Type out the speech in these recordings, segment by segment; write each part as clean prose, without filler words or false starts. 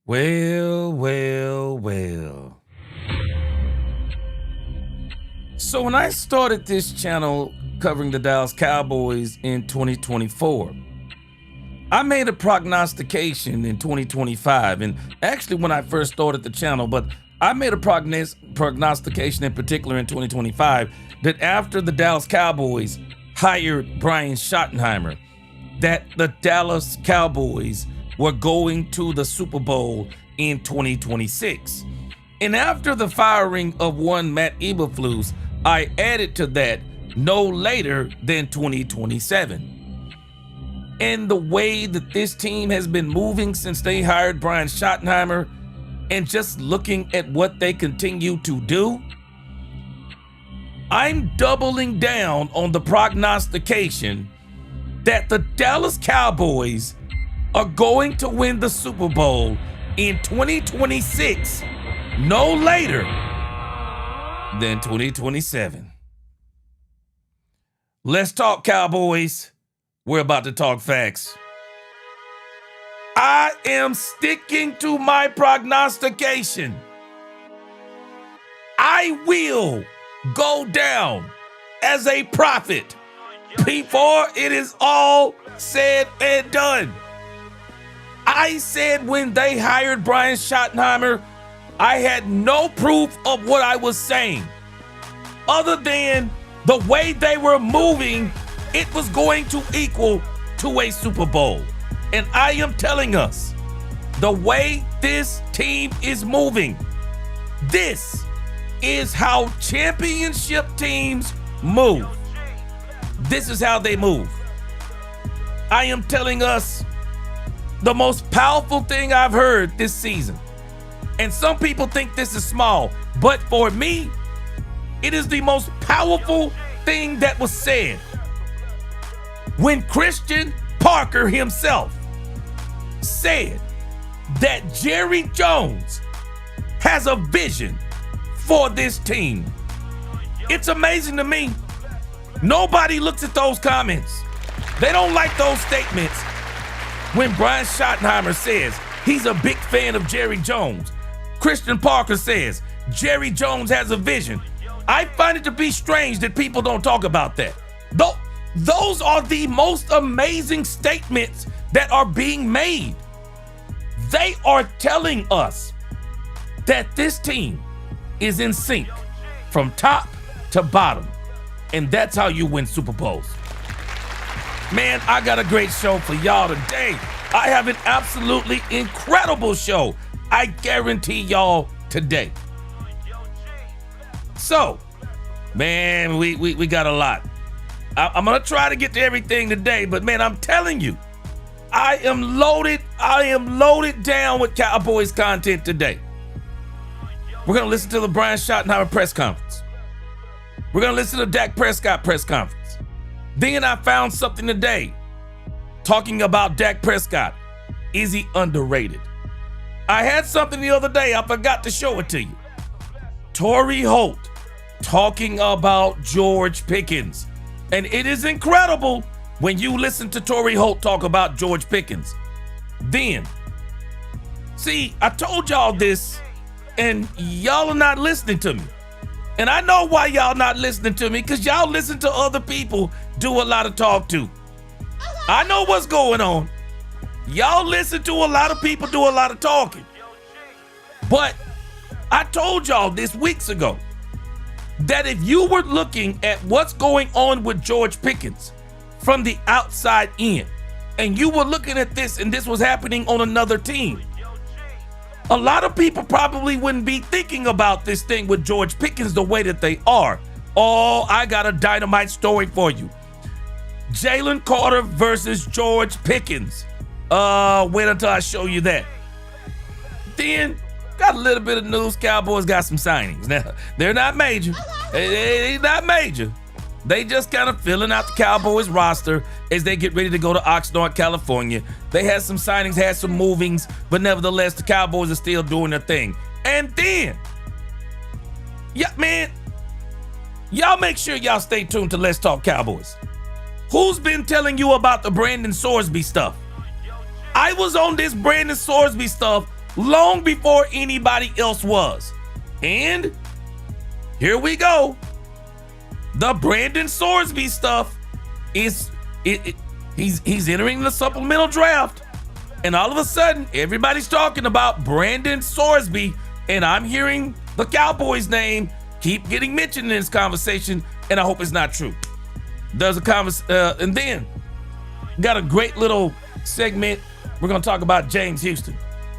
Well, well, well. So when I started this channel covering the Dallas Cowboys in 2024, I made a prognostication in 2025. And actually when I first started the channel, but I made a prognostication in particular in 2025 that after the Dallas Cowboys hired Brian Schottenheimer, that the Dallas Cowboys were going to the Super Bowl in 2026. And after the firing of one Matt Eberflus, I added to that no later than 2027. And the way that this team has been moving since they hired Brian Schottenheimer, and just looking at what they continue to do, I'm doubling down on the prognostication that the Dallas Cowboys are going to win the Super Bowl in 2026, no later than 2027. Let's talk Cowboys. We're about to talk facts. I am sticking to my prognostication. I will go down as a prophet before it is all said and done. I said when they hired Brian Schottenheimer, I had no proof of what I was saying, other than the way they were moving, it was going to equal to a Super Bowl. And I am telling us, the way this team is moving, this is how championship teams move. This is how they move. I am telling us the most powerful thing I've heard this season. And some people think this is small, but for me, it is the most powerful thing that was said when Christian Parker himself said that Jerry Jones has a vision for this team. It's amazing to me. Nobody looks at those comments. They don't like those statements. When Brian Schottenheimer says he's a big fan of Jerry Jones, Christian Parker says Jerry Jones has a vision. I find it to be strange that people don't talk about that. Those are the most amazing statements that are being made. They are telling us that this team is in sync from top to bottom. And that's how you win Super Bowls. Man, I got a great show for y'all today. I have an absolutely incredible show, I guarantee y'all today. So, man, we got a lot. I'm gonna try to get to everything today, but man, I'm telling you, I am loaded down with Cowboys content today. We're gonna listen to the Brian Schottenheimer press conference. We're gonna listen to Dak Prescott press conference. Then I found something today talking about Dak Prescott. Is he underrated? I had something the other day, I forgot to show it to you. Torrey Holt talking about George Pickens. And it is incredible when you listen to Torrey Holt talk about George Pickens. Then, see, I told y'all this, and y'all are not listening to me. And I know why y'all not listening to me, because y'all listen to other people do a lot of talk too. I know what's going on. Y'all listen to a lot of people do a lot of talking. But I told y'all this weeks ago that if you were looking at what's going on with George Pickens from the outside in, and you were looking at this and this was happening on another team, a lot of people probably wouldn't be thinking about this thing with George Pickens the way that they are. Oh, I got a dynamite story for you. Jalen Carter versus George Pickens. Wait until I show you that. Then, got a little bit of news. Cowboys got some signings. Now, they're not major. They're not major. They just kind of filling out the Cowboys roster as they get ready to go to Oxnard, California. They had some signings, had some movings, but nevertheless, the Cowboys are still doing their thing. And then, yeah, man, y'all make sure y'all stay tuned to Let's Talk Cowboys. Who's been telling you about the Brandon Sorsby stuff? I was on this Brandon Sorsby stuff long before anybody else was. And here we go. The Brandon Sorsby stuff is he's entering the supplemental draft. And all of a sudden, everybody's talking about Brandon Sorsby, and I'm hearing the Cowboys name keep getting mentioned in this conversation, and I hope it's not true. There's a and then got a great little segment. We're gonna talk about James Houston.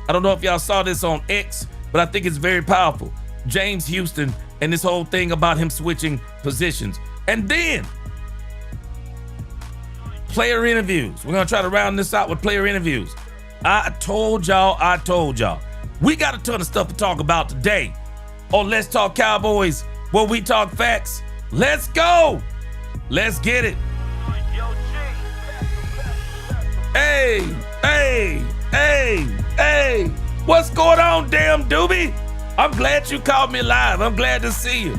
I don't know if y'all saw this on X, but I think it's very powerful. James Houston and this whole thing about him switching positions. And then player interviews. We're gonna try to round this out with player interviews. I told y'all. We got a ton of stuff to talk about today on Let's Talk Cowboys, where we talk facts. Let's go. Let's get it. Hey. What's going on, damn doobie? I'm glad you caught me live. I'm glad to see you.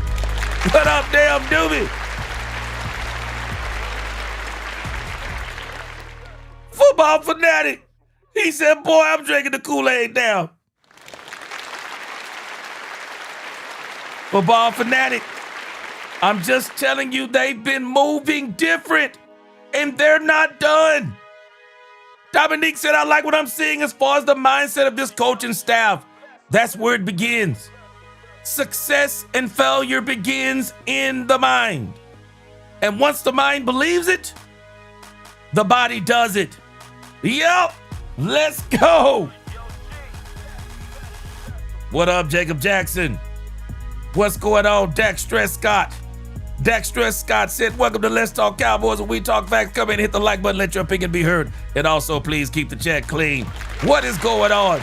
What up, damn doobie? Football fanatic. He said, boy, I'm drinking the Kool-Aid now. Football fanatic. I'm just telling you, they've been moving different, and they're not done. Dominique said, I like what I'm seeing as far as the mindset of this coaching staff. That's where it begins. Success and failure begins in the mind. And once the mind believes it, the body does it. Yep, let's go. What up, Jacob Jackson? What's going on, Dak Stress Scott? Dak Stress Scott said, welcome to Let's Talk Cowboys, where we talk facts. Come in, hit the like button, let your opinion be heard. And also, please keep the chat clean. What is going on?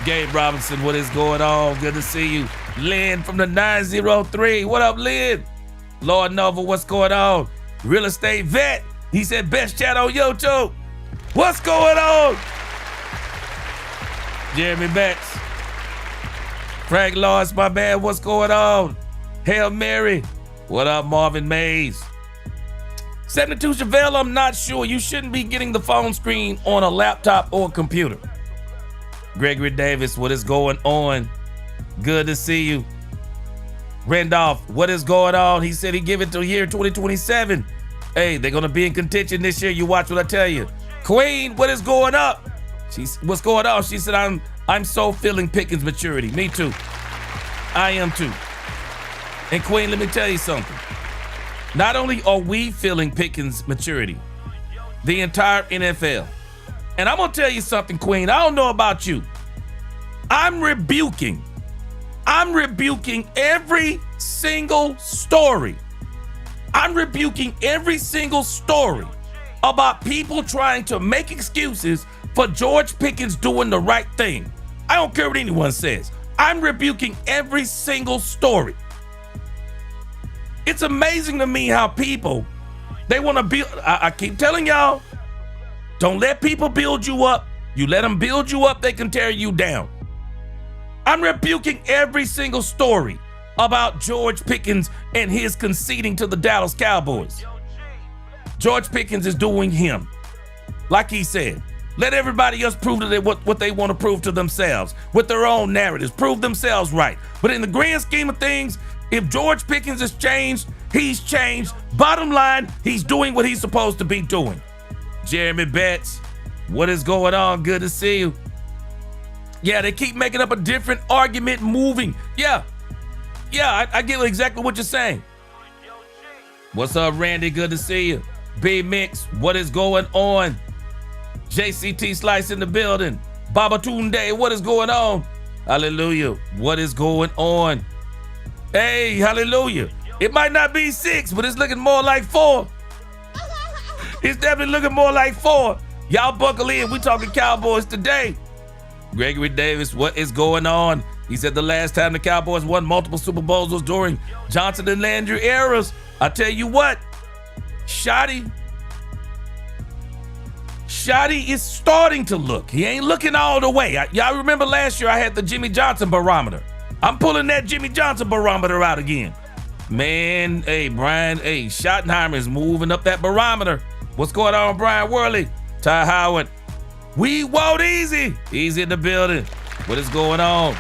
Gabe Robinson, what is going on? Good to see you. Lynn from the 903. What up, Lynn? Lord Nova, what's going on? Real Estate Vet, he said, best chat on YouTube. What's going on? Jeremy Betts. Frank Lawrence, my man, what's going on? Hail Mary. What up, Marvin Mays? 72 Chevelle, I'm not sure. You shouldn't be getting the phone screen on a laptop or computer. Gregory Davis, what is going on? Good to see you. Randolph, what is going on? He said he give it to year 2027. Hey, they're gonna be in contention this year. You watch what I tell you. Queen, what is going up? What's going on? She said, I'm so feeling Pickens' maturity. Me too. I am too. And Queen, let me tell you something. Not only are we feeling Pickens' maturity, the entire NFL. And I'm gonna tell you something, Queen. I don't know about you. I'm rebuking every single story. I'm rebuking every single story about people trying to make excuses for George Pickens doing the right thing. I don't care what anyone says. I'm rebuking every single story. It's amazing to me how people, they want to build. I keep telling y'all, don't let people build you up. You let them build you up, they can tear you down. I'm rebuking every single story about George Pickens and his conceding to the Dallas Cowboys. George Pickens is doing him. Like he said, let everybody else prove to them what they want to prove to themselves with their own narratives, prove themselves right. But in the grand scheme of things, if George Pickens has changed, he's changed. Bottom line, he's doing what he's supposed to be doing. Jeremy Betts, what is going on? Good to see you. Yeah, they keep making up a different argument moving. Yeah, I get exactly what you're saying. What's up, Randy? Good to see you. B Mix, what is going on? JCT Slice in the building. Baba Tunde, what is going on? Hallelujah, what is going on? Hey, hallelujah. It might not be 6, but it's looking more like 4. It's definitely looking more like 4. Y'all buckle in. We talking Cowboys today. Gregory Davis, what is going on? He said the last time the Cowboys won multiple Super Bowls was during Johnson and Landry eras. I tell you what, Shotty is starting to look. He ain't looking all the way. Y'all remember last year I had the Jimmy Johnson barometer. I'm pulling that Jimmy Johnson barometer out again. Man, hey, Brian, hey, Schottenheimer is moving up that barometer. What's going on, Brian Worley? Ty Howard. We want Easy. Easy in the building. What is going on?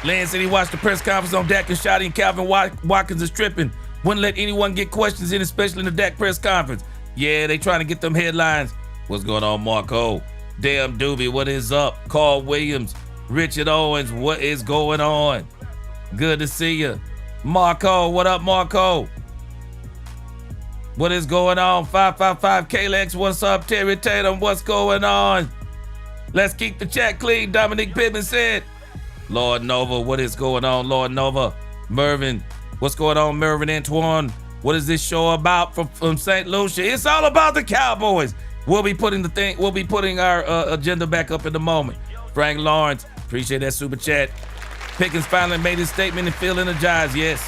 Lance said he watched the press conference on Dak and Shotty and Calvin Watkins is tripping. Wouldn't let anyone get questions in, especially in the Dak press conference. Yeah, they trying to get them headlines. What's going on, Marco? Damn Doobie, what is up? Carl Williams, Richard Owens, what is going on? Good to see you. Marco, what up, Marco? What is going on? 555 Kalex, what's up? Terry Tatum, what's going on? Let's keep the chat clean, Dominic Pittman said. Lord Nova, what is going on, Lord Nova? Mervin, what's going on, Mervin Antoine? What is this show about from St. Lucia? It's all about the Cowboys. We'll be putting our agenda back up in a moment. Frank Lawrence, appreciate that super chat. Pickens finally made his statement and feel energized. Yes.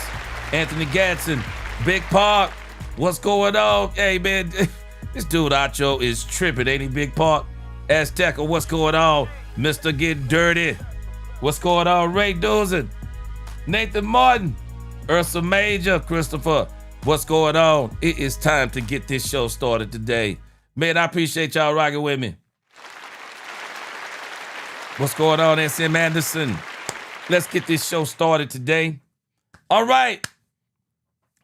Anthony Gatson, Big Park, what's going on? Hey man, this dude Acho is tripping, ain't he, Big Park? Azteca, what's going on? Mr. Get Dirty, what's going on? Ray Dozen, Nathan Martin, Ursa Major, Christopher, what's going on? It is time to get this show started today. Man, I appreciate y'all rocking with me. What's going on, SM Anderson? Let's get this show started today. All right.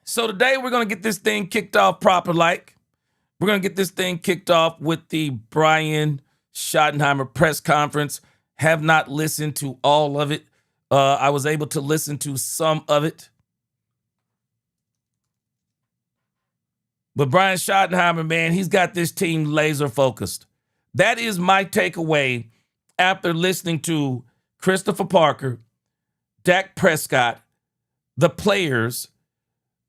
So today we're going to get this thing kicked off proper like. We're going to get this thing kicked off with the Brian Schottenheimer press conference. Have not listened to all of it. I was able to listen to some of it. But Brian Schottenheimer, man, he's got this team laser focused. That is my takeaway after listening to Christopher Parker, Dak Prescott, the players.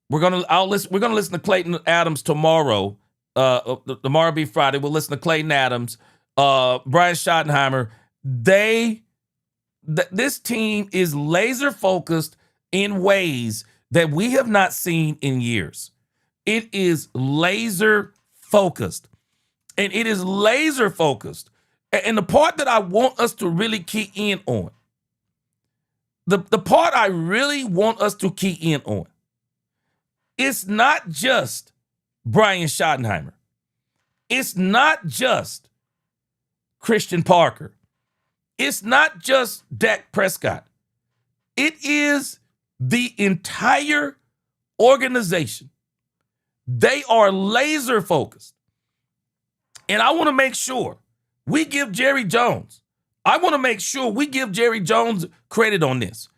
We're gonna listen to Clayton Adams tomorrow. Tomorrow be Friday. We'll listen to Clayton Adams, Brian Schottenheimer. This team is laser focused in ways that we have not seen in years. It is laser focused. And it is laser focused. And the part that I want us to really key in on, the part I really want us to key in on, it's not just Brian Schottenheimer. It's not just Christian Parker. It's not just Dak Prescott. It is the entire organization. They are laser focused. And I want to make sure we give Jerry Jones. I want to make sure we give Jerry Jones credit on this.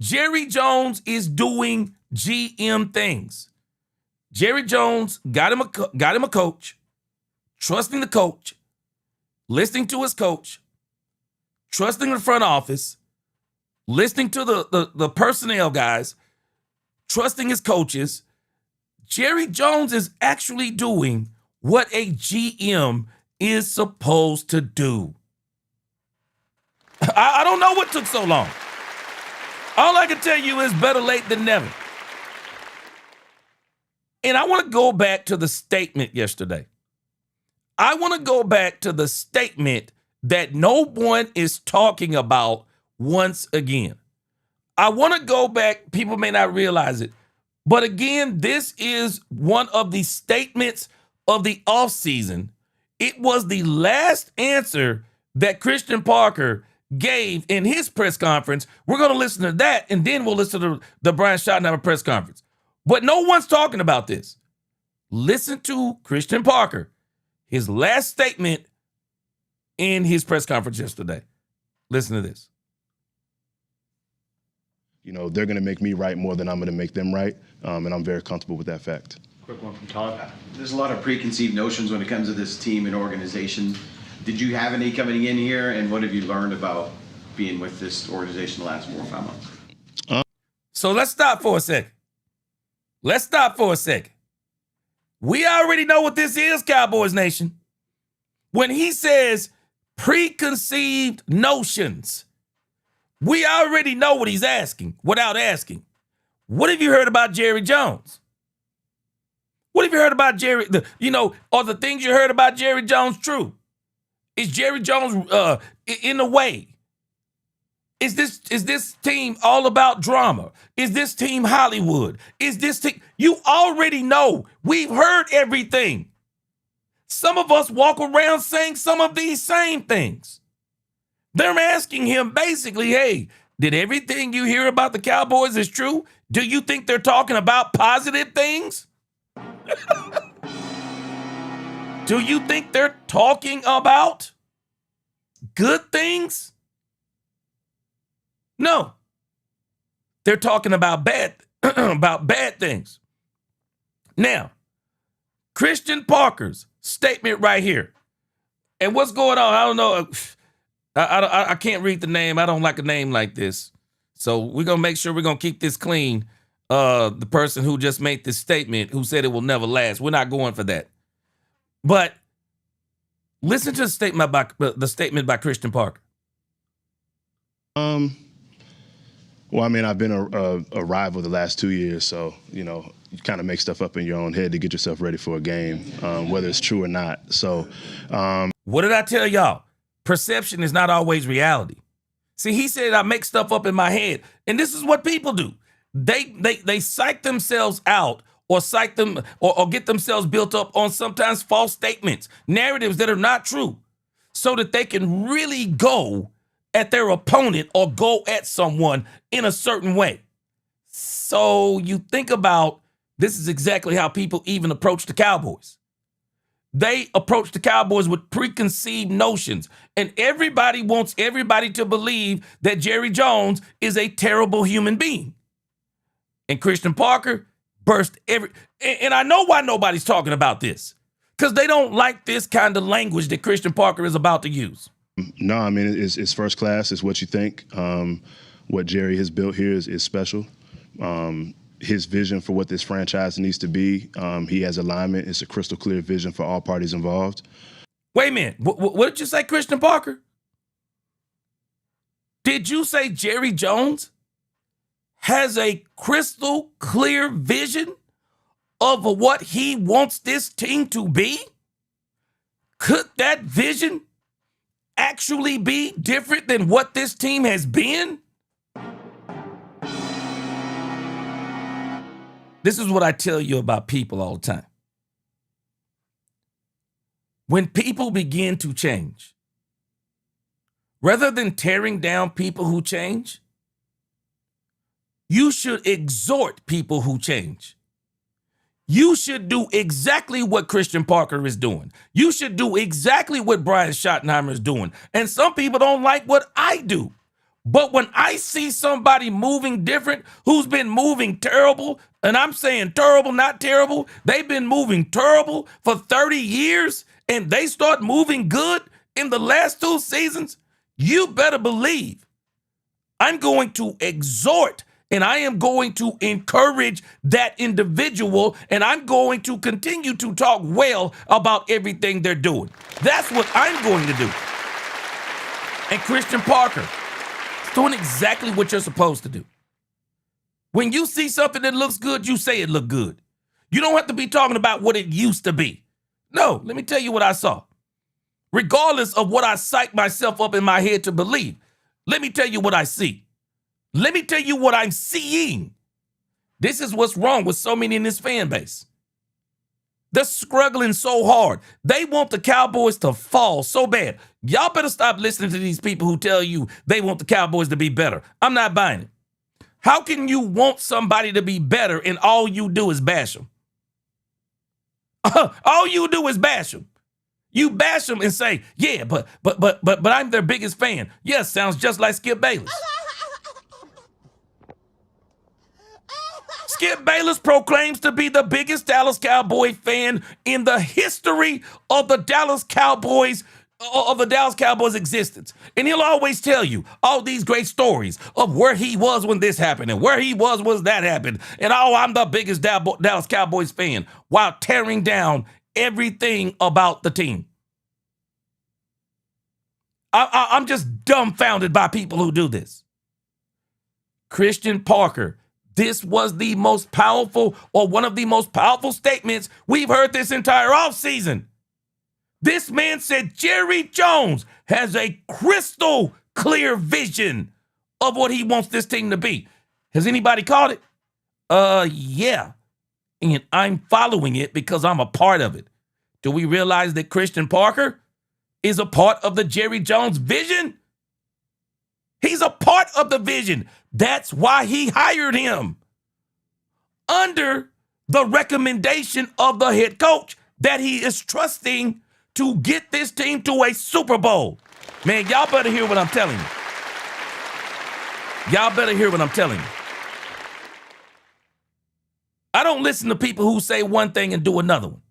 Jerry Jones is doing GM things. Jerry Jones got him a coach, trusting the coach, listening to his coach, trusting the front office, listening to the personnel guys, trusting his coaches. Jerry Jones is actually doing what a GM is supposed to do. I don't know what took so long. All I can tell you is better late than never. And I want to go back to the statement yesterday. I want to go back to the statement that no one is talking about once again. I want to go back. People may not realize it. But again, this is one of the statements of the offseason. It was the last answer that Christian Parker gave in his press conference. We're going to listen to that, and then we'll listen to the Brian Schottenheimer press conference. But no one's talking about this. Listen to Christian Parker, his last statement in his press conference yesterday. Listen to this. You know, they're going to make me right more than I'm going to make them right, and I'm very comfortable with that fact. Quick one from Todd. There's a lot of preconceived notions when it comes to this team and organization. Did you have any coming in here, and what have you learned about being with this organization the last 4 or 5 months? So let's stop for a second. We already know what this is, Cowboys Nation. When he says preconceived notions, we already know what he's asking without asking. What have you heard about Jerry Jones? What have you heard about Jerry? Are the things you heard about Jerry Jones true? Is Jerry Jones in the way? Is this team all about drama? Is this team Hollywood? Is this team? You already know. We've heard everything. Some of us walk around saying some of these same things. They're asking him basically, hey, did everything you hear about the Cowboys is true? Do you think they're talking about positive things? Do you think they're talking about good things? No. They're talking about bad things. Now, Christian Parker's statement right here. And what's going on? I don't know. I can't read the name. I don't like a name like this. So we're going to make sure we're going to keep this clean. The person who just made this statement, who said it will never last. We're not going for that. But listen to the statement by Christian Parker. Well, I mean, I've been a rival the last 2 years, so, you know, you kind of make stuff up in your own head to get yourself ready for a game, whether it's true or not. So, what did I tell y'all? Perception is not always reality. See, he said I make stuff up in my head, and this is what people do. They psych themselves out or psych them or get themselves built up on sometimes false statements, narratives that are not true, so that they can really go at their opponent or go at someone in a certain way. So you think about, this is exactly how people even approach the Cowboys. They approach the Cowboys with preconceived notions, and everybody wants everybody to believe that Jerry Jones is a terrible human being. And Christian Parker burst and I know why nobody's talking about this, because they don't like this kind of language that Christian Parker is about to use. no, I mean, it's first class. It's what you think. What Jerry has built here is special. His vision for what this franchise needs to be, he has alignment. It's a crystal clear vision for all parties involved. Wait a minute. What did you say, Christian Parker? Did you say Jerry Jones has a crystal clear vision of what he wants this team to be? Could that vision actually be different than what this team has been? This is what I tell you about people all the time. When people begin to change, rather than tearing down people who change, you should exhort people who change. You should do exactly what Christian Parker is doing. You should do exactly what Brian Schottenheimer is doing. And some people don't like what I do. But when I see somebody moving different, who's been moving terrible, and I'm saying terrible, not terrible, they've been moving terrible for 30 years, and they start moving good in the last 2 seasons, you better believe I'm going to exhort and I am going to encourage that individual, and I'm going to continue to talk well about everything they're doing. That's what I'm going to do. And Christian Parker is doing exactly what you're supposed to do. When you see something that looks good, you say it looked good. You don't have to be talking about what it used to be. No, let me tell you what I saw. Regardless of what I psych myself up in my head to believe, let me tell you what I see. Let me tell you what I'm seeing. This is what's wrong with so many in this fan base. They're struggling so hard. They want the Cowboys to fall so bad. Y'all better stop listening to these people who tell you they want the Cowboys to be better. I'm not buying it. How can you want somebody to be better and all you do is bash them? All you do is bash them. You bash them and say, yeah, but I'm their biggest fan. Yes, sounds just like Skip Bayless. Skip Bayless proclaims to be the biggest Dallas Cowboy fan in the history of the Dallas Cowboys existence. And he'll always tell you all these great stories of where he was when this happened and where he was when that happened. And I'm the biggest Dallas Cowboys fan, while tearing down everything about the team. I'm just dumbfounded by people who do this. Christian Parker, this was the most powerful, or one of the most powerful statements we've heard this entire offseason. This man said Jerry Jones has a crystal clear vision of what he wants this team to be. Has anybody caught it? Yeah. And I'm following it because I'm a part of it. Do we realize that Christian Parker is a part of the Jerry Jones vision? He's a part of the vision. That's why he hired him under the recommendation of the head coach that he is trusting to get this team to a Super Bowl. Man, y'all better hear what I'm telling you. Y'all better hear what I'm telling you. I don't listen to people who say one thing and do another one.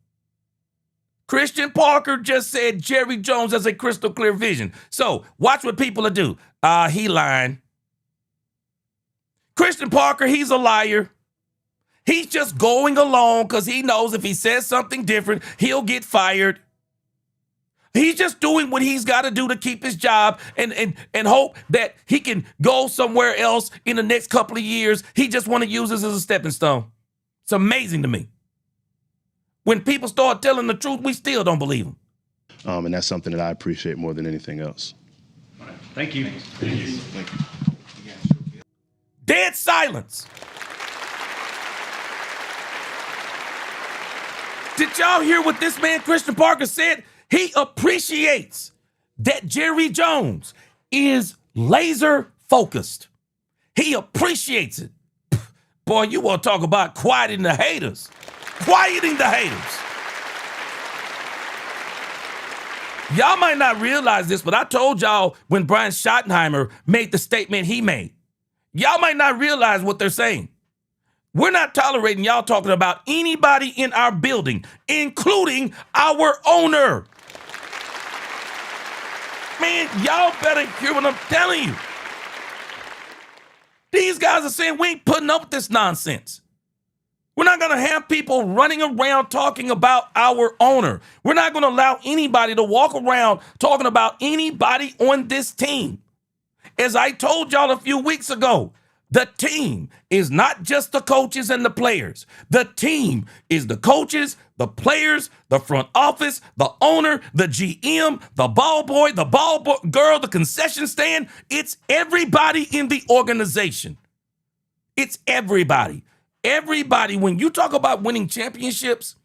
Christian Parker just said Jerry Jones has a crystal clear vision. So watch what people will do. He lying. Christian Parker, he's a liar. He's just going along because he knows if he says something different, he'll get fired. He's just doing what he's got to do to keep his job and hope that he can go somewhere else in the next couple of years. He just want to use this as a stepping stone. It's amazing to me. When people start telling the truth, we still don't believe them. And that's something that I appreciate more than anything else. All right. Thank you. Thank you. Dead silence. Did y'all hear what this man, Christian Parker, said? He appreciates that Jerry Jones is laser focused. He appreciates it. Boy, you want to talk about quieting the haters. Quieting the haters. Y'all might not realize this, but I told y'all when Brian Schottenheimer made the statement he made. Y'all might not realize what they're saying. We're not tolerating y'all talking about anybody in our building, including our owner. Man, y'all better hear what I'm telling you. These guys are saying we ain't putting up with this nonsense. We're not going to have people running around talking about our owner. We're not going to allow anybody to walk around talking about anybody on this team. As I told y'all a few weeks ago, the team is not just the coaches and the players. The team is the coaches, the players, the front office, the owner, the GM, the ball boy, the ball girl, the concession stand. It's everybody in the organization. It's everybody. Everybody, when you talk about winning championships,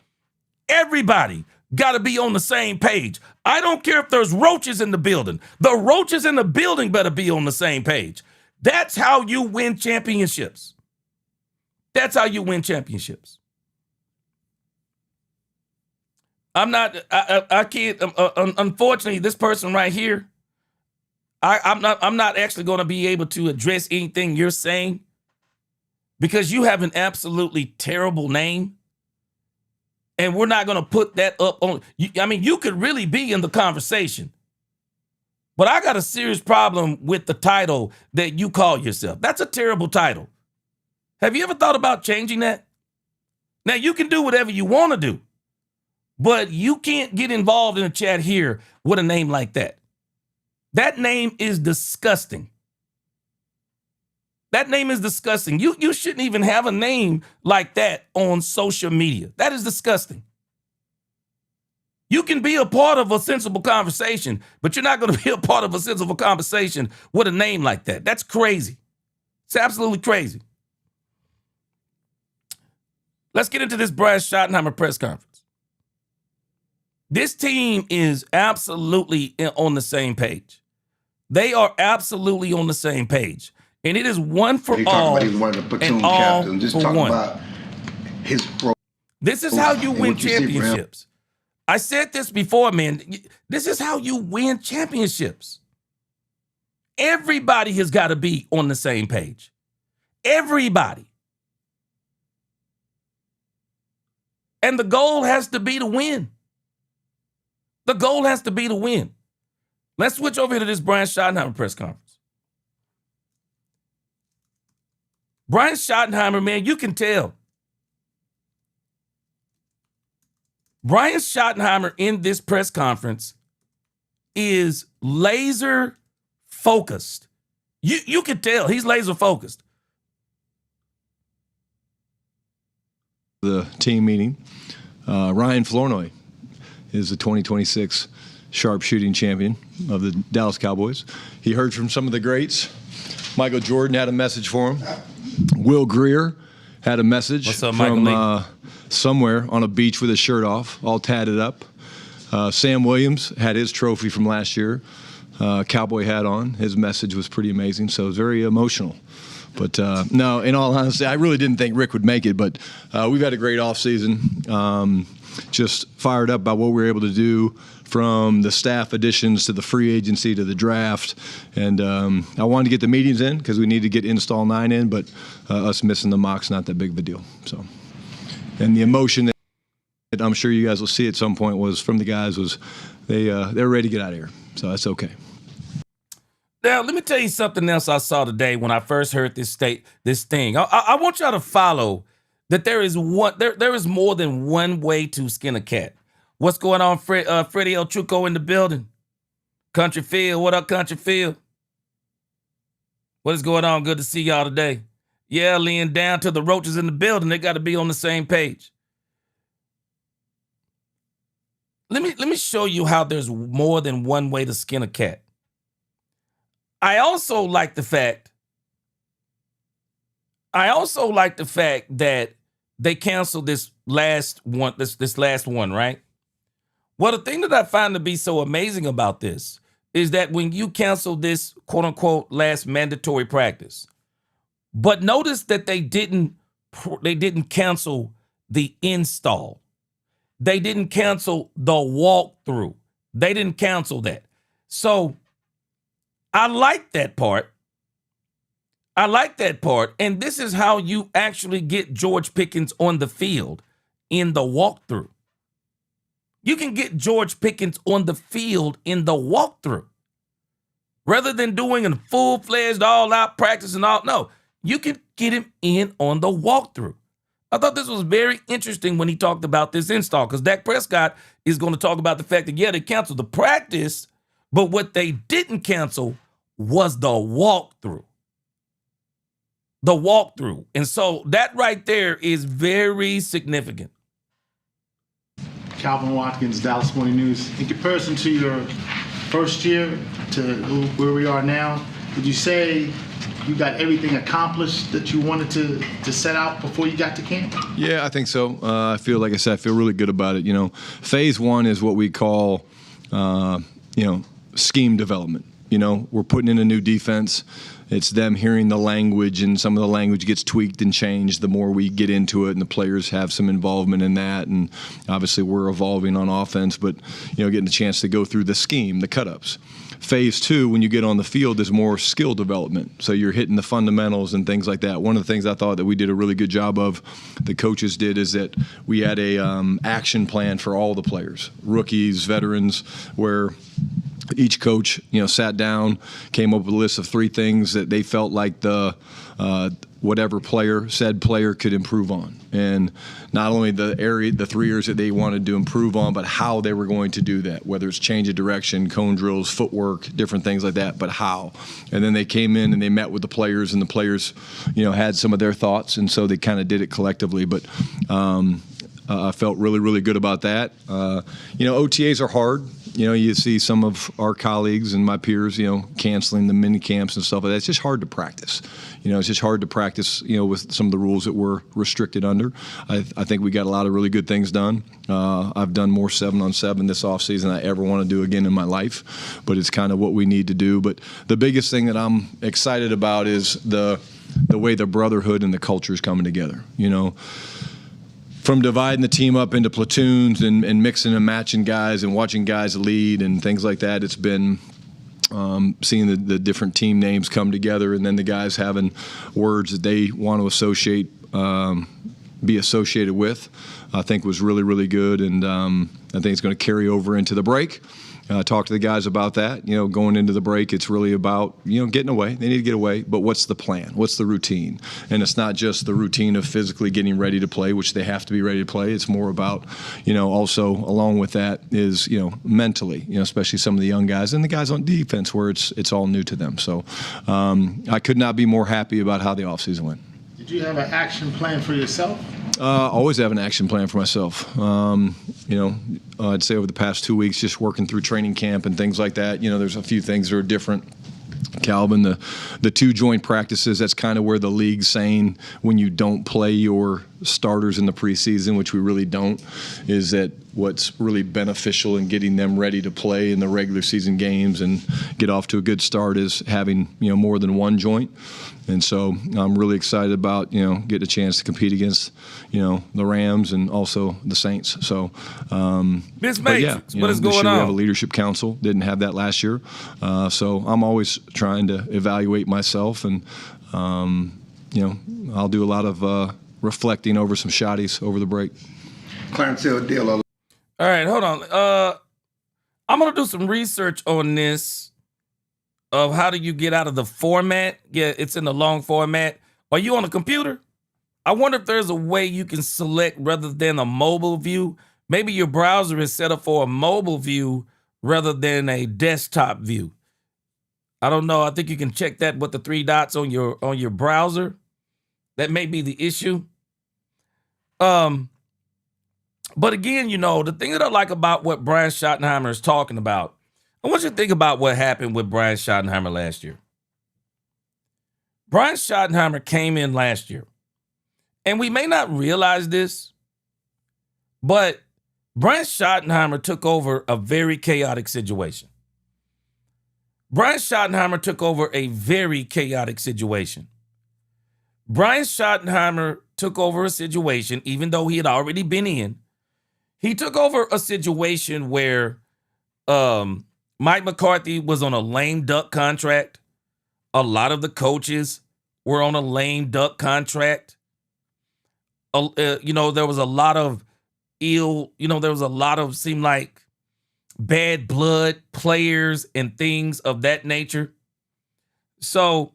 everybody got to be on the same page. I don't care if there's roaches in the building. The roaches in the building better be on the same page. That's how you win championships. That's how you win championships. I can't, unfortunately, this person right here, I'm not actually going to be able to address anything you're saying because you have an absolutely terrible name. And we're not going to put that up on, I mean, you could really be in the conversation. But I got a serious problem with the title that you call yourself. That's a terrible title. Have you ever thought about changing that? Now, you can do whatever you want to do, but you can't get involved in a chat here with a name like that. That name is disgusting. That name is disgusting. You shouldn't even have a name like that on social media. That is disgusting. You can be a part of a sensible conversation, but you're not going to be a part of a sensible conversation with a name like that. That's crazy. It's absolutely crazy. Let's get into this Brian Schottenheimer press conference. This team is absolutely on the same page. They are absolutely on the same page. And it is one for all and all for one. This is how you win championships. I said this before, man. This is how you win championships. Everybody has got to be on the same page. Everybody. And the goal has to be to win. The goal has to be to win. Let's switch over to this Brian Schottenheimer press conference. Brian Schottenheimer, man, you can tell. Brian Schottenheimer in this press conference is laser focused. You can tell he's laser focused. The team meeting. Ryan Flournoy is the 2026 sharpshooting champion of the Dallas Cowboys. He heard from some of the greats. Michael Jordan had a message for him. Will Greer had a message What's up, from somewhere on a beach with his shirt off, all tatted up. Sam Williams had his trophy from last year, cowboy hat on. His message was pretty amazing, so it was very emotional. But no, in all honesty, I really didn't think Rick would make it, but we've had a great offseason. Just fired up by what we were able to do, from the staff additions to the free agency to the draft. And I wanted to get the meetings in because we need to get install 9 in, but us missing the mock's not that big of a deal. So, and the emotion that I'm sure you guys will see at some point was from the guys was they're ready to get out of here. So that's okay. Now, let me tell you something else I saw today when I first heard this thing. I want y'all to follow that there is more than one way to skin a cat. What's going on, Freddie El Truco in the building? Country Field, what up, Country Field? What is going on? Good to see y'all today. Yeah, Lean, down to the roaches in the building. They got to be on the same page. Let me show you how there's more than one way to skin a cat. I also like the fact that they canceled this last one, right? Well, the thing that I find to be so amazing about this is that when you cancel this quote unquote last mandatory practice, but notice that they didn't cancel the install. They didn't cancel the walkthrough. They didn't cancel that. So I like that part. And this is how you actually get George Pickens on the field in the walkthrough. You can get George Pickens on the field in the walkthrough. Rather than doing a full-fledged, all-out practice and all. No, you can get him in on the walkthrough. I thought this was very interesting when he talked about this install, because Dak Prescott is going to talk about the fact that, yeah, they canceled the practice, but what they didn't cancel was the walkthrough. The walkthrough. And so that right there is very significant. Calvin Watkins, Dallas Morning News. In comparison to your first year to where we are now, would you say you got everything accomplished that you wanted to set out before you got to camp? Yeah, I think so. I feel, like I said, I feel really good about it. You know, phase 1 is what we call, scheme development. You know, we're putting in a new defense. It's them hearing the language, and some of the language gets tweaked and changed the more we get into it, and the players have some involvement in that. And obviously we're evolving on offense, but, getting a chance to go through the scheme, the cut-ups. Phase 2, when you get on the field, is more skill development. So you're hitting the fundamentals and things like that. One of the things I thought that we did a really good job of, the coaches did, is that we had a action plan for all the players, rookies, veterans, where each coach, sat down, came up with a list of 3 things that they felt like the whatever said player could improve on. And not only the 3 areas that they wanted to improve on, but how they were going to do that, whether it's change of direction, cone drills, footwork, different things like that, but how. And then they came in and they met with the players, and the players, had some of their thoughts, and so they kind of did it collectively. But I felt really, really good about that. OTAs are hard. You see some of our colleagues and my peers, canceling the mini camps and stuff like that. It's just hard to practice. It's just hard to practice, with some of the rules that we're restricted under. I think we got a lot of really good things done. I've done more 7-on-7 this offseason than I ever want to do again in my life, but it's kind of what we need to do. But the biggest thing that I'm excited about is the way the brotherhood and the culture is coming together, From dividing the team up into platoons and mixing and matching guys and watching guys lead and things like that, it's been seeing the different team names come together, and then the guys having words that they want to be associated with, I think was really, really good. And I think it's going to carry over into the break. Talk to the guys about that. Going into the break, it's really about, getting away. They need to get away, but what's the plan? What's the routine? And it's not just the routine of physically getting ready to play, which they have to be ready to play. It's more about, also along with that is, mentally, especially some of the young guys and the guys on defense where it's all new to them. So I could not be more happy about how the offseason went. Did you have an action plan for yourself? Always have an action plan for myself. I'd say over the past 2 weeks, just working through training camp and things like that, there's a few things that are different Calvin, the two joint practices, that's kind of where the league's saying when you don't play your starters in the preseason, which we really don't, is that what's really beneficial in getting them ready to play in the regular season games and get off to a good start is having, more than one joint. And so I'm really excited about, getting a chance to compete against, the Rams and also the Saints. So, Miss Matrix, what is this going year on? We have a leadership council. Didn't have that last year. So I'm always trying to evaluate myself, and, I'll do a lot of reflecting over some shotties over the break. Clarence Hill deal. All right, hold on. I'm going to do some research on this of how do you get out of the format. Yeah, it's in the long format. Are you on a computer? I wonder if there's a way you can select rather than a mobile view. Maybe your browser is set up for a mobile view rather than a desktop view. I don't know. I think you can check that with the three dots on your browser. That may be the issue. But again, the thing that I like about what Brian Schottenheimer is talking about, I want you to think about what happened with Brian Schottenheimer last year. Brian Schottenheimer came in last year, and we may not realize this, but Brian Schottenheimer took over a very chaotic situation. Brian Schottenheimer took over a very chaotic situation. Brian Schottenheimer took over a situation, even though he had already been in. He took over a situation where Mike McCarthy was on a lame duck contract. A lot of the coaches were on a lame duck contract. There was a lot of seemed like bad blood players and things of that nature. So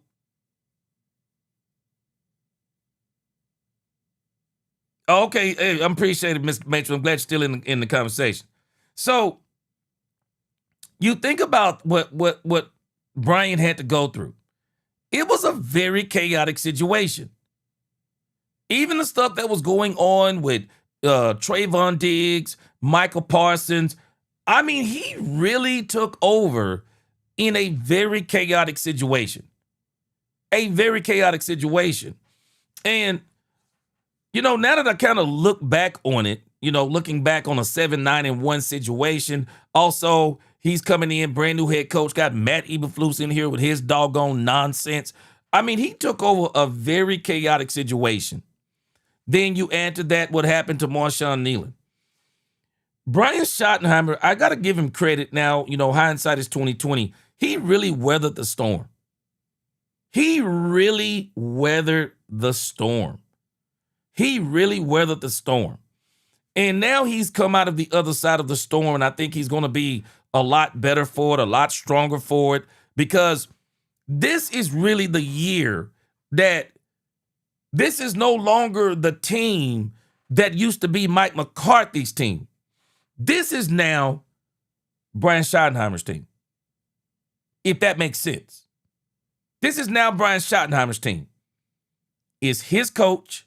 okay, hey, I'm appreciative, Mr. Matrix. I'm glad you're still in the conversation. So you think about what Brian had to go through. It was a very chaotic situation. Even the stuff that was going on with Trayvon Diggs, Michael Parsons, I mean, he really took over in a very chaotic situation. A very chaotic situation. And now that I kind of look back on it, looking back on a 7-9-1 situation. Also, he's coming in, brand new head coach, got Matt Eberflus in here with his doggone nonsense. I mean, he took over a very chaotic situation. Then you add to that what happened to Marshawn Nealon. Brian Schottenheimer, I got to give him credit now. Hindsight is 2020. He really weathered the storm. He really weathered the storm. He really weathered the storm. And now he's come out of the other side of the storm, and I think he's going to be a lot better for it, a lot stronger for it, because this is really the year that this is no longer the team that used to be Mike McCarthy's team. This is now Brian Schottenheimer's team, if that makes sense. This is now Brian Schottenheimer's team. It's his coach.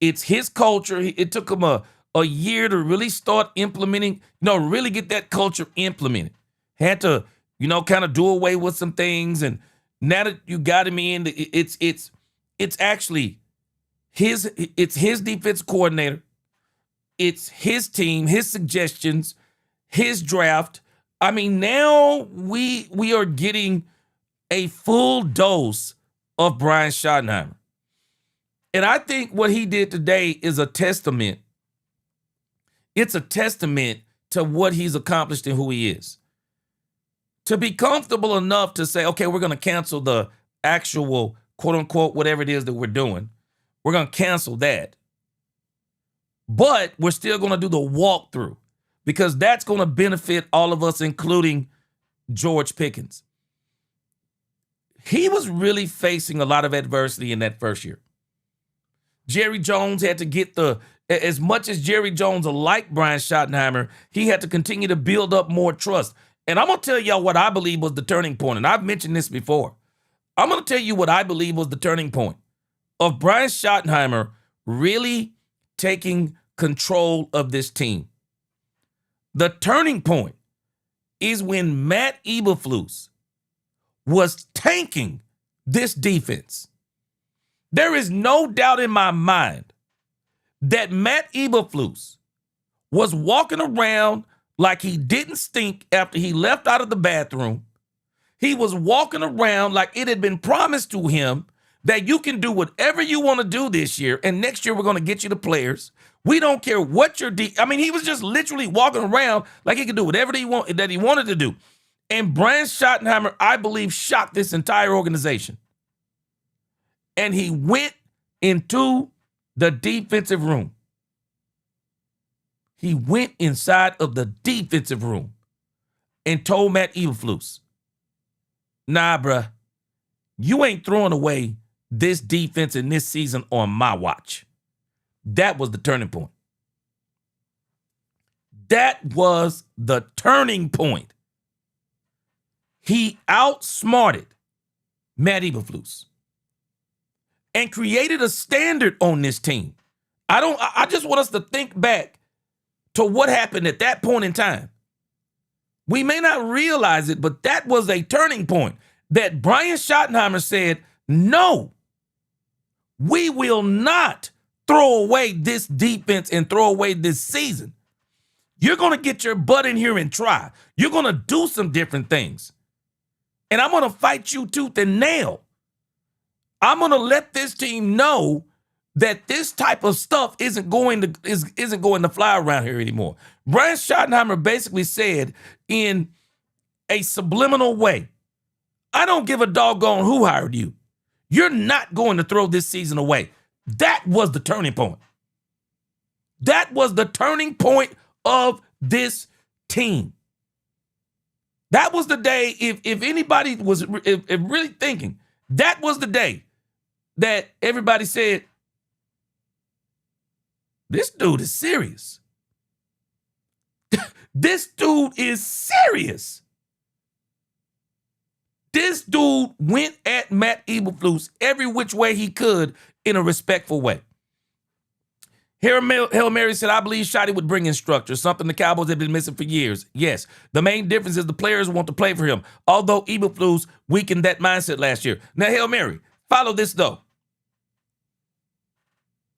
It's his culture. It took him a year to really start implementing, really get that culture implemented. Had to, kind of do away with some things. And now that you got him in, it's actually his defense coordinator. It's his team, his suggestions, his draft. I mean, now we are getting a full dose of Brian Schottenheimer. And I think what he did today is a testament. It's a testament to what he's accomplished and who he is. To be comfortable enough to say, okay, we're going to cancel the actual, quote unquote, whatever it is that we're doing. We're going to cancel that. But we're still going to do the walkthrough because that's going to benefit all of us, including George Pickens. He was really facing a lot of adversity in that first year. Jerry Jones had to get as much as Jerry Jones liked Brian Schottenheimer, he had to continue to build up more trust. And I'm going to tell y'all what I believe was the turning point. And I've mentioned this before. I'm going to tell you what I believe was the turning point of Brian Schottenheimer really taking control of this team. The turning point is when Matt Eberflus was tanking this defense. There is no doubt in my mind that Matt Eberflus was walking around like he didn't stink after he left out of the bathroom. He was walking around like it had been promised to him that you can do whatever you want to do this year, and next year we're going to get you the players. We don't care what your I mean, he was just literally walking around like he could do whatever that he wanted to do. And Brian Schottenheimer, I believe, shocked this entire organization. And he went into the defensive room. He went inside of the defensive room and told Matt Eberflus, nah, bruh, you ain't throwing away this defense in this season on my watch. That was the turning point. That was the turning point. He outsmarted Matt Eberflus and created a standard on this team. I just want us to think back to what happened at that point in time. We may not realize it, but that was a turning point that Brian Schottenheimer said, no, we will not throw away this defense and throw away this season. You're going to get your butt in here and try. You're going to do some different things. And I'm going to fight you tooth and nail. I'm going to let this team know that this type of stuff isn't going to fly around here anymore. Brian Schottenheimer basically said in a subliminal way, I don't give a doggone who hired you. You're not going to throw this season away. That was the turning point. That was the turning point of this team. That was the day, if anybody was if really thinking, that was the day that everybody said, this dude is serious. This dude is serious. This dude went at Matt Eberflus every which way he could in a respectful way. Hail Mary said, I believe Shotty would bring in structure, something the Cowboys have been missing for years. Yes, the main difference is the players want to play for him, although Eberflus weakened that mindset last year. Now, Hail Mary, follow this, though.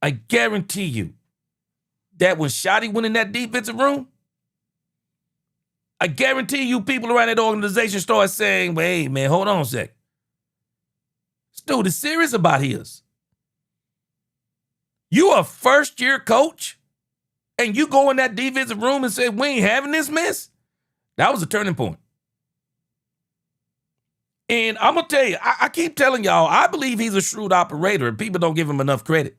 I guarantee you that when Shotty went in that defensive room, I guarantee you people around that organization start saying, well, hey, man, hold on a sec. This dude is serious about his. You a first-year coach, and you go in that defensive room and say, we ain't having this mess? That was a turning point. And I'm going to tell you, I keep telling y'all, I believe he's a shrewd operator, and people don't give him enough credit.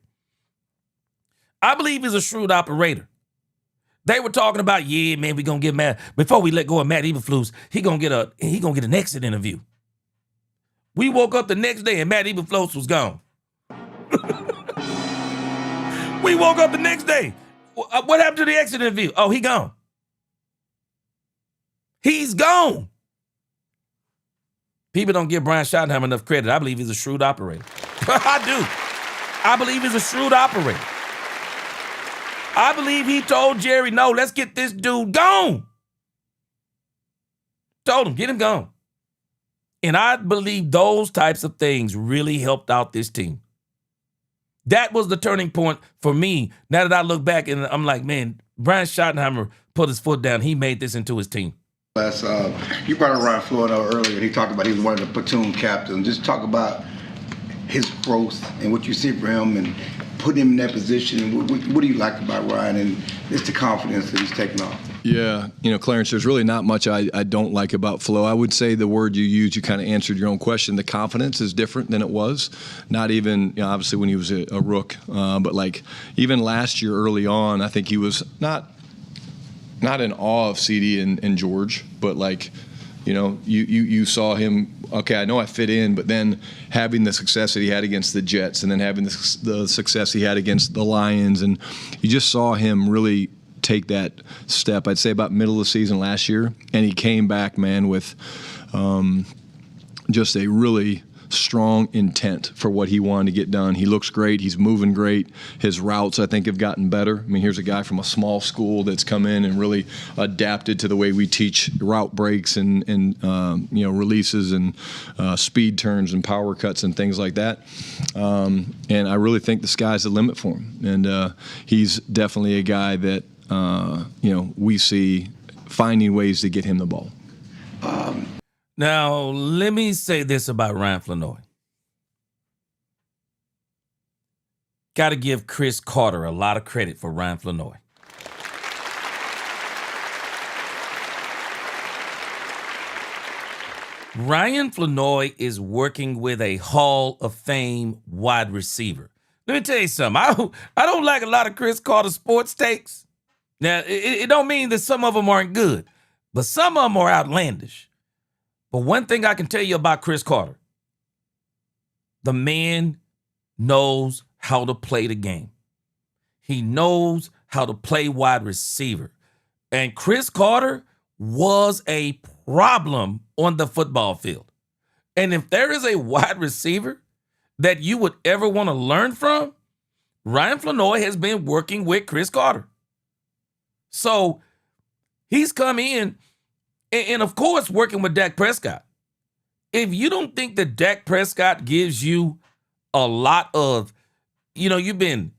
I believe he's a shrewd operator. They were talking about, yeah, man, we gonna get Matt, before we let go of Matt Eberflus, he gonna get an exit interview. We woke up the next day and Matt Eberflus was gone. We woke up the next day. What happened to the exit interview? Oh, he gone. He's gone. People don't give Brian Schottenheimer enough credit. I believe he's a shrewd operator. I do. I believe he's a shrewd operator. I believe he told Jerry, no, let's get this dude gone. Told him, get him gone. And I believe those types of things really helped out this team. That was the turning point for me. Now that I look back and I'm like, man, Brian Schottenheimer put his foot down. He made this into his team. You brought up Ryan Florida earlier. He talked about he was one of the platoon captains. Just talk about his growth and what you see for him and put him in that position. What do you like about Ryan and just the confidence that he's taking off? Yeah, Clarence, there's really not much I don't like about Flo. I would say the word you used, you kind of answered your own question. The confidence is different than it was. Not even, obviously when he was a rook, but like even last year early on, I think he was not in awe of CD and George, but like, you saw him, okay, I know I fit in, but then having the success that he had against the Jets and then having the success he had against the Lions, and you just saw him really take that step, I'd say about middle of the season last year, and he came back, man, with just a really strong intent for what he wanted to get done. He looks great. He's moving great. His routes, I think, have gotten better. I mean, here's a guy from a small school that's come in and really adapted to the way we teach route breaks and releases and speed turns and power cuts and things like that. And I really think the sky's the limit for him. And he's definitely a guy that we see finding ways to get him the ball. Now, let me say this about Ryan Flanoy. Got to give Chris Carter a lot of credit for Ryan Flanoy. Ryan Flanoy is working with a Hall of Fame wide receiver. Let me tell you something. I don't like a lot of Chris Carter sports takes. Now, it don't mean that some of them aren't good, but some of them are outlandish. But one thing I can tell you about Chris Carter, the man knows how to play the game. He knows how to play wide receiver. And Chris Carter was a problem on the football field. And if there is a wide receiver that you would ever want to learn from, Ryan Flanoy has been working with Chris Carter. So he's come in and of course, working with Dak Prescott. If you don't think that Dak Prescott gives you a lot of, you've been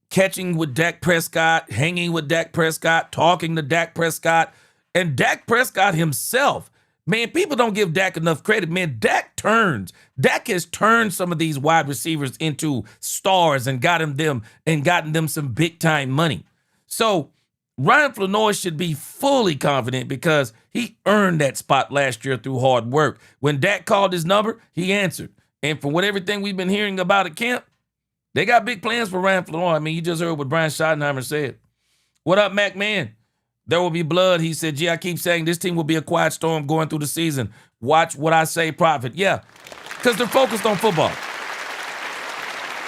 catching with Dak Prescott, hanging with Dak Prescott, talking to Dak Prescott, and Dak Prescott himself, man, people don't give Dak enough credit. Man, Dak has turned some of these wide receivers into stars and gotten them some big time money. So Ryan Flanoy should be fully confident because he earned that spot last year through hard work. When Dak called his number, he answered. And from everything we've been hearing about at camp, they got big plans for Ryan Flanoy. I mean, you just heard what Brian Schottenheimer said. What up, Mac Man? There will be blood. He said, I keep saying this team will be a quiet storm going through the season. Watch what I say, Prophet. Yeah, because they're focused on football.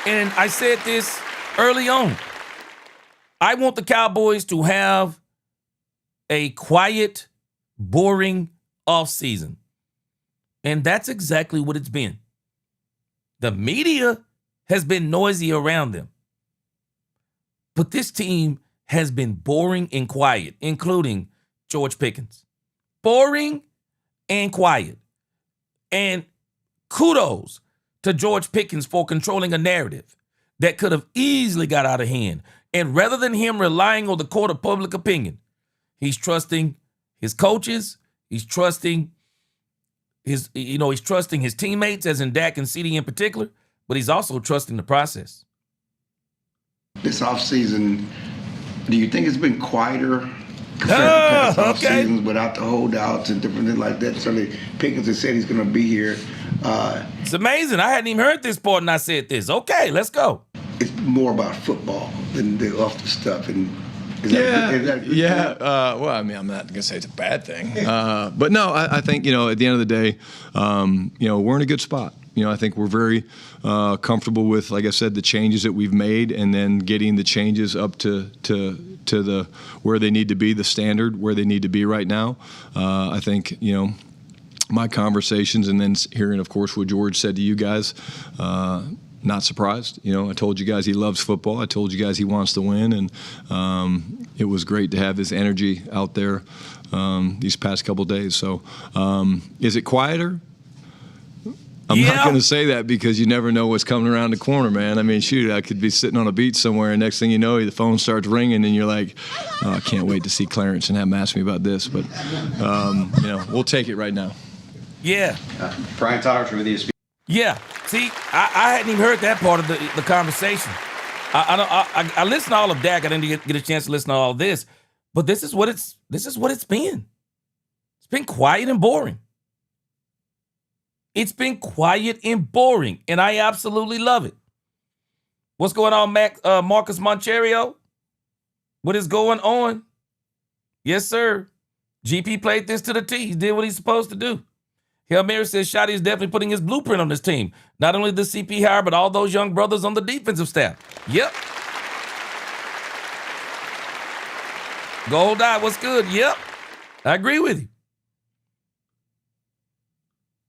And I said this early on. I want the Cowboys to have a quiet, boring offseason. And that's exactly what it's been. The media has been noisy around them. But this team has been boring and quiet, including George Pickens. Boring and quiet. And kudos to George Pickens for controlling a narrative that could have easily got out of hand. And rather than him relying on the court of public opinion, he's trusting his coaches, he's trusting his teammates, as in Dak and CD in particular, but he's also trusting the process. This offseason, do you think it's been quieter compared to past off seasons without the holdouts and different things like that? Certainly, Pickens has said he's going to be here. It's amazing. I hadn't even heard this part and I said this. Okay, let's go. It's more about football than the off the stuff. And well, I mean, I'm not going to say it's a bad thing. But no, I think, at the end of the day, we're in a good spot. I think we're very comfortable with, like I said, the changes that we've made, and then getting the changes up to the where they need to be, the standard where they need to be right now. I think my conversations, and then hearing, of course, what George said to you guys. Not surprised. I told you guys he loves football. I told you guys he wants to win, and it was great to have his energy out there these past couple days. So, is it quieter? I'm not going to say that because you never know what's coming around the corner, man. I mean, shoot, I could be sitting on a beach somewhere, and next thing you know, the phone starts ringing, and you're like, oh, I can't wait to see Clarence and have him ask me about this. But, we'll take it right now. Yeah. Brian Todder with ESPN. Yeah. See, I hadn't even heard that part of the conversation. I listened to all of Dak. I didn't get a chance to listen to all of this. But this is what it's been. It's been quiet and boring. It's been quiet and boring, and I absolutely love it. What's going on, Marcus Moncherio? What is going on? Yes, sir. GP played this to the T. He did what he's supposed to do. Hail Mary says Shotty is definitely putting his blueprint on this team. Not only the CP hire, but all those young brothers on the defensive staff. Yep. Gold Eye, what's good? Yep. I agree with you.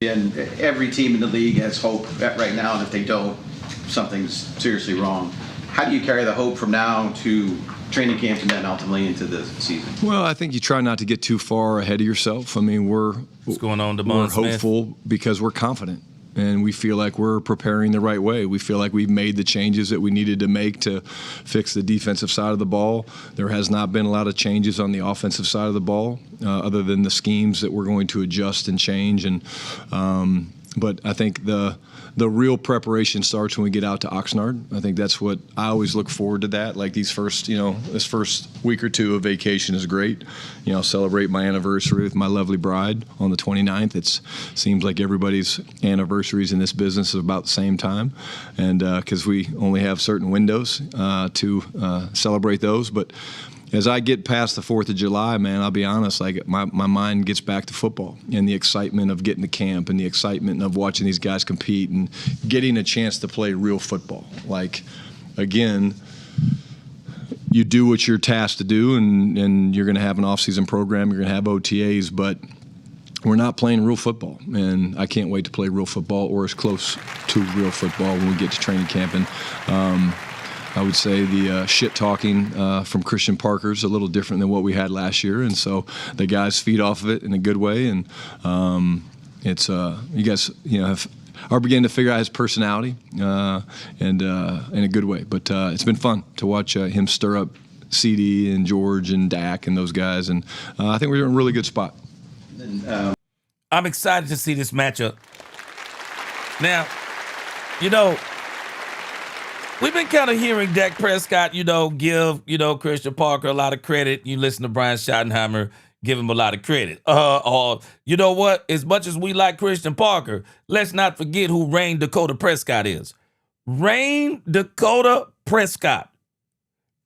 And every team in the league has hope right now, and if they don't, something's seriously wrong. How do you carry the hope from now to training camp and then ultimately into the season? Well, I think you try not to get too far ahead of yourself. I mean, What's going on, we're Devon Smith? hopeful because we're confident. And we feel like we're preparing the right way. We feel like we've made the changes that we needed to make to fix the defensive side of the ball. There has not been a lot of changes on the offensive side of the ball, other than the schemes that we're going to adjust and change. And but I think the real preparation starts when we get out to Oxnard. I think that's what I always look forward to. That like this first week or two of vacation is great. Celebrate my anniversary with my lovely bride on the 29th. It seems like everybody's anniversaries in this business is about the same time, and because we only have certain windows to celebrate those. But as I get past the 4th of July, man, I'll be honest, like my mind gets back to football and the excitement of getting to camp and the excitement of watching these guys compete and getting a chance to play real football. Like, again, you do what you're tasked to do, and you're going to have an off-season program, you're going to have OTAs, but we're not playing real football. And I can't wait to play real football or as close to real football when we get to training camp. And I would say the shit talking from Christian Parker is a little different than what we had last year, and so the guys feed off of it in a good way. And it's you guys are beginning to figure out his personality and in a good way. But it's been fun to watch him stir up CD and George and Dak and those guys, and I think we're in a really good spot. I'm excited to see this matchup. Now, we've been kind of hearing Dak Prescott, give, Christian Parker a lot of credit. You listen to Brian Schottenheimer, give him a lot of credit. You know what? As much as we like Christian Parker, let's not forget who Rain Dakota Prescott is. Rain Dakota Prescott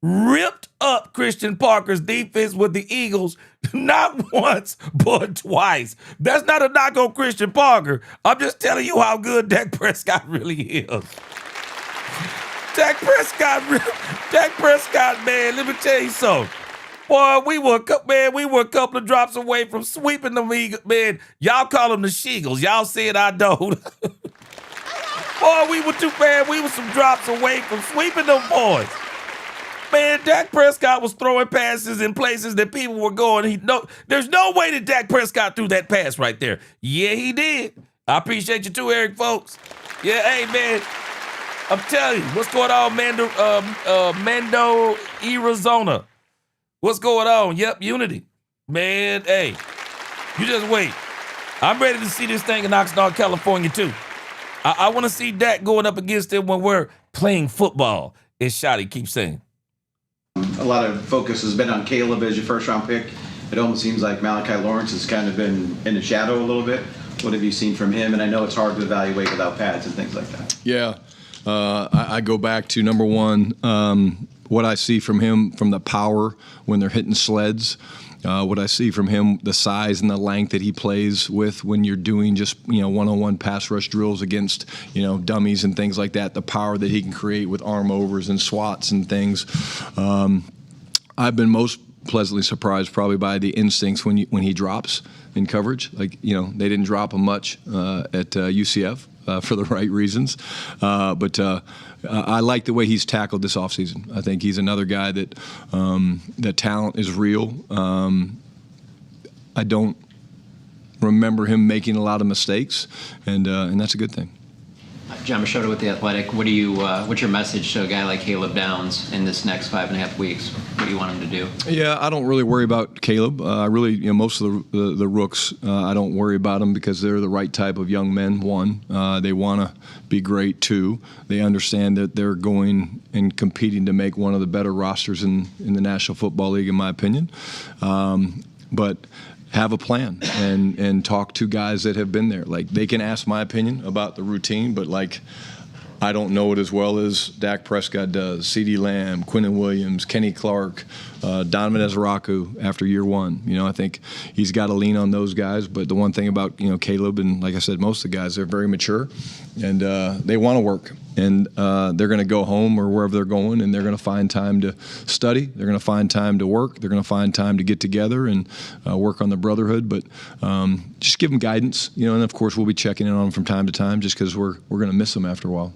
ripped up Christian Parker's defense with the Eagles not once, but twice. That's not a knock on Christian Parker. I'm just telling you how good Dak Prescott really is. Dak Prescott, man, let me tell you something. Boy, we were a couple of drops away from sweeping them Eagles. Man, y'all call them the Sheagles. Y'all said I don't. Boy, we were too bad. We were some drops away from sweeping them boys. Man, Dak Prescott was throwing passes in places that people were going. There's no way that Dak Prescott threw that pass right there. Yeah, he did. I appreciate you too, Eric, folks. Yeah, hey, man. I'm telling you, what's going on, Mando, Arizona? What's going on? Yep, Unity. Man, hey, you just wait. I'm ready to see this thing in Oxnard, California, too. I want to see Dak going up against it when we're playing football, as Shotty keeps saying. A lot of focus has been on Caleb as your first-round pick. It almost seems like Malachi Lawrence has kind of been in the shadow a little bit. What have you seen from him? And I know it's hard to evaluate without pads and things like that. Yeah. I go back to number one, what I see from him from the power when they're hitting sleds, what I see from him, the size and the length that he plays with when you're doing just, one-on-one pass rush drills against, dummies and things like that, the power that he can create with arm overs and swats and things. I've been most pleasantly surprised probably by the instincts when he drops in coverage. Like, they didn't drop him much at UCF. For the right reasons. But I like the way he's tackled this offseason. I think he's another guy that the talent is real. I don't remember him making a lot of mistakes, and that's a good thing. John Machado with The Athletic. What's your message to a guy like Caleb Downs in this next 5.5 weeks? What do you want him to do? Yeah, I don't really worry about Caleb. I really, most of the rooks, I don't worry about them because they're the right type of young men. One, they want to be great. Two, they understand that they're going and competing to make one of the better rosters in the National Football League, in my opinion. But have a plan and talk to guys that have been there. Like, they can ask my opinion about the routine, but I don't know it as well as Dak Prescott does, CeeDee Lamb, Quinnen Williams, Kenny Clark, Donovan Ezraku after year one. I think he's got to lean on those guys. But the one thing about, Caleb and, like I said, most of the guys, they're very mature and they want to work. And they're going to go home or wherever they're going, and they're going to find time to study. They're going to find time to work. They're going to find time to get together and work on the brotherhood. But just give them guidance, and of course we'll be checking in on them from time to time, just because we're going to miss them after a while.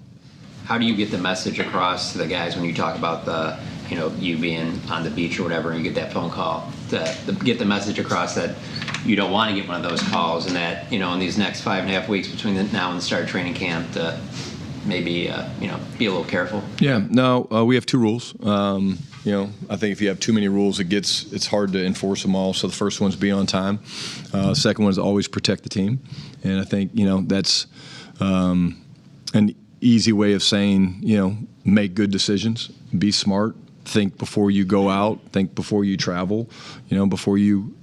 How do you get the message across to the guys when you talk about you being on the beach or whatever, and you get that phone call to get the message across that you don't want to get one of those calls, and that in these next 5.5 weeks between now and the start of training camp to maybe be a little careful? Yeah, no, we have 2 rules. I think if you have too many rules, it's hard to enforce them all. So the first one's be on time. Second one is always protect the team, and I think that's an easy way of saying make good decisions, be smart, think before you go out, think before you travel, before you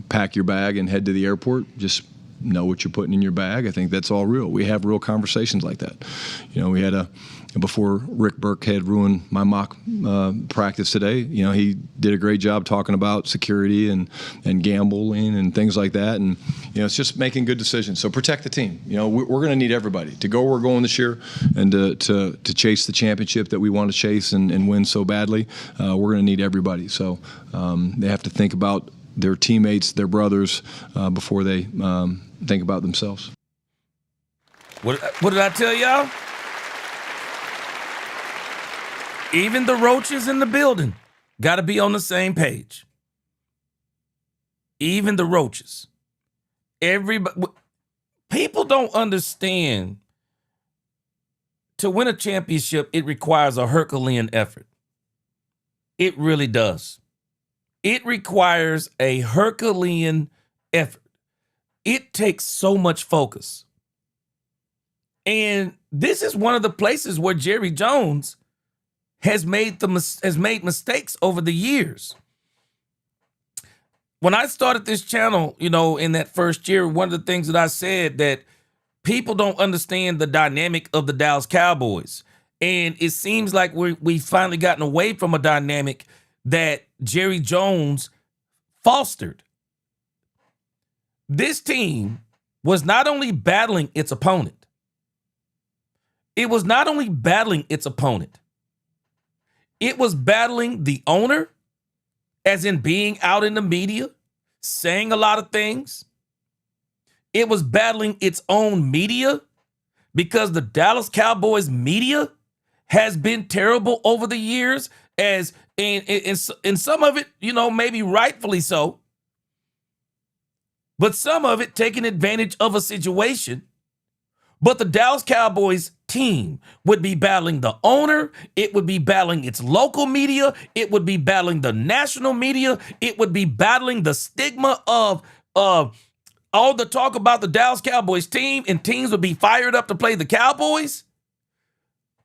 pack your bag and head to the airport. Just know what you're putting in your bag. I think that's all real. We have real conversations like that. We had before Rick Burke had ruined my mock practice today, he did a great job talking about security and gambling and things like that. And, it's just making good decisions. So protect the team. We're going to need everybody to go where we're going this year and to chase the championship that we want to chase and win so badly. We're going to need everybody. So they have to think about their teammates, their brothers, before they think about themselves. What did I tell y'all? Even the roaches in the building got to be on the same page. Even the roaches. Everybody. People don't understand. To win a championship, it requires a Herculean effort. It really does. It requires a Herculean effort. It takes so much focus. And this is one of the places where Jerry Jones has made mistakes over the years. When I started this channel, in that first year, one of the things that I said that people don't understand the dynamic of the Dallas Cowboys. And it seems like we've finally gotten away from a dynamic that Jerry Jones fostered. This team was not only battling its opponent. It was not only battling its opponent. It was battling the owner, as in being out in the media, saying a lot of things. It was battling its own media, because the Dallas Cowboys media has been terrible over the years, and some of it, maybe rightfully so, but some of it taking advantage of a situation. But the Dallas Cowboys team would be battling the owner. It would be battling its local media. It would be battling the national media. It would be battling the stigma of all the talk about the Dallas Cowboys team, and teams would be fired up to play the Cowboys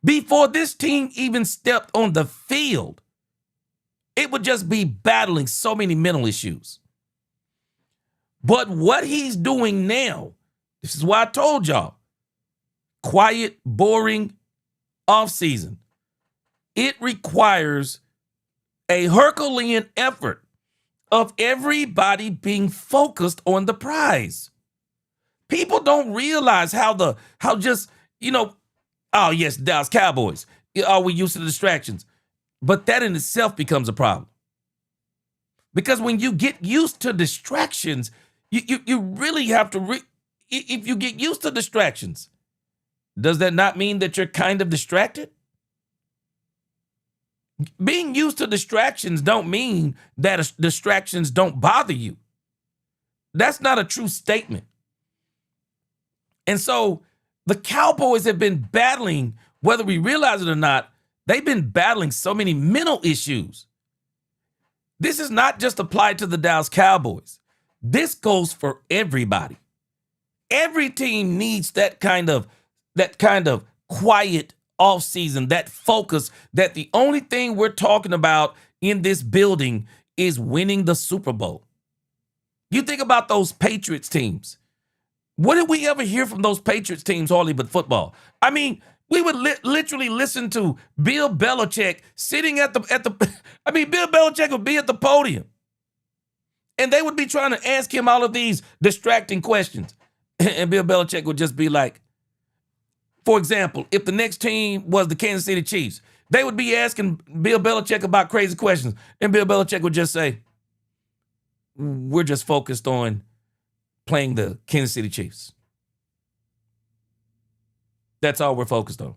before this team even stepped on the field. It would just be battling so many mental issues. But what he's doing now, this is why I told y'all, quiet, boring offseason. It requires a Herculean effort of everybody being focused on the prize. People don't realize oh yes, Dallas Cowboys. Are we used to the distractions? But that in itself becomes a problem. Because when you get used to distractions, you really have to, if you get used to distractions, does that not mean that you're kind of distracted? Being used to distractions don't mean that distractions don't bother you. That's not a true statement. And so the Cowboys have been battling, whether we realize it or not, they've been battling so many mental issues. This is not just applied to the Dallas Cowboys. This goes for everybody. Every team needs that kind of quiet offseason, that focus, that the only thing we're talking about in this building is winning the Super Bowl. You think about those Patriots teams. What did we ever hear from those Patriots teams, hardly but football? I mean, We would literally listen to Bill Belichick sitting at the Bill Belichick would be at the podium. And they would be trying to ask him all of these distracting questions. And Bill Belichick would just be like, for example, if the next team was the Kansas City Chiefs, they would be asking Bill Belichick about crazy questions. And Bill Belichick would just say, we're just focused on playing the Kansas City Chiefs. That's all we're focused on.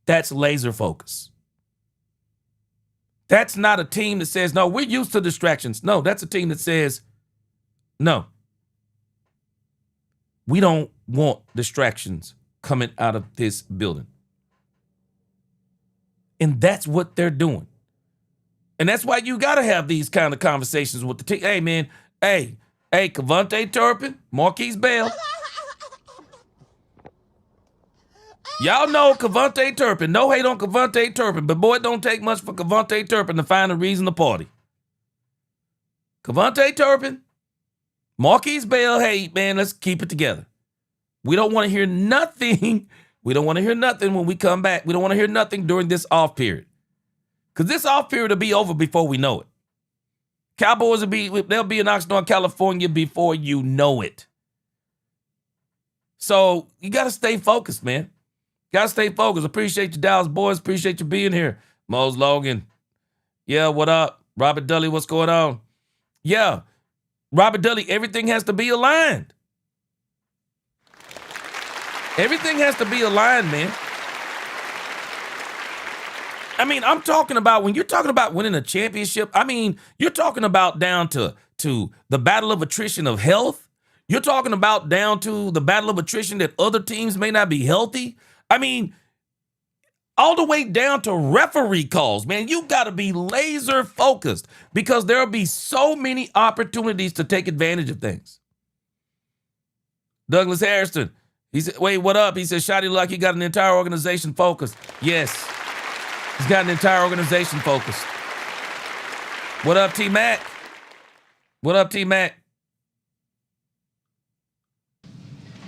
That's laser focus. That's not a team that says, no, we're used to distractions. No, that's a team that says, no, we don't want distractions coming out of this building. And that's what they're doing. And that's why you got to have these kind of conversations with the team. Hey, man, hey, Cavante Turpin, Marquise Bell. Y'all know Cavante Turpin. No hate on Cavante Turpin, but boy, it don't take much for Cavante Turpin to find a reason to party. Cavante Turpin, Marquise Bell, hey, man, let's keep it together. We don't want to hear nothing. We don't want to hear nothing when we come back. We don't want to hear nothing during this off period. Because this off period will be over before we know it. Cowboys they'll be in Oxnard, California before you know it. So you got to stay focused, man. Got to stay focused. Appreciate you, Dallas boys. Appreciate you being here. Mose Logan. Yeah, what up? Robert Dudley, what's going on? Yeah, Robert Dudley, everything has to be aligned. Everything has to be aligned, man. I mean, I'm talking about, when you're talking about winning a championship, I mean, you're talking about down to the battle of attrition of health. You're talking about down to the battle of attrition that other teams may not be healthy. I mean, all the way down to referee calls, man. You got to be laser focused because there'll be so many opportunities to take advantage of things. Douglas Harrison, he said, wait, what up? He said, Shotty, like he got an entire organization focused. Yes, he's got an entire organization focused. What up, T-Mac? What up, T-Mac?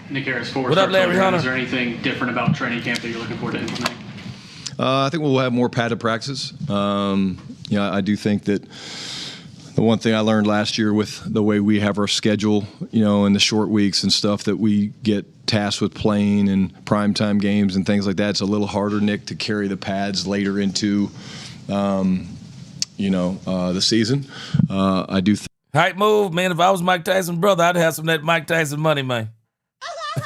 Nick Harris, forward. What up, Larry Hunter? Is there anything different about training camp that you're looking forward to implementing? I think we'll have more padded practices. I do think that the one thing I learned last year with the way we have our schedule, in the short weeks and stuff that we get tasked with playing and primetime games and things like that, it's a little harder, Nick, to carry the pads later into, the season. I do. Hype move, man. If I was Mike Tyson's brother, I'd have some of that Mike Tyson money, man.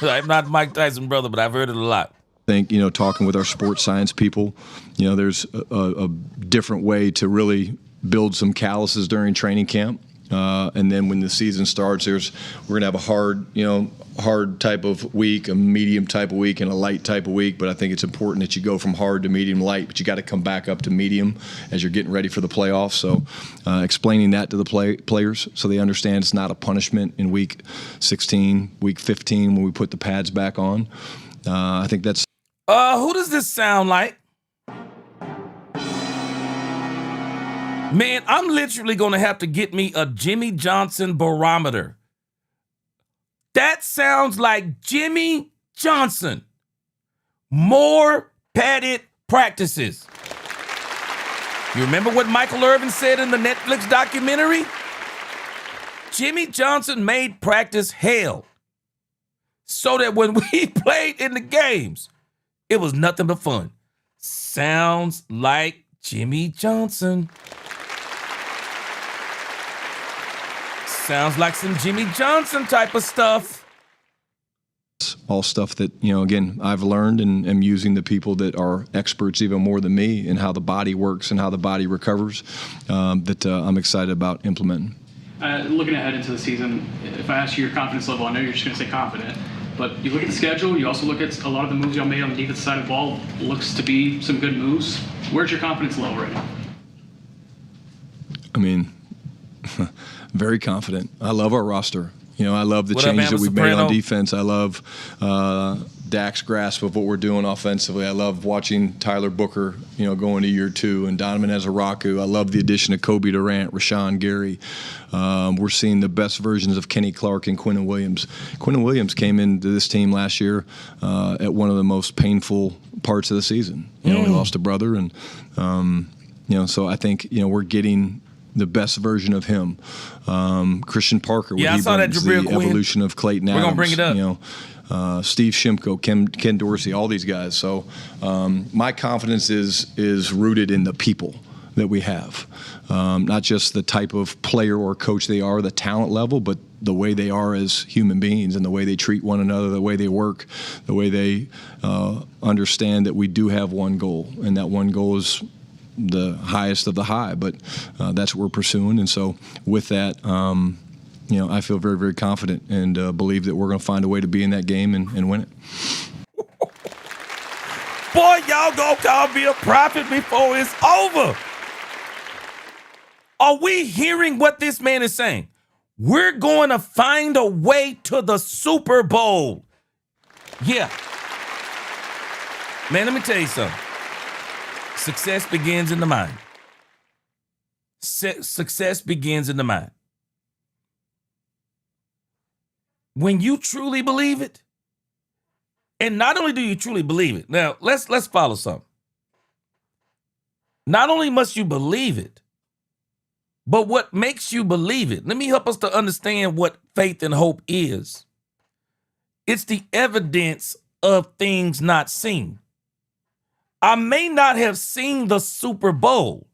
I'm not Mike Tyson's brother, but I've heard it a lot. I think, talking with our sports science people, there's a different way to really build some calluses during training camp. And then when the season starts, we're going to have a hard type of week, a medium type of week, and a light type of week. But I think it's important that you go from hard to medium light, but you got to come back up to medium as you're getting ready for the playoffs. So explaining that to the players so they understand it's not a punishment in week 16, week 15 when we put the pads back on. I think that's. Who does this sound like? Man, I'm literally going to have to get me a Jimmy Johnson barometer. That sounds like Jimmy Johnson. More padded practices. You remember what Michael Irvin said in the Netflix documentary? Jimmy Johnson made practice hell so that when we played in the games, it was nothing but fun. Sounds like Jimmy Johnson. Sounds like some Jimmy Johnson type of stuff. All stuff that, again, I've learned and am using the people that are experts even more than me in how the body works and how the body recovers that I'm excited about implementing. Looking ahead into the season, if I ask you your confidence level, I know you're just going to say confident, but you look at the schedule, you also look at a lot of the moves y'all made on the defensive side of the ball, looks to be some good moves. Where's your confidence level right now? I mean, very confident. I love our roster. I love the changes that we've made on defense. I love Dak's grasp of what we're doing offensively. I love watching Tyler Booker, going to year 2, and Donovan Azaraku. I love the addition of Kobe Durant, Rashawn Gary. We're seeing the best versions of Kenny Clark and Quinnen Williams. Quinnen Williams came into this team last year at one of the most painful parts of the season. He lost a brother, and so I think we're getting the best version of him. Christian Parker, I saw that the Jabril Quinn. evolution of Clayton Adams. We're gonna bring it up. Steve Shimko, Ken Dorsey, all these guys. So my confidence is rooted in the people that we have, not just the type of player or coach they are, the talent level, but the way they are as human beings and the way they treat one another, the way they work, the way they understand that we do have one goal, and that one goal is the highest of the high, but that's what we're pursuing. And so with that, I feel very, very confident and believe that we're going to find a way to be in that game and win it. Boy, y'all gonna call me a prophet before it's over. Are we hearing what this man is saying? We're going to find a way to the Super Bowl. Yeah. Man, let me tell you something. Success begins in the mind. Success begins in the mind. When you truly believe it, and not only do you truly believe it, now let's follow something. Not only must you believe it, but what makes you believe it? Let me help us to understand what faith and hope is. It's the evidence of things not seen. I may not have seen the Super Bowl,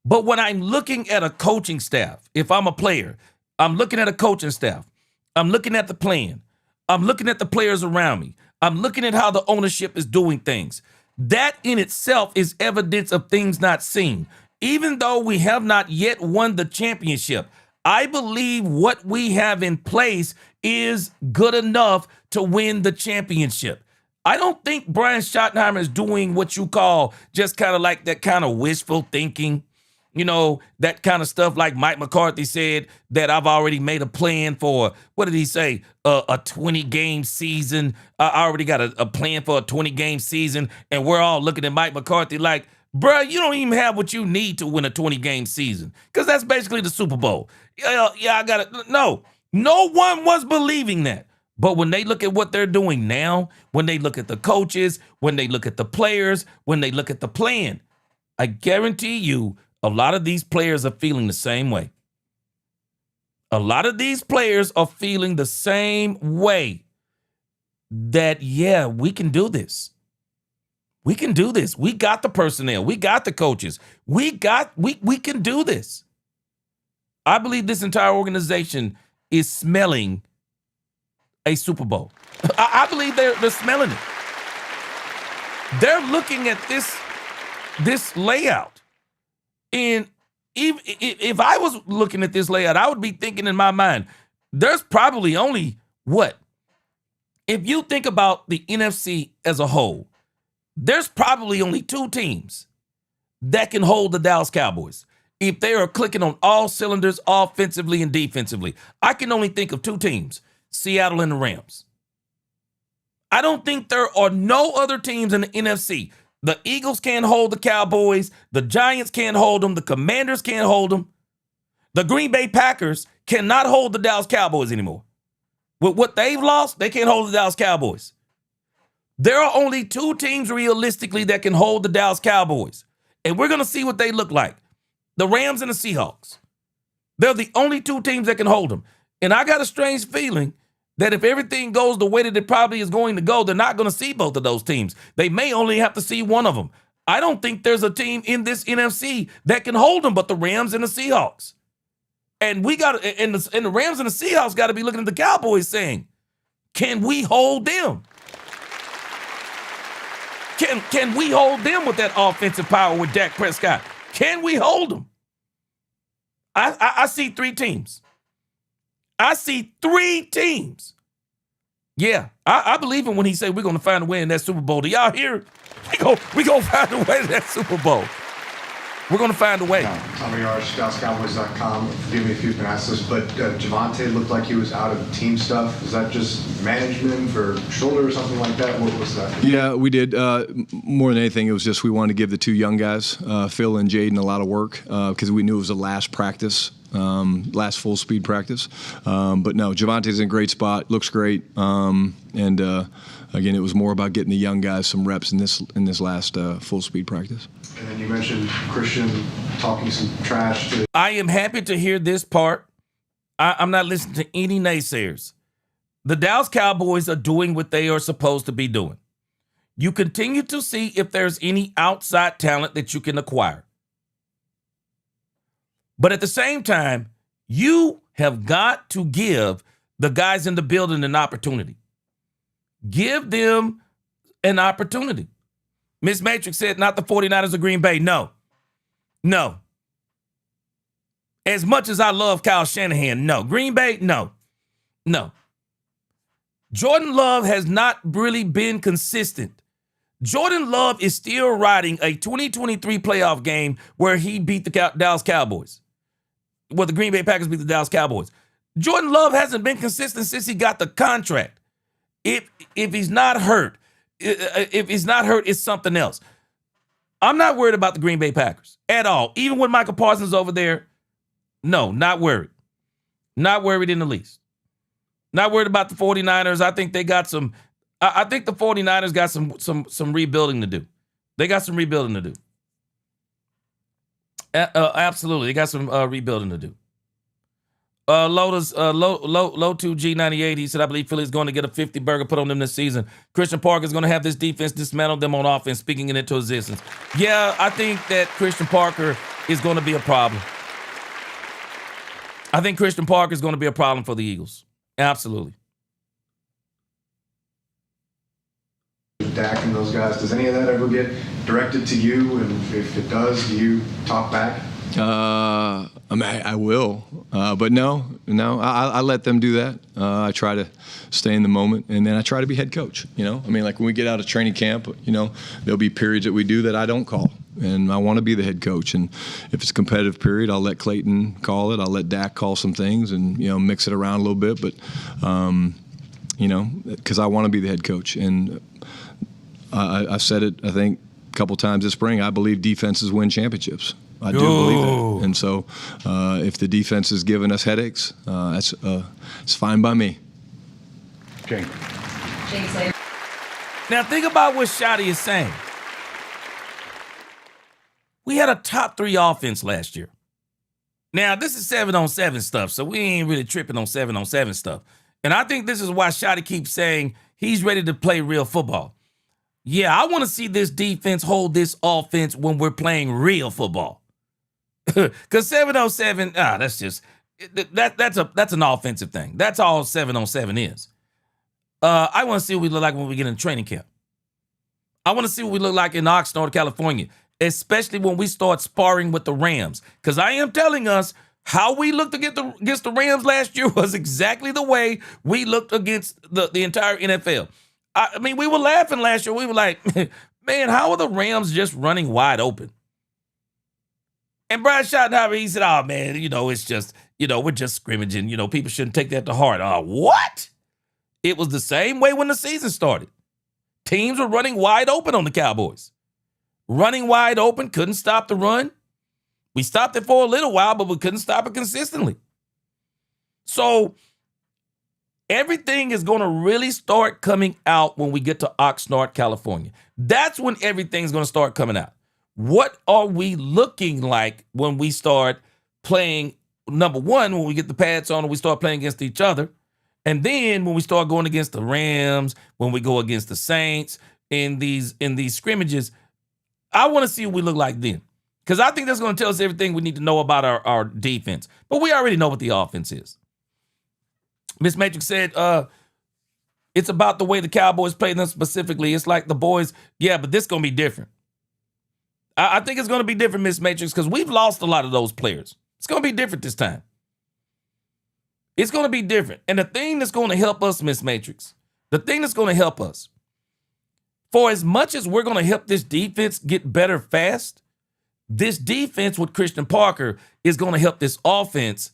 but when I'm looking at a coaching staff, if I'm a player, I'm looking at a coaching staff. I'm looking at the plan. I'm looking at the players around me. I'm looking at how the ownership is doing things. That in itself is evidence of things not seen. Even though we have not yet won the championship, I believe what we have in place is good enough to win the championship. I don't think Brian Schottenheimer is doing what you call just kind of like that kind of wishful thinking. That kind of stuff like Mike McCarthy said that I've already made a plan for, what did he say, a 20-game season. I already got a plan for a 20-game season, and we're all looking at Mike McCarthy like, bruh, you don't even have what you need to win a 20-game season, because that's basically the Super Bowl. Yeah, I got it. No one was believing that. But when they look at what they're doing now, when they look at the coaches, when they look at the players, when they look at the plan, I guarantee you, a lot of these players are feeling the same way. A lot of these players are feeling the same way that, yeah, we can do this. We can do this. We got the personnel. We got the coaches. We can do this. I believe this entire organization is smelling a Super Bowl. I believe they're smelling it. They're looking at this layout. And if I was looking at this layout, I would be thinking in my mind, there's probably only what? If you think about the NFC as a whole, there's probably only 2 teams that can hold the Dallas Cowboys. If they are clicking on all cylinders offensively and defensively, I can only think of 2 teams, Seattle and the Rams. I don't think there are no other teams in the NFC. The Eagles can't hold the Cowboys. The Giants can't hold them. The Commanders can't hold them. The Green Bay Packers cannot hold the Dallas Cowboys anymore. With what they've lost, they can't hold the Dallas Cowboys. There are only 2 teams realistically that can hold the Dallas Cowboys. And we're going to see what they look like. The Rams and the Seahawks. They're the only 2 teams that can hold them. And I got a strange feeling that if everything goes the way that it probably is going to go, they're not going to see both of those teams. They may only have to see one of them. I don't think there's a team in this NFC that can hold them but the Rams and the Seahawks. And the Rams and the Seahawks got to be looking at the Cowboys saying, can we hold them? Can we hold them with that offensive power with Dak Prescott? Can we hold them? I see 3 teams. I see 3 teams. Yeah, I believe him when he said we're going to find a way in that Super Bowl. Do y'all hear it? We go find a way in that Super Bowl. We're going to find a way. Tommy Arch, DallasCowboys.com. Forgive me if you've been asked this, but Javonte looked like he was out of team stuff. Is that just management for shoulder or something like that? What was that? Yeah, we did. More than anything, it was just we wanted to give the two young guys, Phil and Jaden, a lot of work because we knew it was the last practice, last full speed practice. But no, Javonte's in a great spot, looks great, and again, it was more about getting the young guys some reps in this last full speed practice. And then you mentioned Christian talking some trash to. I am happy to hear this part. I'm not listening to any naysayers. The Dallas Cowboys are doing what they are supposed to be doing. You continue to see if there's any outside talent that you can acquire. But at the same time, you have got to give the guys in the building an opportunity. Give them an opportunity. Miss Matrix said not the 49ers of Green Bay. No. As much as I love Kyle Shanahan, no. Green Bay, no. Jordan Love has not really been consistent. Jordan Love is still riding a 2023 playoff game where he beat the Dallas Cowboys. Well, the Green Bay Packers beat the Dallas Cowboys. Jordan Love hasn't been consistent since he got the contract. If he's not hurt, it's something else. I'm not worried about the Green Bay Packers at all. Even with Michael Parsons over there, no, not worried. Not worried in the least. Not worried about the 49ers. I think they got some. I think the 49ers got some rebuilding to do. They got some rebuilding to do. Absolutely, they got some rebuilding to do. Lotus, Low2G98, he said, I believe Philly's going to get a 50 burger put on them this season. Christian Parker is going to have this defense dismantle them on offense, speaking it into existence. Yeah, I think that Christian Parker is going to be a problem. I think Christian Parker is going to be a problem for the Eagles. Absolutely. Dak and those guys, does any of that ever get directed to you? And if it does, do you talk back? I will, but no, I let them do that. I try to stay in the moment, and then I try to be head coach. Like when we get out of training camp, there'll be periods that we do that I don't call, and I want to be the head coach. And if it's a competitive period, I'll let Clayton call it. I'll let Dak call some things, and mix it around a little bit. But because I want to be the head coach, and I've said it, I think, a couple times this spring. I believe defenses win championships. I do believe that. And so if the defense is giving us headaches, it's fine by me. Okay. Now think about what Shotty is saying. We had a top 3 offense last year. Now, this is 7-on-7 stuff, so we ain't really tripping on 7-on-7 stuff. And I think this is why Shotty keeps saying he's ready to play real football. Yeah, I want to see this defense hold this offense when we're playing real football. Because 7-on-7, that's just that's an offensive thing. That's all 7-on-7 is. I want to see what we look like when we get in training camp. I want to see what we look like in Oxnard, California, especially when we start sparring with the Rams. Because I am telling us how we looked against the Rams last year was exactly the way we looked against the entire NFL. I mean, we were laughing last year. We were like, man, how are the Rams just running wide open? And Brian Schottenheimer, he said, oh, man, it's just, we're just scrimmaging. People shouldn't take that to heart. What? It was the same way when the season started. Teams were running wide open on the Cowboys. Running wide open, couldn't stop the run. We stopped it for a little while, but we couldn't stop it consistently. So everything is going to really start coming out when we get to Oxnard, California. That's when everything's going to start coming out. What are we looking like when we start playing, number one, when we get the pads on and we start playing against each other? And then when we start going against the Rams, when we go against the Saints in these scrimmages, I want to see what we look like then. Because I think that's going to tell us everything we need to know about our defense. But we already know what the offense is. Miss Matrix said, it's about the way the Cowboys play them specifically. It's like the boys, yeah, but this is going to be different. I think it's going to be different, Miss Matrix, because we've lost a lot of those players. It's going to be different this time. It's going to be different. And the thing that's going to help us, Miss Matrix, the thing that's going to help us, for as much as we're going to help this defense get better fast, this defense with Christian Parker is going to help this offense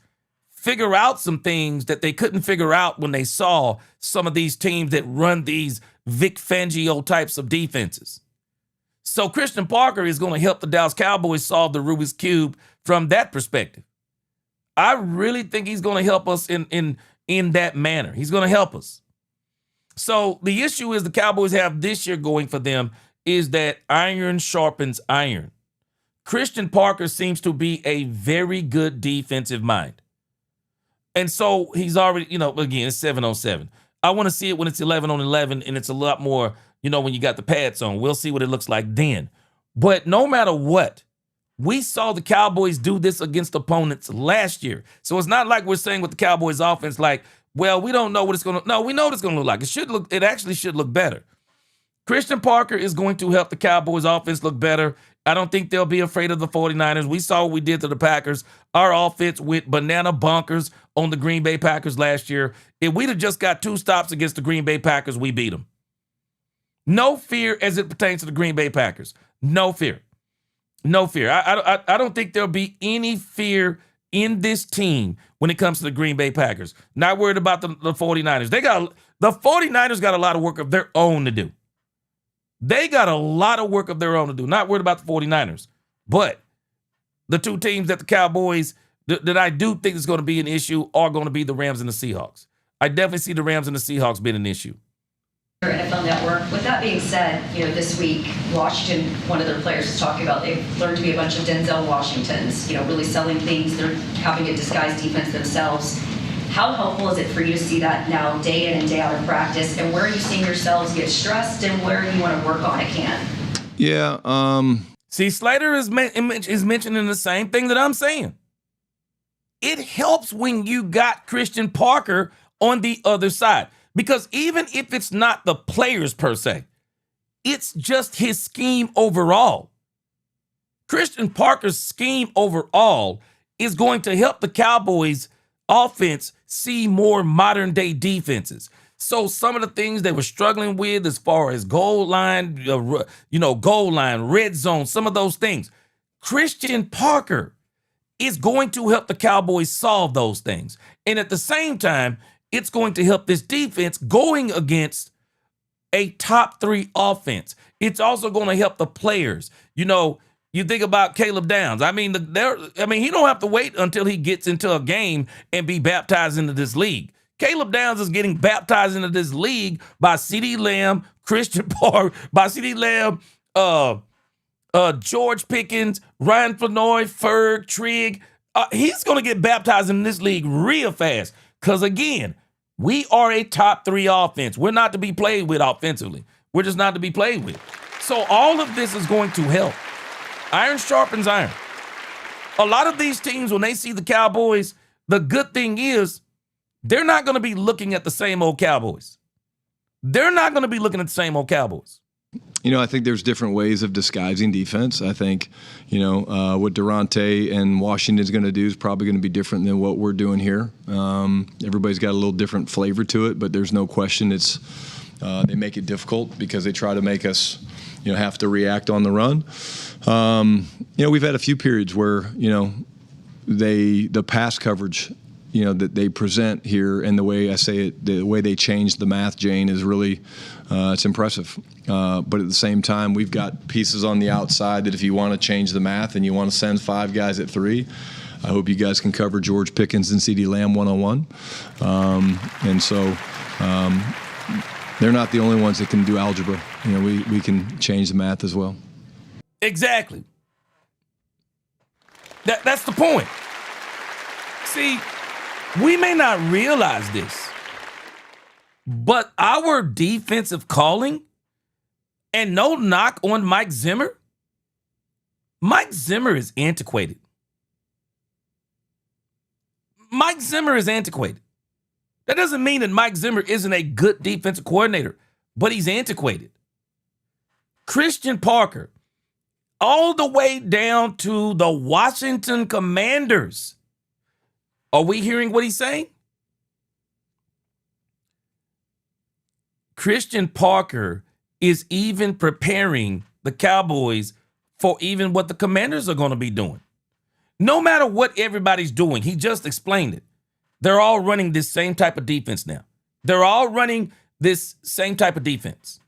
figure out some things that they couldn't figure out when they saw some of these teams that run these Vic Fangio types of defenses. So Christian Parker is going to help the Dallas Cowboys solve the Rubik's Cube from that perspective. I really think he's going to help us in that manner. He's going to help us. So the issue is the Cowboys have this year going for them is that iron sharpens iron. Christian Parker seems to be a very good defensive mind. And so he's already, again, it's 7-on-7. I want to see it when it's 11-on-11 and it's a lot more, when you got the pads on. We'll see what it looks like then. But no matter what, we saw the Cowboys do this against opponents last year. So it's not like we're saying with the Cowboys offense, like, well, we don't know what it's going to, no, we know what it's going to look like. It actually should look better. Christian Parker is going to help the Cowboys offense look better. I don't think they'll be afraid of the 49ers. We saw what we did to the Packers. Our offense went banana bonkers on the Green Bay Packers last year. If we'd have just got 2 stops against the Green Bay Packers, we beat them. No fear as it pertains to the Green Bay Packers. No fear. No fear. I don't think there'll be any fear in this team when it comes to the Green Bay Packers. Not worried about the 49ers. The 49ers got a lot of work of their own to do. They got a lot of work of their own to do. Not worried about the 49ers. But the 2 teams that the Cowboys, that I do think is going to be an issue are going to be the Rams and the Seahawks. I definitely see the Rams and the Seahawks being an issue. NFL Network. With that being said, this week, Washington, one of their players is talking about they've learned to be a bunch of Denzel Washingtons, really selling things. They're having a disguised defense themselves. How helpful is it for you to see that now day in and day out in practice? And where are you seeing yourselves get stressed and where do you want to work on it, Can? Yeah. See, Slater is mentioning the same thing that I'm saying. It helps when you got Christian Parker on the other side. Because even if it's not the players per se, it's just his scheme overall. Christian Parker's scheme overall is going to help the Cowboys offense see more modern day defenses. So some of the things they were struggling with as far as goal line, red zone, some of those things, Christian Parker is going to help the Cowboys solve those things. And at the same time, it's going to help this defense going against a top 3 offense. It's also going to help the players. You think about Caleb Downs. I mean, he don't have to wait until he gets into a game and be baptized into this league. Caleb Downs is getting baptized into this league by CeeDee Lamb, Christian Parker, by CeeDee Lamb, George Pickens, Ryan Flournoy, Ferg, Trigg. He's going to get baptized in this league real fast. Because, again, we are a top 3 offense. We're not to be played with offensively. We're just not to be played with. So all of this is going to help. Iron sharpens iron. A lot of these teams, when they see the Cowboys, the good thing is they're not going to be looking at the same old Cowboys. They're not going to be looking at the same old Cowboys. I think there's different ways of disguising defense. I think, what Durante and Washington's going to do is probably going to be different than what we're doing here. Everybody's got a little different flavor to it, but there's no question they make it difficult because they try to make us, have to react on the run. We've had a few periods where, the pass coverage, that they present here and the way I say it, the way they change the math, Jane, is really, it's impressive. But at the same time, we've got pieces on the outside that if you want to change the math and you want to send 5 guys at 3, I hope you guys can cover George Pickens and CeeDee Lamb one-on-one. And so they're not the only ones that can do algebra. We can change the math as well. Exactly. That's the point. See, we may not realize this, but our defensive calling, and no knock on Mike Zimmer is antiquated. Mike Zimmer is antiquated. That doesn't mean that Mike Zimmer isn't a good defensive coordinator, but he's antiquated. Christian Parker, all the way down to the Washington Commanders. Are we hearing what he's saying? Christian Parker is even preparing the Cowboys for even what the Commanders are going to be doing. No matter what everybody's doing, he just explained it. They're all running this same type of defense now. They're all running this same type of defense.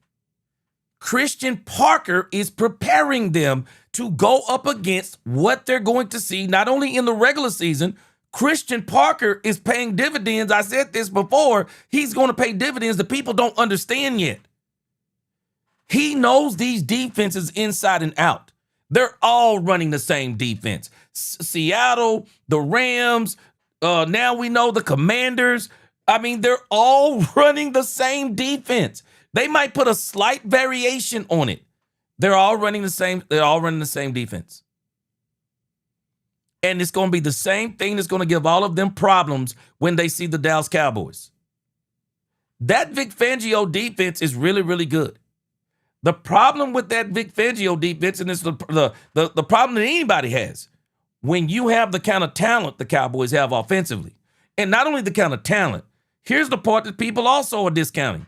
Christian Parker is preparing them to go up against what they're going to see, not only in the regular season. Christian Parker is paying dividends. I said this before. He's going to pay dividends that people don't understand yet. He knows these defenses inside and out. They're all running the same defense. Seattle, the Rams, now we know the Commanders. I mean, they're all running the same defense. They might put a slight variation on it. They're all running the same defense. And it's going to be the same thing that's going to give all of them problems when they see the Dallas Cowboys. That Vic Fangio defense is really, really good. The problem with that Vic Fangio defense, and it's the problem that anybody has, when you have the kind of talent the Cowboys have offensively, and not only the kind of talent, here's the part that people also are discounting: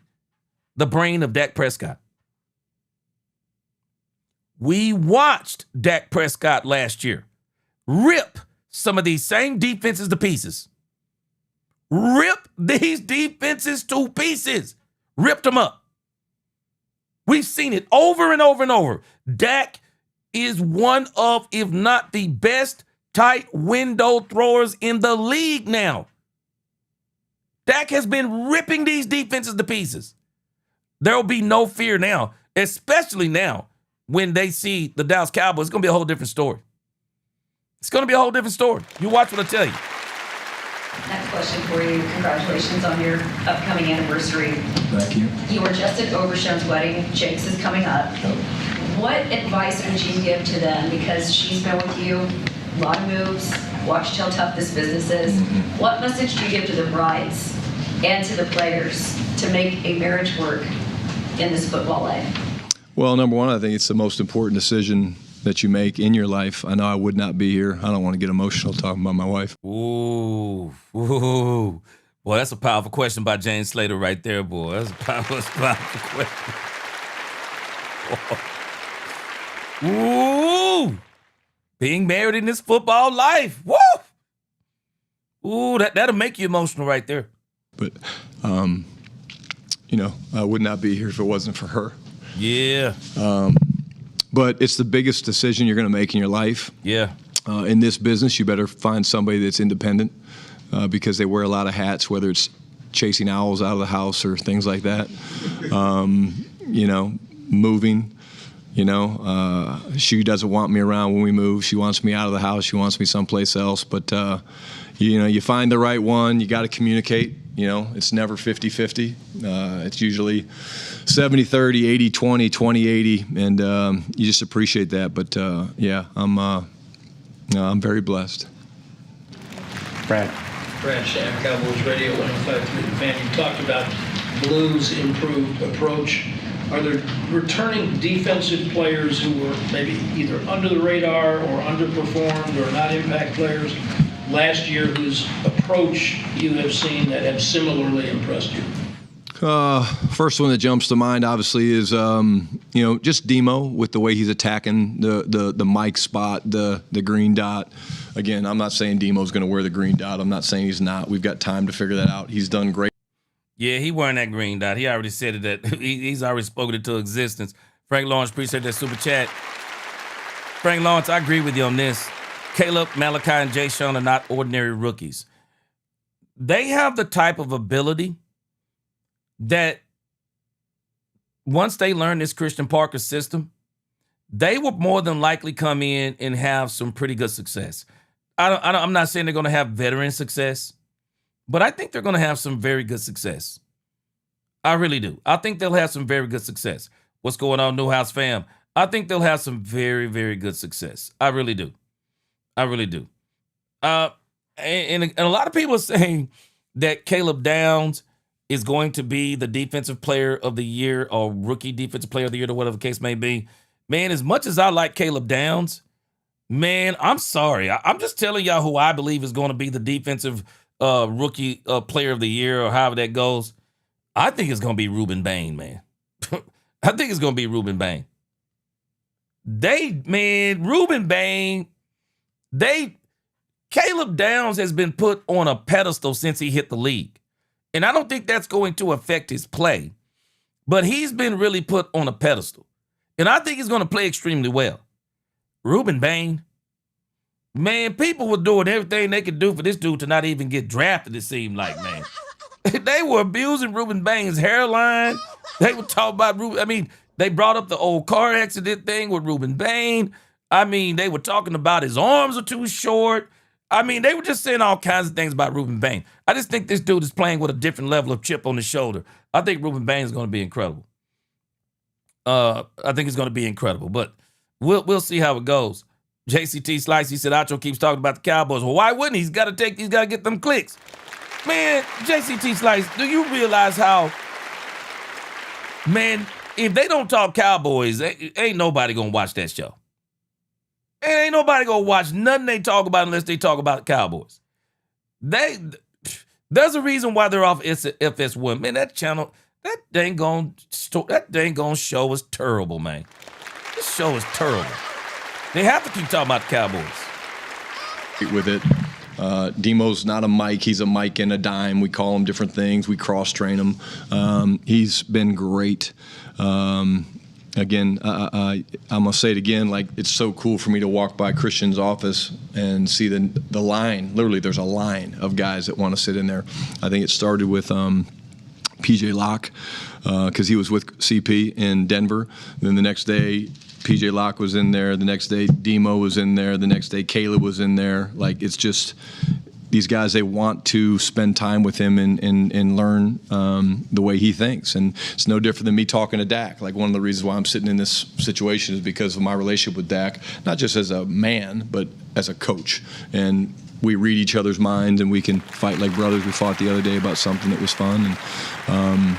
the brain of Dak Prescott. We watched Dak Prescott last year rip some of these same defenses to pieces. Rip these defenses to pieces. Ripped them up. We've seen it over and over and over. Dak is one of, if not the best, tight window throwers in the league now. Dak has been ripping these defenses to pieces. There will be no fear now, especially now when they see the Dallas Cowboys. It's going to be a whole different story. It's going to be a whole different story. You watch what I tell you. Next question for you. Congratulations on your upcoming anniversary. Thank you. You were just at Overshown's wedding. Jake's is coming up. What advice would you give to them? Because she's been with you, a lot of moves, watched how tough this business is. What message do you give to the brides and to the players to make a marriage work in this football life? Well, number one, I think it's the most important decision that you make in your life. I know I would not be here. I don't want to get emotional talking about my wife. Ooh. Boy, that's a powerful question by James Slater right there, boy. That's a powerful question. Ooh. Being married in this football life. Woo! Ooh, that'll make you emotional right there. But, I would not be here if it wasn't for her. Yeah. But it's the biggest decision you're going to make in your life. Yeah. In this business, you better find somebody that's independent because they wear a lot of hats, whether it's chasing owls out of the house or things like that. Moving. She doesn't want me around when we move. She wants me out of the house. She wants me someplace else. But, you find the right one. You got to communicate. It's never 50-50. It's usually 70-30, 80-20, 20-80, and you just appreciate that. But, I'm very blessed. Brad Sham, Cowboys Radio 105.3 The Fan. You talked about Blue's improved approach. Are there returning defensive players who were maybe either under the radar or underperformed or not impact players last year whose approach you have seen that have similarly impressed you? First one that jumps to mind, obviously, is just Demo with the way he's attacking the mic spot, the green dot. Again, I'm not saying Demo's going to wear the green dot. I'm not saying he's not. We've got time to figure that out. He's done great. Yeah, he wearing that green dot. He already said it. That he's already spoken it to existence. Frank Lawrence, appreciate that super chat. Frank Lawrence, I agree with you on this. Caleb, Malachi, and Jay Sean are not ordinary rookies. They have the type of ability that once they learn this Christian Parker system, they will more than likely come in and have some pretty good success. I'm not saying they're going to have veteran success, but I think they're going to have some very good success. I really do. I think they'll have some very good success. What's going on, Newhouse fam? I think they'll have some very, very good success. I really do. I really do. And a lot of people are saying that Caleb Downs is going to be the defensive player of the year or rookie defensive player of the year or whatever the case may be. Man, as much as I like Caleb Downs, man, I'm sorry. I'm just telling y'all who I believe is going to be the defensive rookie player of the year or however that goes. I think it's going to be Ruben Bain, man. I think it's going to be Ruben Bain. Reuben Bain, Caleb Downs has been put on a pedestal since he hit the league. And I don't think that's going to affect his play. But he's been really put on a pedestal. And I think he's going to play extremely well. Reuben Bain, man, people were doing everything they could do for this dude to not even get drafted, it seemed like, man. They were abusing Reuben Bain's hairline. They were talking about Reuben. I mean, they brought up the old car accident thing with Reuben Bain. I mean, they were talking about his arms are too short. I mean, they were just saying all kinds of things about Reuben Bain. I just think this dude is playing with a different level of chip on his shoulder. I think Reuben Bain is going to be incredible. I think it's going to be incredible, but we'll see how it goes. JCT Slice, he said, Acho keeps talking about the Cowboys. Well, why wouldn't he? He's got to get them clicks. Man, JCT Slice, do you realize how, man, if they don't talk Cowboys, ain't nobody going to watch that show. Ain't nobody going to watch nothing they talk about unless they talk about the Cowboys. There's a reason why they're off FS1. Man, that channel, that dang gone show is terrible, man. This show is terrible. They have to keep talking about the Cowboys. With it. Demo's not a Mike. He's a Mike and a dime. We call him different things. We cross-train him. He's been great. Again, I'm going to say it again, like, it's so cool for me to walk by Christian's office and see the line. Literally, there's a line of guys that want to sit in there. I think it started with PJ Locke because he was with CP in Denver. Then the next day, PJ Locke was in there. The next day, Demo was in there. The next day, Caleb was in there. Like, it's just these guys, they want to spend time with him and learn the way he thinks. And it's no different than me talking to Dak. Like, one of the reasons why I'm sitting in this situation is because of my relationship with Dak, not just as a man, but as a coach. And we read each other's minds, and we can fight like brothers. We fought the other day about something that was fun. And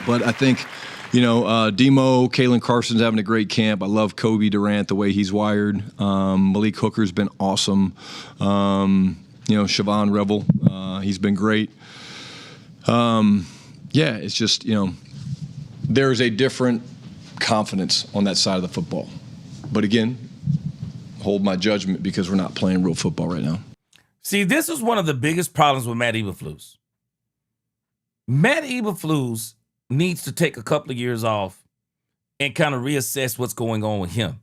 but I think, you know, Demo, Kalen Carson's having a great camp. I love Kobe Durant, the way he's wired. Malik Hooker's been awesome. You know, Siobhan Revel, he's been great. Yeah, it's just, you know, there's a different confidence on that side of the football. But again, hold my judgment because we're not playing real football right now. See, this is one of the biggest problems with Matt Eberflus. Matt Eberflus needs to take a couple of years off and kind of reassess what's going on with him.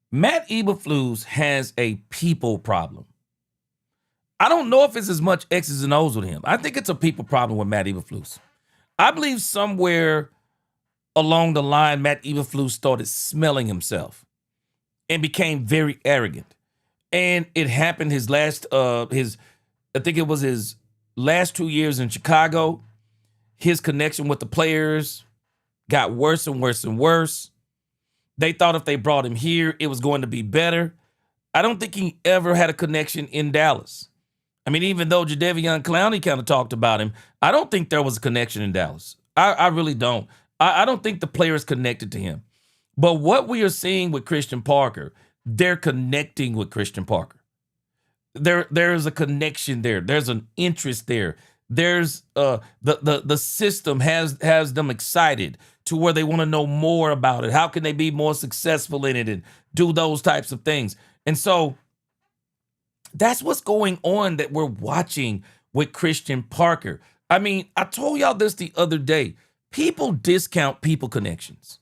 Matt Eberflus has a people problem. I don't know if it's as much X's and O's with him. I think it's a people problem with Matt Eberflus. I believe somewhere along the line, Matt Eberflus started smelling himself and became very arrogant. And it happened his last 2 years in Chicago. His connection with the players got worse and worse and worse. They thought if they brought him here, it was going to be better. I don't think he ever had a connection in Dallas. I mean, even though Jadeveon Clowney kind of talked about him, I don't think there was a connection in Dallas. I really don't. I don't think the players connected to him. But what we are seeing with Christian Parker, they're connecting with Christian Parker. There's a connection there. There's an interest there. There's the system has them excited to where they want to know more about it. How can they be more successful in it and do those types of things? And so that's what's going on that we're watching with Christian Parker. I mean, I told y'all this the other day. People discount people connections.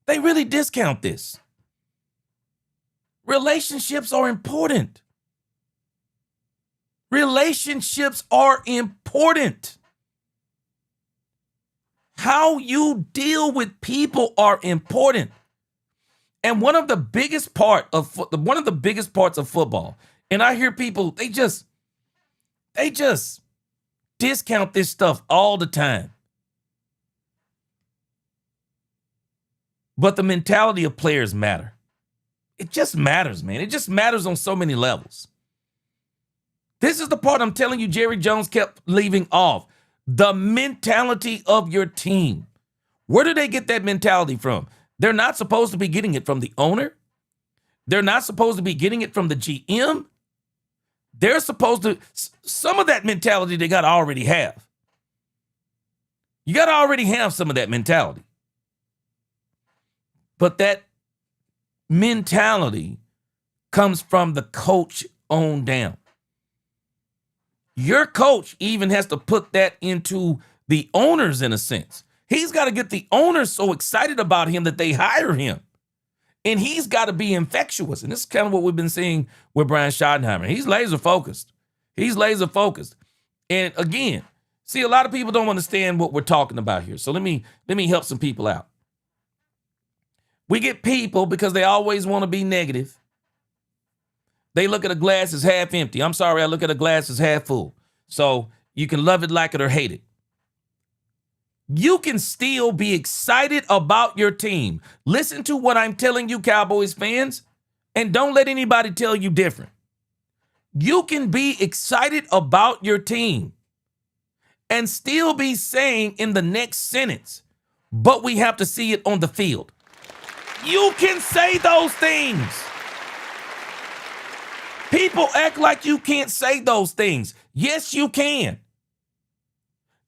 They really discount this. Relationships are important. Relationships are important. How you deal with people are important. And one of the biggest parts of football, and I hear people, they just discount this stuff all the time. But the mentality of players matter. It just matters, man. It just matters on so many levels. This is the part I'm telling you Jerry Jones kept leaving off. The mentality of your team. Where do they get that mentality from? They're not supposed to be getting it from the owner. They're not supposed to be getting it from the GM. They're supposed to, some of that mentality they got to already have. You got to already have some of that mentality. But that mentality comes from the coach on down. Your coach even has to put that into the owners in a sense. He's got to get the owners so excited about him that they hire him. And he's got to be infectious. And this is kind of what we've been seeing with Brian Schottenheimer. He's laser focused. He's laser focused. And again, see, a lot of people don't understand what we're talking about here. So let me help some people out. We get people because they always want to be negative. They look at a glass as half empty. I'm sorry, I look at a glass as half full. So you can love it, like it, or hate it. You can still be excited about your team. Listen to what I'm telling you, Cowboys fans, and don't let anybody tell you different. You can be excited about your team and still be saying in the next sentence, but we have to see it on the field. You can say those things. People act like you can't say those things. Yes, you can.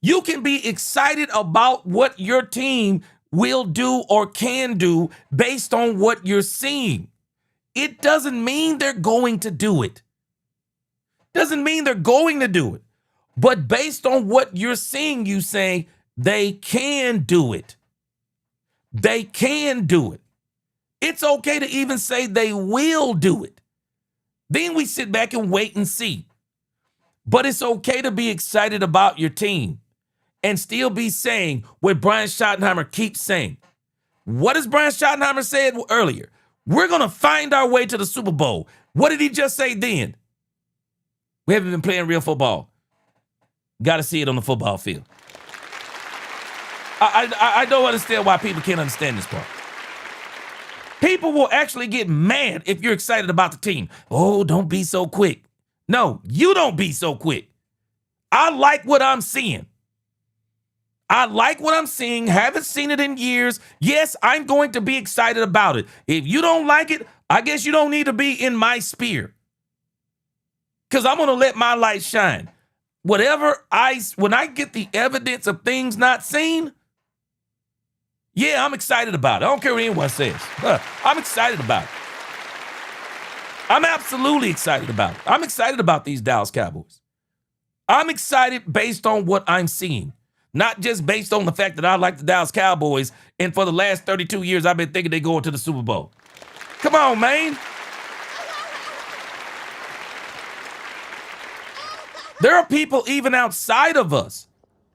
You can be excited about what your team will do or can do based on what you're seeing. It doesn't mean they're going to do it. Doesn't mean they're going to do it. But based on what you're seeing, you say they can do it. They can do it. It's okay to even say they will do it. Then we sit back and wait and see. But it's okay to be excited about your team and still be saying what Brian Schottenheimer keeps saying. What does Brian Schottenheimer said earlier? We're going to find our way to the Super Bowl. What did he just say then? We haven't been playing real football. Got to see it on the football field. I don't understand why people can't understand this part. People will actually get mad if you're excited about the team. Oh, don't be so quick. No, you don't be so quick. I like what I'm seeing. I like what I'm seeing. Haven't seen it in years. Yes, I'm going to be excited about it. If you don't like it, I guess you don't need to be in my sphere. Because I'm going to let my light shine. When I get the evidence of things not seen, yeah, I'm excited about it. I don't care what anyone says. I'm excited about it. I'm absolutely excited about it. I'm excited about these Dallas Cowboys. I'm excited based on what I'm seeing, not just based on the fact that I like the Dallas Cowboys, and for the last 32 years, I've been thinking they're going to the Super Bowl. Come on, man. There are people even outside of us.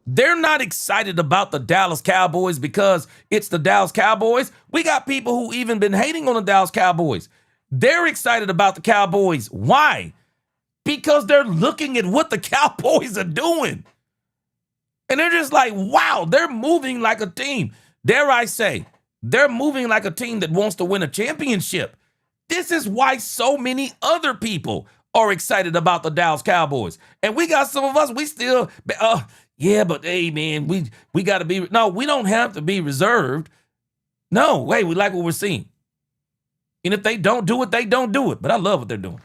They're not excited about the Dallas Cowboys because it's the Dallas Cowboys. We got people who even been hating on the Dallas Cowboys. They're excited about the Cowboys. Why? Because they're looking at what the Cowboys are doing. And they're just like, wow, they're moving like a team. Dare I say, they're moving like a team that wants to win a championship. This is why so many other people are excited about the Dallas Cowboys. And we got some of us, we still, yeah, but hey, man, we got to be, no, we don't have to be reserved. No, hey, we like what we're seeing. And if they don't do it, they don't do it. But I love what they're doing.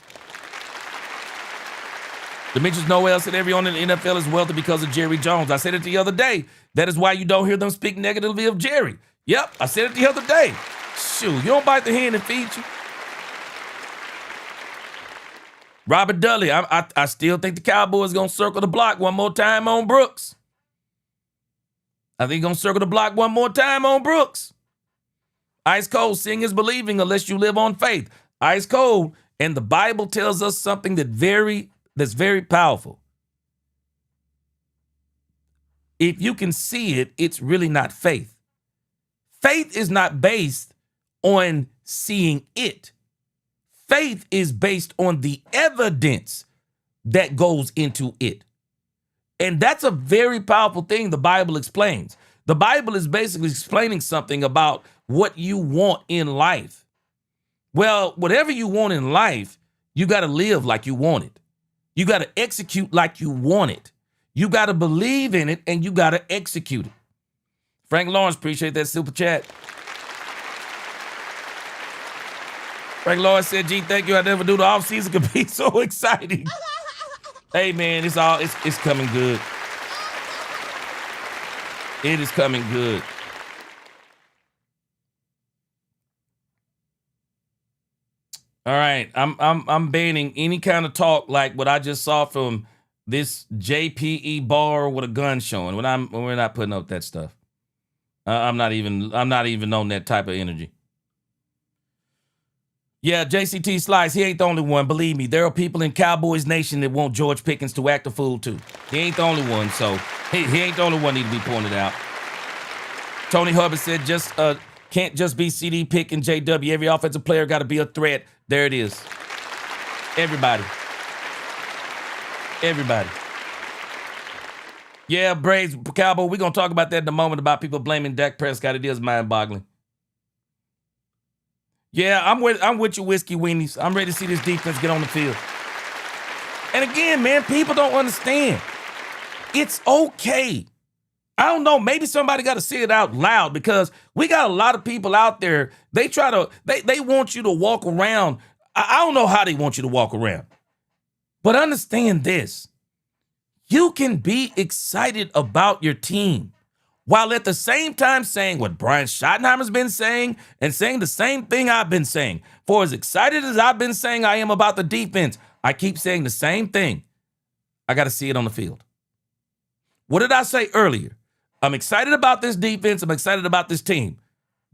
Demetrius Noel said everyone in the NFL is wealthy because of Jerry Jones. I said it the other day. That is why you don't hear them speak negatively of Jerry. Yep, I said it the other day. Shoot, you don't bite the hand that feeds you. Robert Dudley, I still think the Cowboys going to circle the block one more time on Brooks. I think going to circle the block one more time on Brooks. Ice cold, seeing is believing unless you live on faith. Ice cold, and the Bible tells us something that's very powerful. If you can see it, it's really not faith. Faith is not based on seeing it. Faith is based on the evidence that goes into it. And that's a very powerful thing the Bible explains. The Bible is basically explaining something about what you want in life. Well, whatever you want in life, you got to live like you want it. You got to execute like you want it. You got to believe in it, and you got to execute it. Frank Lawrence, appreciate that super chat. Frank Lawrence said, "Gee, thank you. I never knew the offseason could be so exciting." Hey, man, it's coming good. It is coming good. All right, I'm banning any kind of talk like what I just saw from this JPE bar with a gun showing. When we're not putting up that stuff. I'm not even on that type of energy. Yeah, JCT Slice, he ain't the only one. Believe me, there are people in Cowboys Nation that want George Pickens to act a fool too. He ain't the only one, so he ain't the only one need to be pointed out. Tony Hubbard said can't just be CD Pick and JW. Every offensive player got to be a threat. There it is. Everybody. Yeah, Braves, Cowboy, we're going to talk about that in a moment about people blaming Dak Prescott. It is mind-boggling. Yeah, I'm with you, Whiskey Weenies. I'm ready to see this defense get on the field. And again, man, people don't understand. It's okay. I don't know, maybe somebody got to say it out loud because we got a lot of people out there, they want you to walk around. I don't know how they want you to walk around. But understand this. You can be excited about your team while at the same time saying what Brian Schottenheimer's been saying and saying the same thing I've been saying. For as excited as I've been saying I am about the defense, I keep saying the same thing. I got to see it on the field. What did I say earlier? I'm excited about this defense. I'm excited about this team.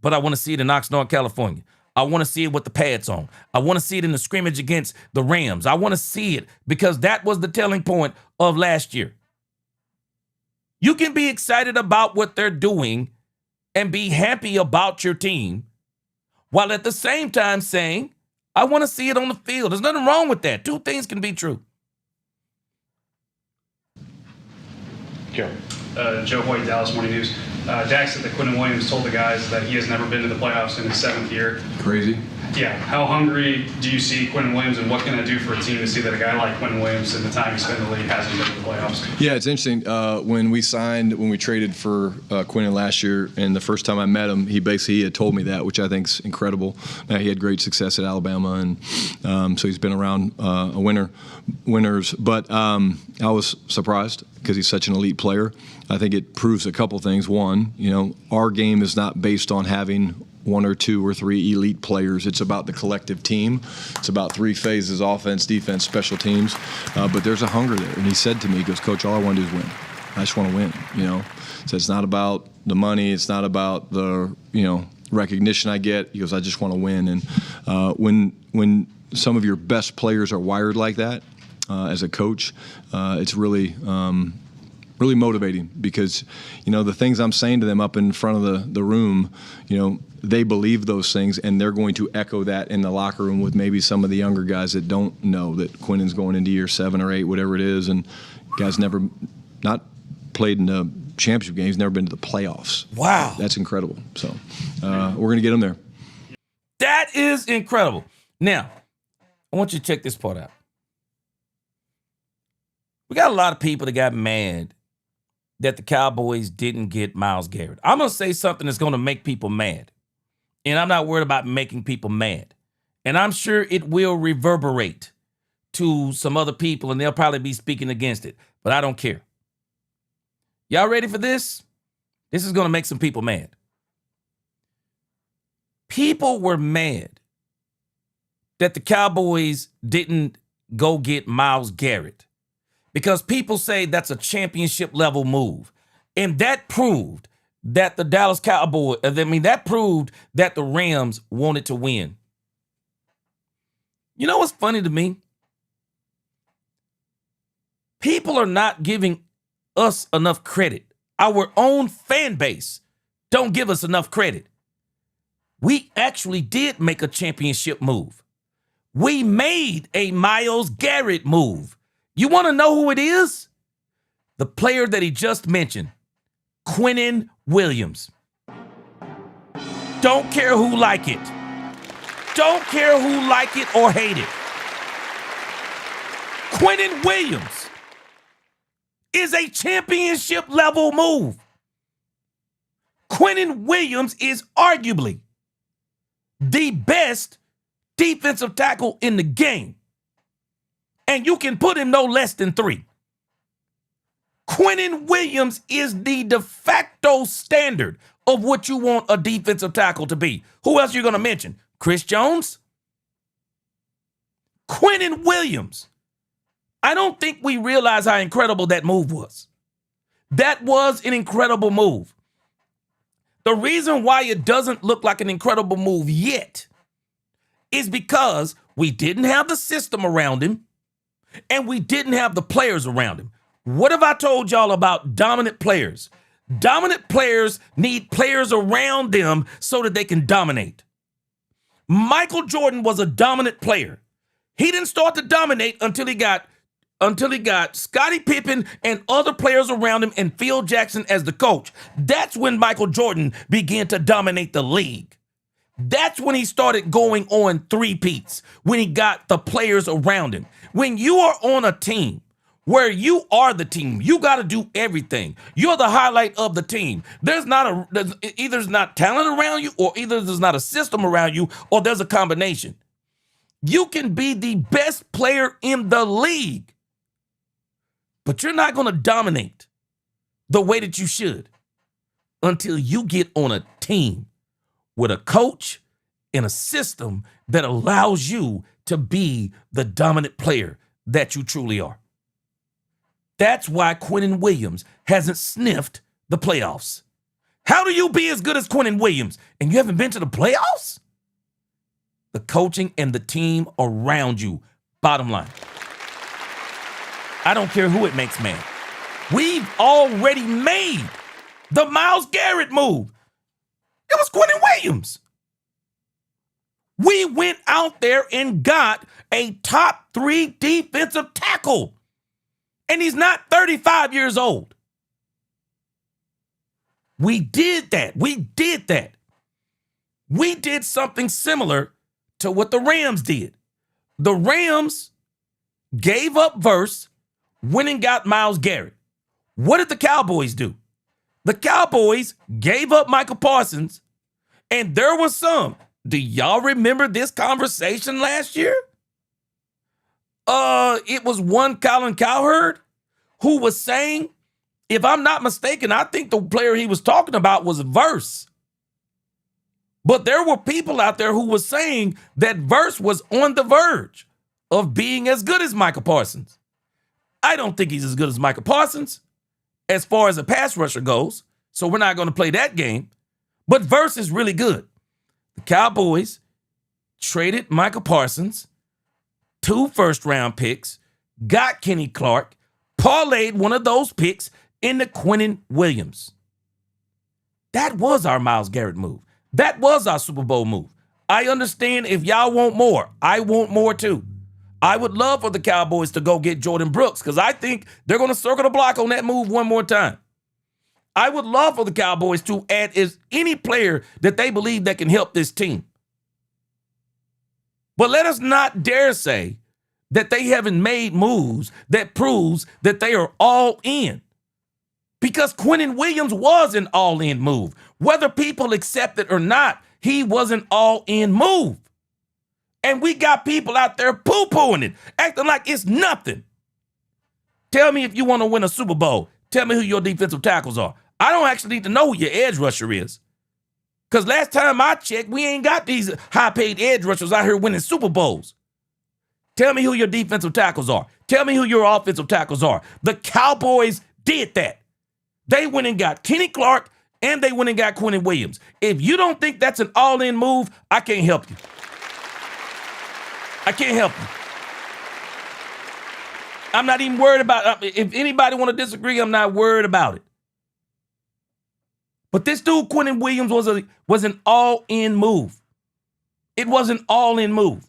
But I want to see it in Oxnard, California. I want to see it with the pads on. I want to see it in the scrimmage against the Rams. I want to see it because that was the telling point of last year. You can be excited about what they're doing and be happy about your team while at the same time saying, I want to see it on the field. There's nothing wrong with that. Two things can be true. Joe. Joe Hoyt, Dallas Morning News. Dak said that Quinnen Williams told the guys that he has never been to the playoffs in his 7th year. Crazy. Yeah. How hungry do you see Quinnen Williams, and what can it do for a team to see that a guy like Quinnen Williams in the time he spent in the league hasn't been to the playoffs? Yeah, it's interesting. When we traded for Quinnen last year, and the first time I met him, he had told me that, which I think is incredible. Now, he had great success at Alabama, and so he's been around winners. But I was surprised because he's such an elite player. I think it proves a couple things. One, our game is not based on having 1 or 2 or 3 elite players. It's about the collective team. It's about 3 phases: offense, defense, special teams. But there's a hunger there. And he said to me, he goes, Coach, all I want to do is win. I just want to win, So it's not about the money. It's not about the, recognition I get. He goes, I just want to win. And when some of your best players are wired like that, as a coach, it's really motivating because, the things I'm saying to them up in front of the room, they believe those things, and they're going to echo that in the locker room with maybe some of the younger guys that don't know that Quinnen's going into year 7 or 8, whatever it is, and guys not played in a championship game. He's never been to the playoffs. Wow. That's incredible. So we're going to get him there. That is incredible. Now, I want you to check this part out. We got a lot of people that got mad that the Cowboys didn't get Myles Garrett. I'm going to say something that's going to make people mad. And I'm not worried about making people mad. And I'm sure it will reverberate to some other people, and they'll probably be speaking against it. But I don't care. Y'all ready for this? This is going to make some people mad. People were mad that the Cowboys didn't go get Myles Garrett because people say that's a championship level move. And that proved that the Dallas Cowboys, that proved that the Rams wanted to win. You know what's funny to me? People are not giving us enough credit. Our own fan base don't give us enough credit. We actually did make a championship move. We made a Myles Garrett move. You want to know who it is? The player that he just mentioned, Quinnen Williams. Don't care who like it. Don't care who like it or hate it. Quinnen Williams is a championship level move. Quinnen Williams is arguably the best defensive tackle in the game. And you can put him no less than 3. Quinnen Williams is the de facto standard of what you want a defensive tackle to be. Who else are you going to mention? Chris Jones? Quinnen Williams. I don't think we realize how incredible that move was. That was an incredible move. The reason why it doesn't look like an incredible move yet is because we didn't have the system around him and we didn't have the players around him. What have I told y'all about dominant players? Dominant players need players around them so that they can dominate. Michael Jordan was a dominant player. He didn't start to dominate until he got Scottie Pippen and other players around him and Phil Jackson as the coach. That's when Michael Jordan began to dominate the league. That's when he started going on three-peats, when he got the players around him. When you are on a team where you are the team, you got to do everything. You're the highlight of the team. Either there's not talent around you, or either there's not a system around you, or there's a combination. You can be the best player in the league, but you're not going to dominate the way that you should until you get on a team with a coach and a system that allows you to be the dominant player that you truly are. That's why Quinnen Williams hasn't sniffed the playoffs. How do you be as good as Quinnen Williams and you haven't been to the playoffs? The coaching and the team around you. Bottom line. I don't care who it makes mad. We've already made the Myles Garrett move. It was Quinnen Williams. We went out there and got a top 3 defensive tackle. And he's not 35 years old. We did that. We did something similar to what the Rams did. The Rams gave up Verse, went and got Myles Garrett. What did the Cowboys do? The Cowboys gave up Michael Parsons, and there was some. Do y'all remember this conversation last year? It was one Colin Cowherd who was saying, if I'm not mistaken, I think the player he was talking about was Verse. But there were people out there who were saying that Verse was on the verge of being as good as Michael Parsons. I don't think he's as good as Michael Parsons as far as a pass rusher goes, so we're not going to play that game. But Verse is really good. The Cowboys traded Michael Parsons, 2 first-round picks, got Kenny Clark, parlayed one of those picks into Quinnen Williams. That was our Myles Garrett move. That was our Super Bowl move. I understand if y'all want more. I want more too. I would love for the Cowboys to go get Jordan Brooks because I think they're going to circle the block on that move one more time. I would love for the Cowboys to add any player that they believe that can help this team. But let us not dare say that they haven't made moves that proves that they are all in. Because Quinnen Williams was an all-in move. Whether people accept it or not, he was an all-in move. And we got people out there poo-pooing it, acting like it's nothing. Tell me if you want to win a Super Bowl. Tell me who your defensive tackles are. I don't actually need to know who your edge rusher is. Because last time I checked, we ain't got these high-paid edge rushers out here winning Super Bowls. Tell me who your defensive tackles are. Tell me who your offensive tackles are. The Cowboys did that. They went and got Kenny Clark, and they went and got Quinnen Williams. If you don't think that's an all-in move, I can't help you. I can't help you. I'm not even worried about it. If anybody want to disagree, I'm not worried about it. But this dude, Quinnen Williams, was an all-in move. It was an all-in move.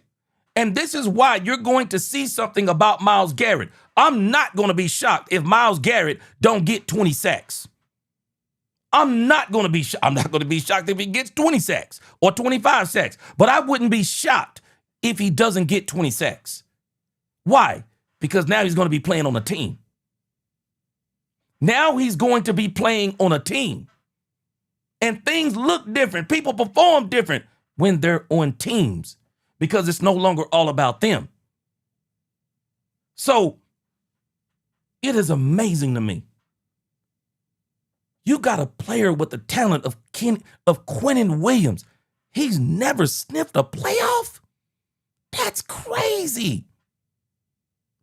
And this is why you're going to see something about Myles Garrett. I'm not going to be shocked if Myles Garrett don't get 20 sacks. I'm not going to be shocked if he gets 20 sacks or 25 sacks. But I wouldn't be shocked if he doesn't get 20 sacks. Why? Because now he's going to be playing on a team. Now he's going to be playing on a team. And things look different. People perform different when they're on teams because it's no longer all about them. So it is amazing to me. You got a player with the talent of Quinnen Williams. He's never sniffed a playoff? That's crazy.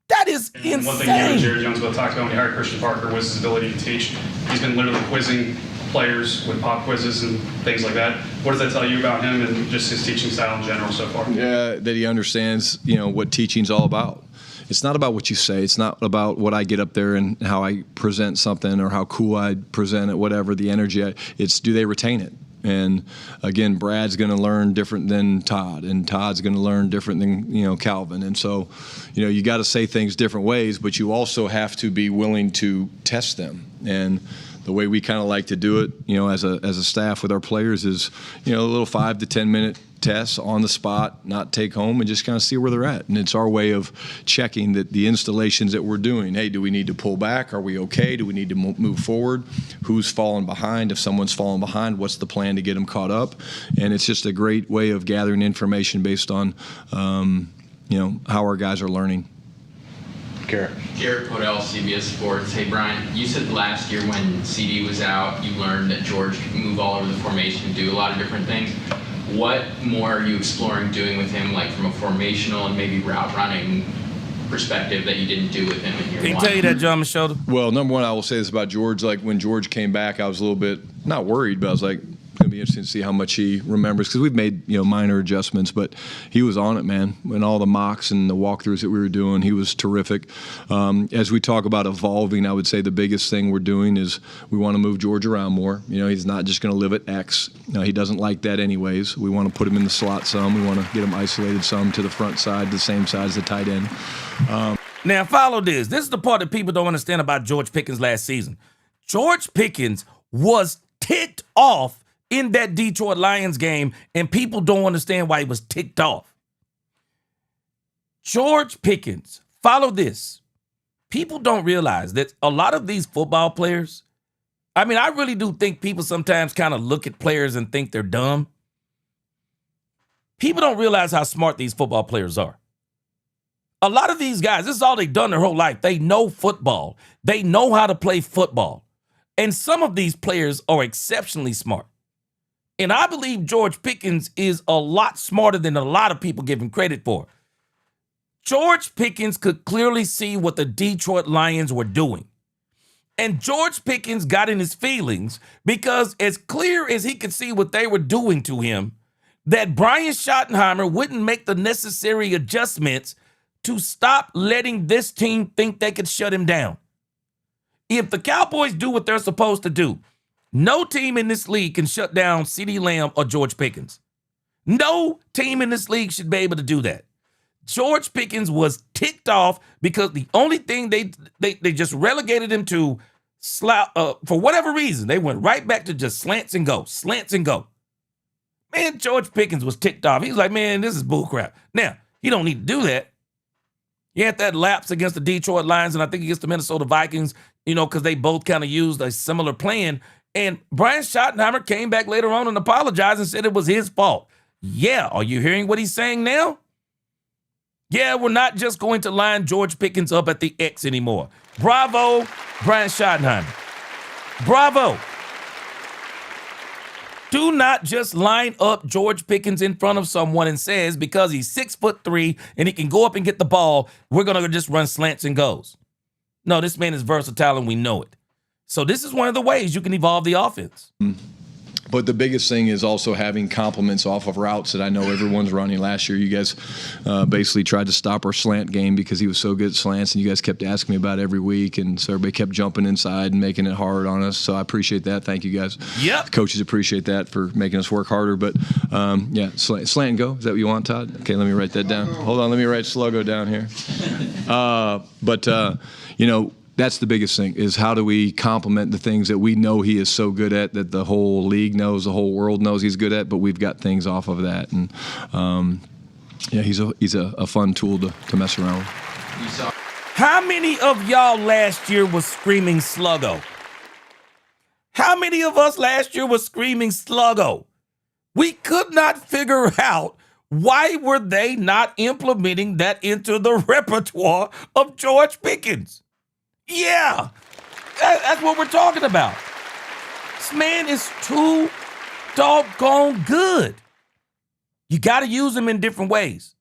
That is And one thing you and insane. Jerry Jones both talked about when he hired Christian Parker was his ability to teach. He's been literally quizzing players with pop quizzes and things like that. What does that tell you about him and just his teaching style in general so far? Yeah, that he understands, what teaching's all about. It's not about what you say. It's not about what I get up there and how I present something or how cool I present it, whatever, the energy. It's do they retain it? And again, Brad's going to learn different than Todd, and Todd's going to learn different than Calvin. And so, you got to say things different ways, but you also have to be willing to test them. And the way we kind of like to do it, as a staff with our players is, a little 5 to 10 minute tests on the spot, not take home, and just kind of see where they're at. And it's our way of checking that the installations that we're doing. Hey, do we need to pull back? Are we okay? Do we need to move forward? Who's falling behind? If someone's falling behind, what's the plan to get them caught up? And it's just a great way of gathering information based on, how our guys are learning. Garrett Podell, CBS Sports. Hey, Brian, you said last year when CD was out, you learned that George could move all over the formation and do a lot of different things. What more are you exploring doing with him, like from a formational and maybe route running perspective that you didn't do with him in year Can he one? tell you that, John Machota? Well, number one, I will say this about George. Like when George came back, I was a little bit not worried, but I was like, it's going to be interesting to see how much he remembers because we've made minor adjustments, but he was on it, man. In all the mocks and the walkthroughs that we were doing, he was terrific. As we talk about evolving, I would say the biggest thing we're doing is we want to move George around more. He's not just going to live at X. He doesn't like that anyways. We want to put him in the slot some. We want to get him isolated some to the front side, the same side as the tight end. Now, follow this. This is the part that people don't understand about George Pickens last season. George Pickens was ticked off in that Detroit Lions game, and people don't understand why he was ticked off. George Pickens, follow this. People don't realize that a lot of these football players, I really do think people sometimes kind of look at players and think they're dumb. People don't realize how smart these football players are. A lot of these guys, this is all they've done their whole life. They know football. They know how to play football. And some of these players are exceptionally smart. And I believe George Pickens is a lot smarter than a lot of people give him credit for. George Pickens could clearly see what the Detroit Lions were doing. And George Pickens got in his feelings because as clear as he could see what they were doing to him, that Brian Schottenheimer wouldn't make the necessary adjustments to stop letting this team think they could shut him down. If the Cowboys do what they're supposed to do, no team in this league can shut down CeeDee Lamb or George Pickens. No team in this league should be able to do that. George Pickens was ticked off because the only thing they just relegated him to, for whatever reason, they went right back to just slants and go. Man, George Pickens was ticked off. He was like, man, this is bullcrap. Now, he don't need to do that. He had that lapse against the Detroit Lions and I think against the Minnesota Vikings, because they both kind of used a similar plan. And Brian Schottenheimer came back later on and apologized and said it was his fault. Yeah, are you hearing what he's saying now? Yeah, we're not just going to line George Pickens up at the X anymore. Bravo, Brian Schottenheimer. Bravo. Do not just line up George Pickens in front of someone and says because he's 6'3" and he can go up and get the ball, we're going to just run slants and goes. No, this man is versatile and we know it. So this is one of the ways you can evolve the offense. But the biggest thing is also having compliments off of routes that I know everyone's running. Last year, you guys basically tried to stop our slant game because he was so good at slants, and you guys kept asking me about it every week, and so everybody kept jumping inside and making it hard on us. So I appreciate that. Thank you, guys. Yep. Coaches appreciate that for making us work harder. But, slant and go. Is that what you want, Todd? Okay, let me write that down. Hold on, let me write Sluggo down here. That's the biggest thing is how do we complement the things that we know he is so good at, that the whole league knows, the whole world knows he's good at, but we've got things off of that. And, he's a fun tool to mess around with. How many of y'all last year was screaming Sluggo? How many of us last year was screaming Sluggo? We could not figure out why were they not implementing that into the repertoire of George Pickens. Yeah, that's what we're talking about. This man is too doggone good. You got to use him in different ways.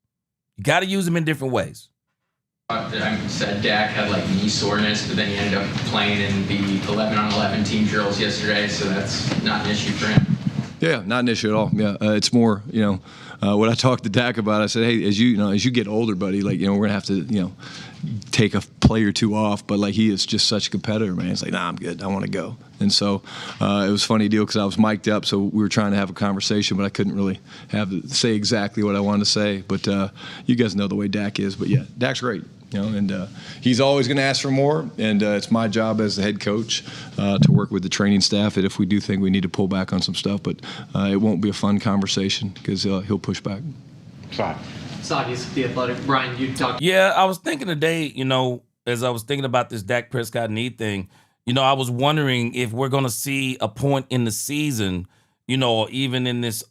I said Dak had like knee soreness, but then he ended up playing in the 11-on-11 team drills yesterday, so that's not an issue for him. Yeah, not an issue at all. Yeah, it's more, what I talked to Dak about. I said, hey, as you get older, buddy, like, we're gonna have to, take a play or two off. But like, he is just such a competitor, man. It's like, nah, I'm good. I want to go. And so it was a funny deal because I was mic'd up, so we were trying to have a conversation, but I couldn't really say exactly what I wanted to say. But you guys know the way Dak is. But yeah, Dak's great. And he's always going to ask for more, and it's my job as the head coach to work with the training staff if we do think we need to pull back on some stuff. But it won't be a fun conversation because he'll push back. He's the Athletic. Brian, you talked. Yeah, I was thinking today, as I was thinking about this Dak Prescott knee thing, I was wondering if we're going to see a point in the season, or even in this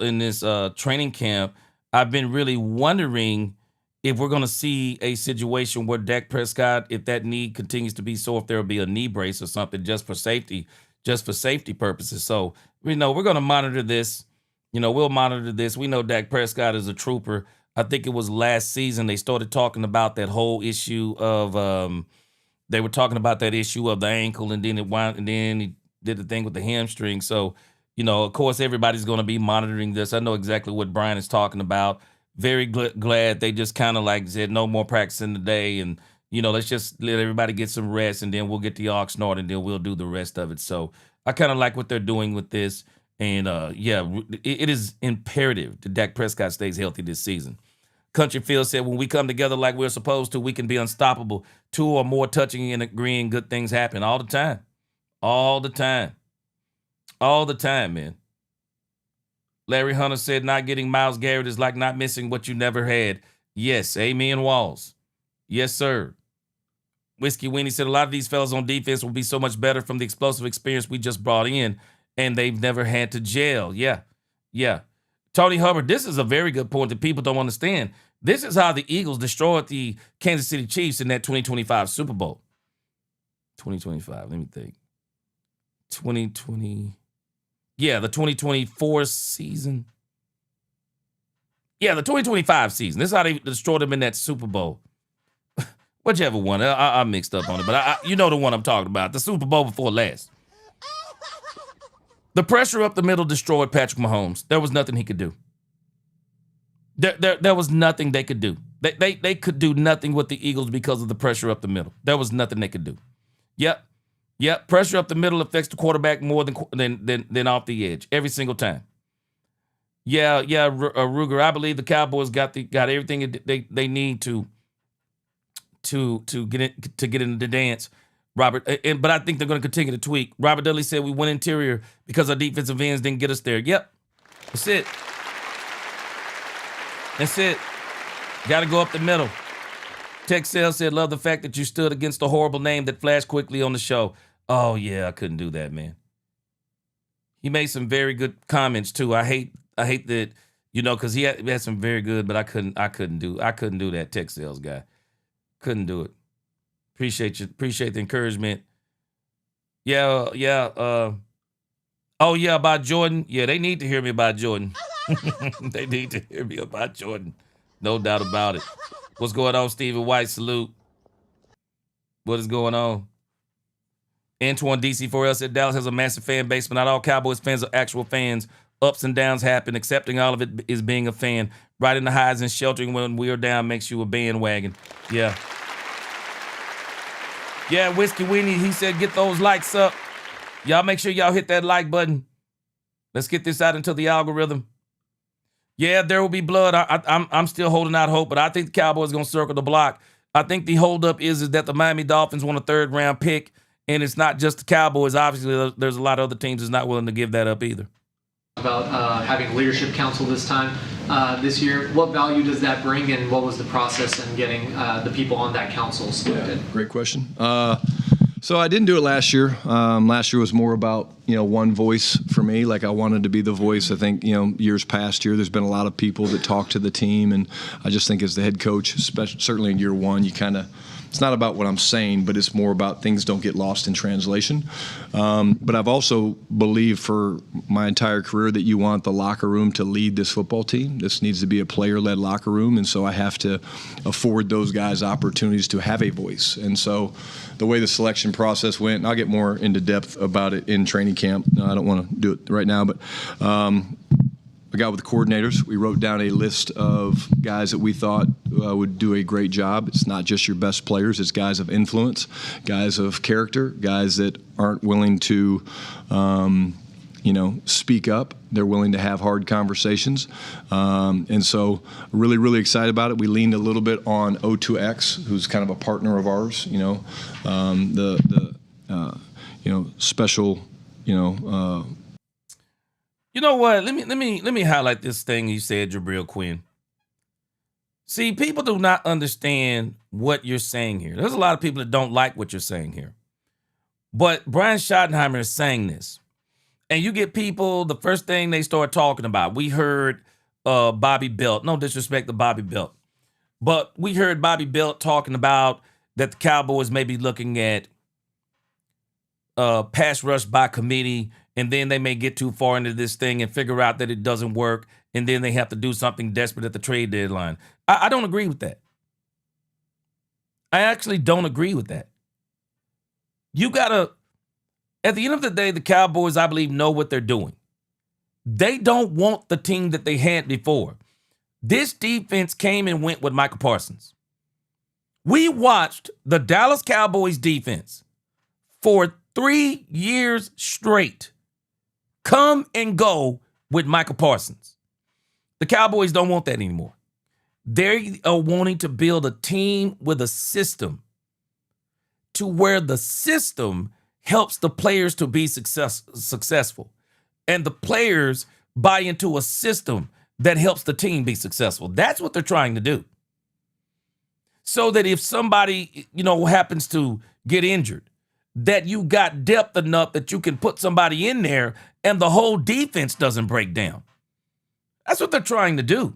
training camp. I've been really wondering if we're going to see a situation where Dak Prescott, if that knee continues to be sore, if there will be a knee brace or something just for safety purposes. So, we're going to monitor this. We'll monitor this. We know Dak Prescott is a trooper. I think it was last season they started talking about that whole issue of they were talking about that issue of the ankle, and then he did the thing with the hamstring. So, of course, everybody's going to be monitoring this. I know exactly what Brian is talking about. Very glad they just kind of like said no more practicing today, and let's just let everybody get some rest, and then we'll get the Oxnard, and then we'll do the rest of it. So I kind of like what they're doing with this, and it is imperative that Dak Prescott stays healthy this season. Country Field said, when we come together like we're supposed to, we can be unstoppable. 2 or more touching and agreeing, good things happen all the time. All the time. All the time, man. Larry Hunter said, not getting Myles Garrett is like not missing what you never had. Yes, amen, Walls. Yes, sir. Whiskey Weenie said, a lot of these fellas on defense will be so much better from the explosive experience we just brought in, and they've never had to gel. Yeah. Tony Hubbard, this is a very good point that people don't understand. This is how the Eagles destroyed the Kansas City Chiefs in that 2025 Super Bowl. 2025, let me think. 2020. Yeah, the 2024 season. Yeah, the 2025 season. This is how they destroyed them in that Super Bowl. Whichever one. I'm mixed up on it, but you know the one I'm talking about. The Super Bowl before last. The pressure up the middle destroyed Patrick Mahomes. There was nothing he could do. There was nothing they could do. They could do nothing with the Eagles because of the pressure up the middle. There was nothing they could do. Yep. Pressure up the middle affects the quarterback more than off the edge every single time. Yeah, Ruger. I believe the Cowboys got everything they need to get into the dance. Robert, but I think they're going to continue to tweak. Robert Dudley said we went interior because our defensive ends didn't get us there. Yep, that's it. Got to go up the middle. Texel said, love the fact that you stood against a horrible name that flashed quickly on the show. Oh, yeah, I couldn't do that, man. He made some very good comments, too. I hate that, because he had some very good, but I couldn't do that, Texel's guy. Couldn't do it. Appreciate you. Appreciate the encouragement. Yeah. About Jordan. Yeah, they need to hear me about Jordan. They need to hear me about Jordan. No doubt about it. What's going on, Stephen White? Salute. What is going on? Antoine DC4L said Dallas has a massive fan base, but not all Cowboys fans are actual fans. Ups and downs happen. Accepting all of it is being a fan. Riding the highs and sheltering when we are down makes you a bandwagon. Yeah. Yeah, Whiskey Weenie, he said get those likes up. Y'all make sure y'all hit that like button. Let's get this out into the algorithm. Yeah, there will be blood. I'm still holding out hope, but I think the Cowboys are going to circle the block. I think the holdup is that the Miami Dolphins want a 3rd round pick, and it's not just the Cowboys. Obviously, there's a lot of other teams that's not willing to give that up either. About having leadership council this time, this year. What value does that bring, and what was the process in getting the people on that council selected? Yeah, great question. So I didn't do it last year. Last year was more about, one voice for me. Like I wanted to be the voice. I think, years past year, there's been a lot of people that talk to the team. And I just think as the head coach, especially certainly in year one, you kind of, it's not about what I'm saying, but it's more about things don't get lost in translation. But I've also believed for my entire career that you want the locker room to lead this football team. This needs to be a player-led locker room, and so I have to afford those guys opportunities to have a voice. And so the way the selection process went, and I'll get more into depth about it in training camp. I don't want to do it right now, but I got with the coordinators. We wrote down a list of guys that we thought would do a great job. It's not just your best players. It's guys of influence, guys of character, guys that aren't willing to, speak up. They're willing to have hard conversations. And so really, really excited about it. We leaned a little bit on O2X, who's kind of a partner of ours, special, You know what? Let me highlight this thing you said, Jabril Quinn. See, people do not understand what you're saying here. There's a lot of people that don't like what you're saying here. But Brian Schottenheimer is saying this. And you get people, the first thing they start talking about, we heard Bobby Belt. No disrespect to Bobby Belt. But we heard Bobby Belt talking about that the Cowboys may be looking at pass rush by committee, and then they may get too far into this thing and figure out that it doesn't work, and then they have to do something desperate at the trade deadline. I don't agree with that. I actually don't agree with that. You got to, at the end of the day, the Cowboys, I believe, know what they're doing. They don't want the team that they had before. This defense came and went with Michael Parsons. We watched the Dallas Cowboys defense for 3 years straight come and go with Michael Parsons. The Cowboys don't want that anymore. They are wanting to build a team with a system to where the system helps the players to be successful. And the players buy into a system that helps the team be successful. That's what they're trying to do. So that if somebody, happens to get injured, that you got depth enough that you can put somebody in there and the whole defense doesn't break down. That's what they're trying to do.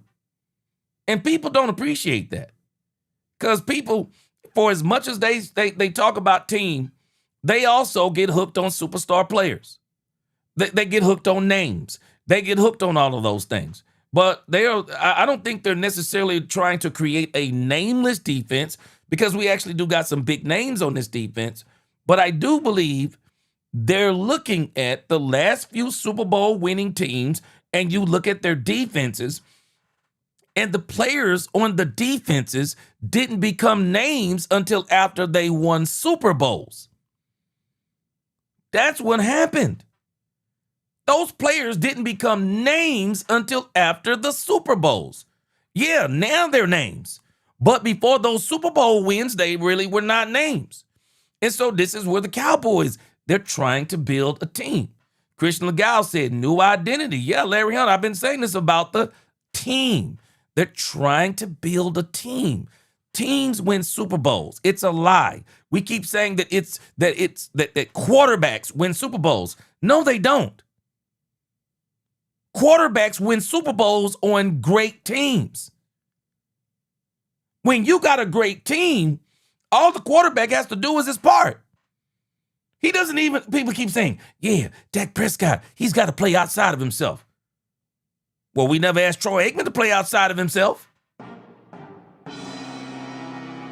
And people don't appreciate that. Because people, for as much as they talk about team, they also get hooked on superstar players. They get hooked on names. They get hooked on all of those things. But I don't think they're necessarily trying to create a nameless defense, because we actually do got some big names on this defense. But I do believe they're looking at the last few Super Bowl winning teams, and you look at their defenses, and the players on the defenses didn't become names until after they won Super Bowls. That's what happened. Those players didn't become names until after the Super Bowls. Yeah, now they're names. But before those Super Bowl wins, they really were not names. And so this is where the Cowboys, they're trying to build a team. Christian Legal said, new identity. Yeah, Larry Hunt, I've been saying this about the team. They're trying to build a team. Teams win Super Bowls. It's a lie. We keep saying that that quarterbacks win Super Bowls. No, they don't. Quarterbacks win Super Bowls on great teams. When you got a great team, all the quarterback has to do is his part. He doesn't even, people keep saying, yeah, Dak Prescott, he's got to play outside of himself. Well, we never asked Troy Aikman to play outside of himself.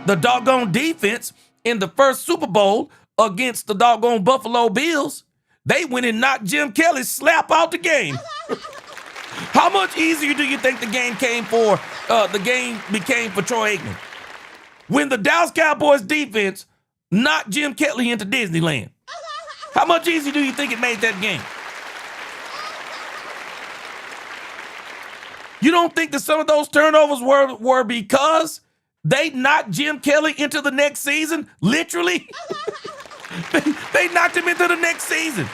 The doggone defense in the first Super Bowl against the doggone Buffalo Bills, they went and knocked Jim Kelly's slap out the game. How much easier do you think the game became for Troy Aikman? When the Dallas Cowboys defense knocked Jim Kelly into Disneyland. How much easier do you think it made that game? You don't think that some of those turnovers were because they knocked Jim Kelly into the next season? Literally. They knocked him into the next season.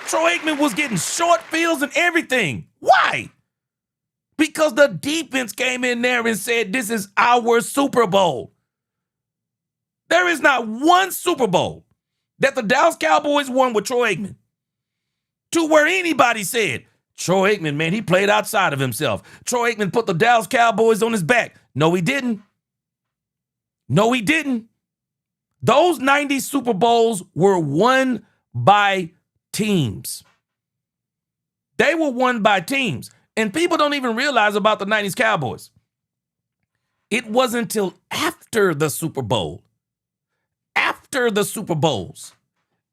Troy Aikman was getting short fields and everything. Why? Because the defense came in there and said, this is our Super Bowl. There is not one Super Bowl that the Dallas Cowboys won with Troy Aikman to where anybody said, Troy Aikman, man, he played outside of himself. Troy Aikman put the Dallas Cowboys on his back. No, he didn't. No, he didn't. Those 90 Super Bowls were won by teams. They were won by teams. And people don't even realize about the 90s Cowboys. It wasn't until after the Super Bowl, after the Super Bowls,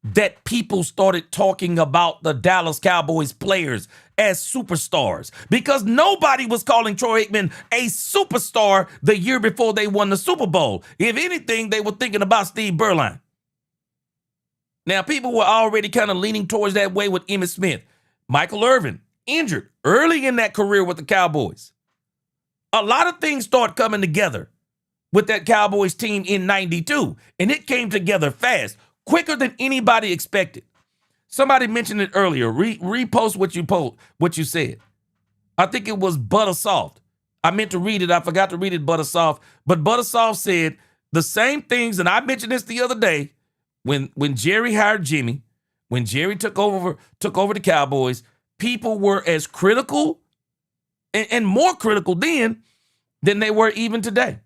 that people started talking about the Dallas Cowboys players as superstars, because nobody was calling Troy Aikman a superstar the year before they won the Super Bowl. If anything, they were thinking about Steve Berline. Now, people were already kind of leaning towards that way with Emmitt Smith. Michael Irvin, injured early in that career with the Cowboys. A lot of things start coming together with that Cowboys team in 92, and it came together fast, quicker than anybody expected. Somebody mentioned it earlier. Repost what you said. I think it was Butter Soft. I meant to read it. I forgot to read it, Butter Soft. But Butter Soft said the same things, and I mentioned this the other day, when Jerry hired Jimmy, when Jerry took over the Cowboys, people were as critical and more critical then than they were even today.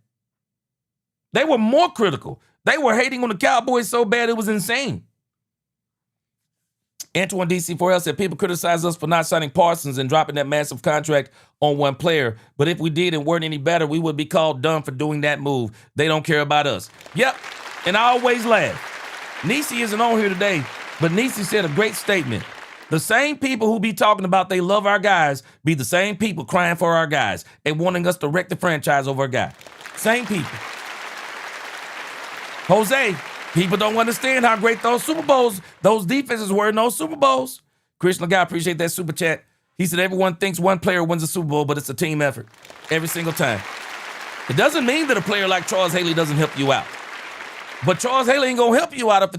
They were more critical. They were hating on the Cowboys so bad it was insane. Antoine DC4L said people criticize us for not signing Parsons and dropping that massive contract on one player. But if we did and weren't any better, we would be called dumb for doing that move. They don't care about us. Yep. And I always laugh. Nisi isn't on here today, but Nisi said a great statement. The same people who be talking about they love our guys be the same people crying for our guys and wanting us to wreck the franchise over a guy. Same people. Jose, people don't understand how great those Super Bowls, those defenses were in those Super Bowls. Krishna Guy, appreciate that super chat. He said everyone thinks one player wins a Super Bowl, but it's a team effort every single time. It doesn't mean that a player like Charles Haley doesn't help you out. But Charles Haley ain't gonna help you out if the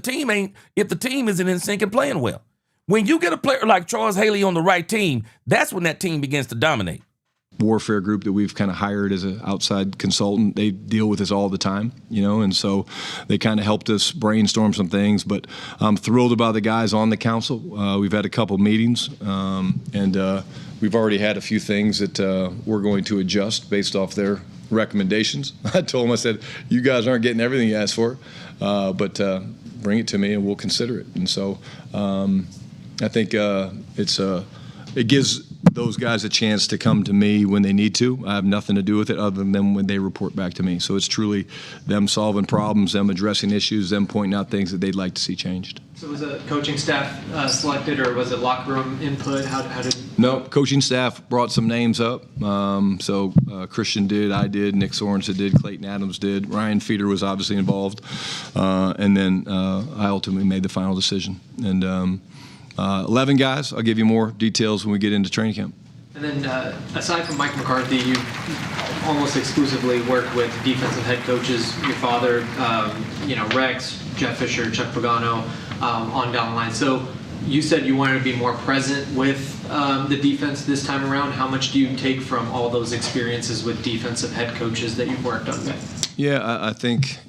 team isn't in sync and playing well. When you get a player like Charles Haley on the right team, that's when that team begins to dominate. Warfare group that we've kind of hired as an outside consultant, they deal with this all the time, and so they kind of helped us brainstorm some things. But I'm thrilled about the guys on the council. We've had a couple meetings, and we've already had a few things that we're going to adjust based off their recommendations. I told them, I said, you guys aren't getting everything you asked for, but bring it to me and we'll consider it. And so I think it gives those guys a chance to come to me when they need to. I have nothing to do with it other than when they report back to me. So it's truly them solving problems, them addressing issues, them pointing out things that they'd like to see changed. So was the coaching staff selected, or was it locker room input? How did? No, coaching staff brought some names up. So Christian did, I did, Nick Sorensen did, Clayton Adams did, Ryan Feeder was obviously involved, and then I ultimately made the final decision. And 11 guys. I'll give you more details when we get into training camp. And then aside from Mike McCarthy, you almost exclusively work with defensive head coaches. Your father, Rex, Jeff Fisher, Chuck Pagano, on down the line. So you said you wanted to be more present with the defense this time around. How much do you take from all those experiences with defensive head coaches that you've worked on with? Yeah, I think,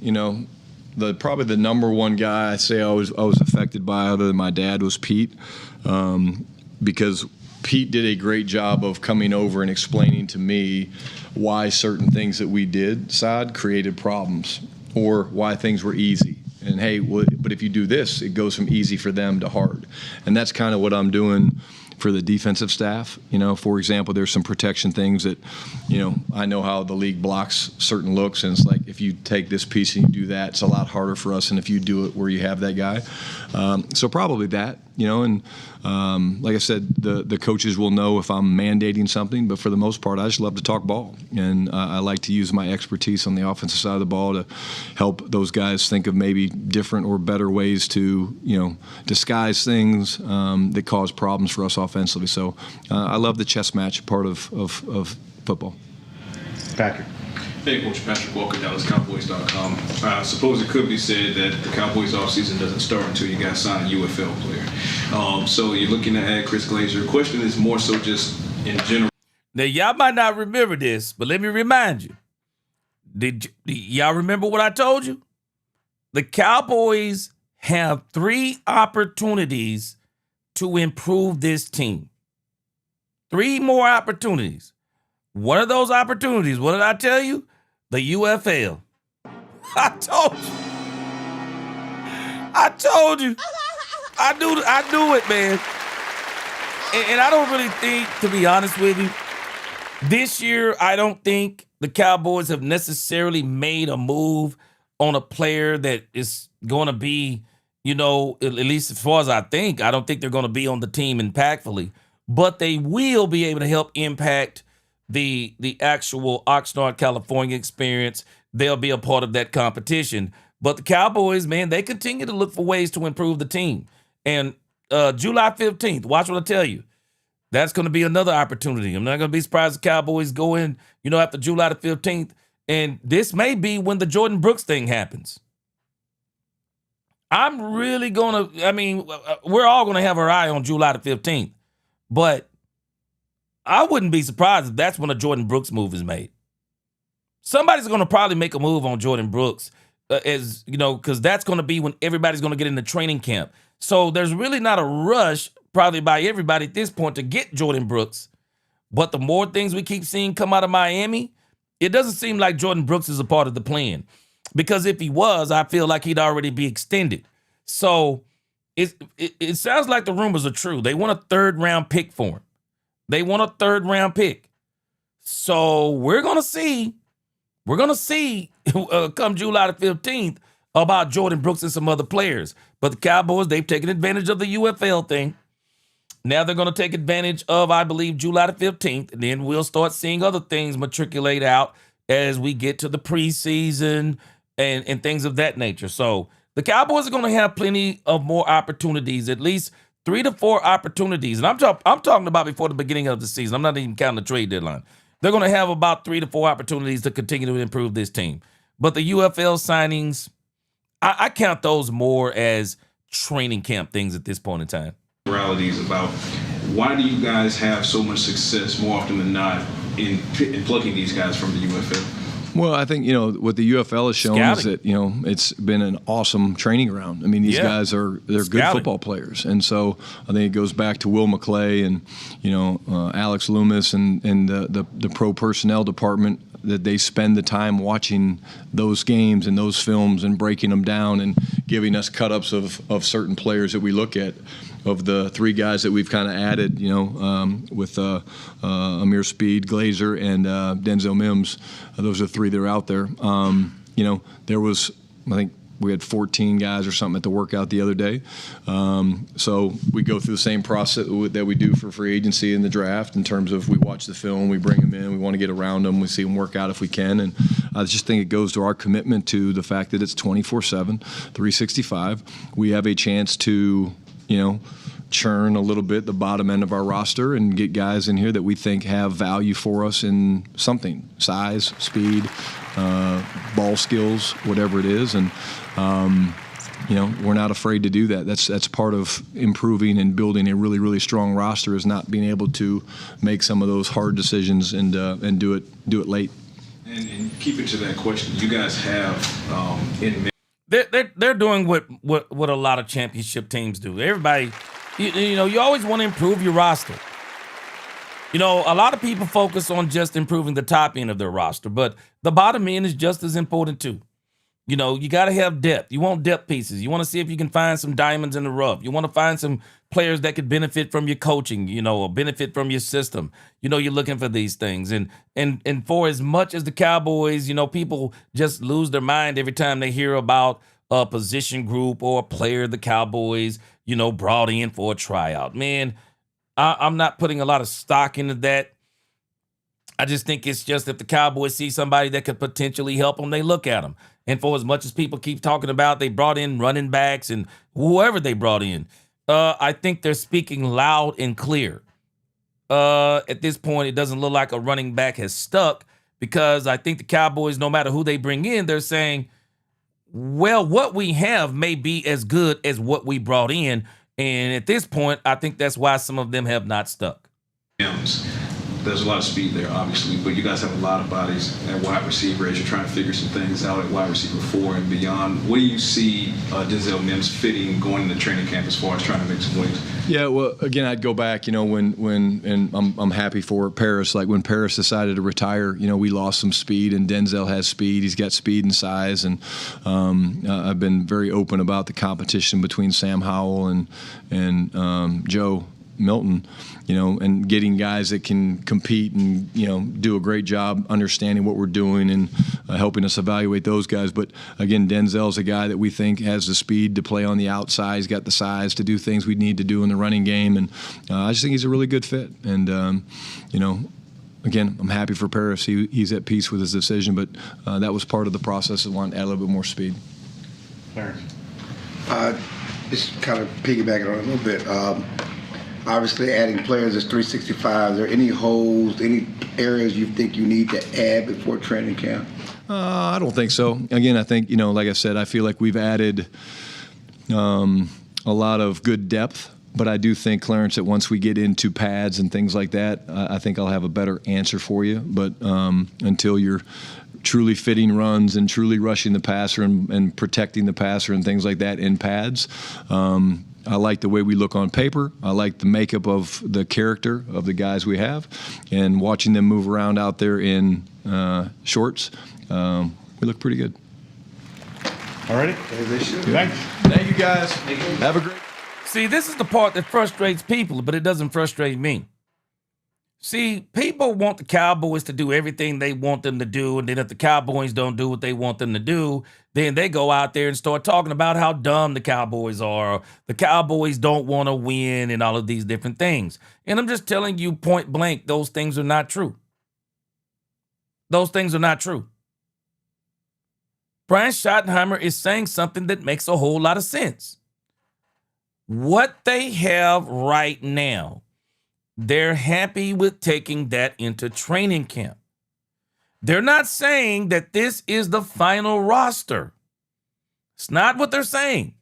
probably the number one guy I say I was affected by, other than my dad, was Pete, because Pete did a great job of coming over and explaining to me why certain things that we did, created problems, or why things were easy. And hey, but if you do this, it goes from easy for them to hard. And that's kind of what I'm doing for the defensive staff. For example, there's some protection things that, I know how the league blocks certain looks, and it's like, if you take this piece and you do that, it's a lot harder for us than if you do it where you have that guy. So probably that, and like I said, the coaches will know if I'm mandating something, but for the most part, I just love to talk ball. And I like to use my expertise on the offensive side of the ball to help those guys think of maybe different or better ways to, disguise things that cause problems for us offensively. So I love the chess match part of football. Patrick. Hey, Coach Patrick Walker, DallasCowboys.com. I suppose it could be said that the Cowboys offseason doesn't start until you guys sign a UFL player. So you're looking to add Chris Glazer. The question is more so just in general. Now, y'all might not remember this, but let me remind you. Did y'all remember what I told you? The Cowboys have 3 opportunities to improve this team. 3 more opportunities. One of those opportunities, what did I tell you? The UFL. I told you. I told you. I knew it, man. And I don't really think, to be honest with you, this year, I don't think the Cowboys have necessarily made a move on a player that is going to be, at least as far as I don't think they're going to be on the team impactfully, but they will be able to help impact the actual Oxnard, California experience. They'll be a part of that competition. But the Cowboys, man, they continue to look for ways to improve the team. And July 15th, watch what I tell you. That's going to be another opportunity. I'm not going to be surprised if the Cowboys go in, after July the 15th. And this may be when the Jordan Brooks thing happens. I'm really going to, we're all going to have our eye on July the 15th. But I wouldn't be surprised if that's when a Jordan Brooks move is made. Somebody's going to probably make a move on Jordan Brooks, because that's going to be when everybody's going to get into training camp. So there's really not a rush, probably by everybody at this point, to get Jordan Brooks. But the more things we keep seeing come out of Miami, it doesn't seem like Jordan Brooks is a part of the plan. Because if he was, I feel like he'd already be extended. So it sounds like the rumors are true. They want a 3rd-round pick for him. They want a 3rd-round pick. So we're going to see. We're going to see come July the 15th about Jordan Brooks and some other players. But the Cowboys, they've taken advantage of the UFL thing. Now they're going to take advantage of, I believe, July the 15th. And then we'll start seeing other things matriculate out as we get to the preseason and things of that nature. So the Cowboys are going to have plenty of more opportunities, at least 3 to 4 opportunities. And I'm talking about before the beginning of the season. I'm not even counting the trade deadline. They're going to have about 3 to 4 opportunities to continue to improve this team. But the UFL signings, I count those more as training camp things at this point in time. Realities about why do you guys have so much success more often than not in plucking these guys from the UFL? Well, I think, what the UFL has shown is that, it's been an awesome training ground. I mean, these guys they're good football players. And so I think it goes back to Will McClay and, Alex Loomis and the pro personnel department, that they spend the time watching those games and those films and breaking them down and giving us cut-ups of certain players that we look at. Of the 3 guys that we've kind of added, with Amir Speed, Glazer, and Denzel Mims, those are 3 that are out there. There was, I think, we had 14 guys or something at the workout the other day. So we go through the same process that we do for free agency and the draft in terms of we watch the film, we bring them in, we want to get around them, we see them work out if we can. And I just think it goes to our commitment to the fact that it's 24/7, 365. We have a chance to, churn a little bit the bottom end of our roster and get guys in here that we think have value for us in something, size, speed, ball skills, whatever it is. And, we're not afraid to do that. That's part of improving and building a really, really strong roster, is not being able to make some of those hard decisions and do it late. And keep it to that question. You guys have They're doing what a lot of championship teams do. Everybody, you always want to improve your roster. A lot of people focus on just improving the top end of their roster, but the bottom end is just as important too. You got to have depth. You want depth pieces. You want to see if you can find some diamonds in the rough. You want to find some players that could benefit from your coaching, or benefit from your system. You're looking for these things. And for as much as the Cowboys, people just lose their mind every time they hear about a position group or a player the Cowboys, brought in for a tryout. Man, I'm not putting a lot of stock into that. I just think it's just if the Cowboys see somebody that could potentially help them, they look at them. And for as much as people keep talking about, they brought in running backs and whoever they brought in, I think they're speaking loud and clear. At this point, it doesn't look like a running back has stuck, because I think the Cowboys, no matter who they bring in, they're saying, well, what we have may be as good as what we brought in. And at this point, I think that's why some of them have not stuck. there's a lot of speed there, obviously, but you guys have a lot of bodies at wide receiver as you're trying to figure some things out at wide receiver 4 and beyond. Where do you see Denzel Mims fitting going into training camp as far as trying to make some waves? Yeah, well, again, I'd go back, when and I'm happy for Paris. Like when Paris decided to retire, we lost some speed, and Denzel has speed. He's got speed and size, and I've been very open about the competition between Sam Howell and Joe Milton, and getting guys that can compete and, do a great job understanding what we're doing and helping us evaluate those guys. But again, Denzel's a guy that we think has the speed to play on the outside. He's got the size to do things we need to do in the running game. And I just think he's a really good fit. And, again, I'm happy for Paris. He's at peace with his decision, but that was part of the process that wanted to add a little bit more speed. Just kind of piggybacking on it a little bit. Obviously, adding players is 365. Are there any holes, any areas you think you need to add before training camp? I don't think so. Again, I think, like I said, I feel like we've added a lot of good depth. But I do think, Clarence, that once we get into pads and things like that, I think I'll have a better answer for you. But until you're truly fitting runs and truly rushing the passer and protecting the passer and things like that in pads, I like the way we look on paper. I like the makeup of the character of the guys we have. And watching them move around out there in shorts, we look pretty good. All righty. Thanks. Thank you, guys. Have a great. See, this is the part that frustrates people, but it doesn't frustrate me. See, people want the Cowboys to do everything they want them to do, and then if the Cowboys don't do what they want them to do, then they go out there and start talking about how dumb the Cowboys are, or the Cowboys don't want to win, and all of these different things. And I'm just telling you point blank, those things are not true. Those things are not true. Brian Schottenheimer is saying something that makes a whole lot of sense. What they have right now, they're happy with taking that into training camp. They're not saying that this is the final roster. It's not what they're saying.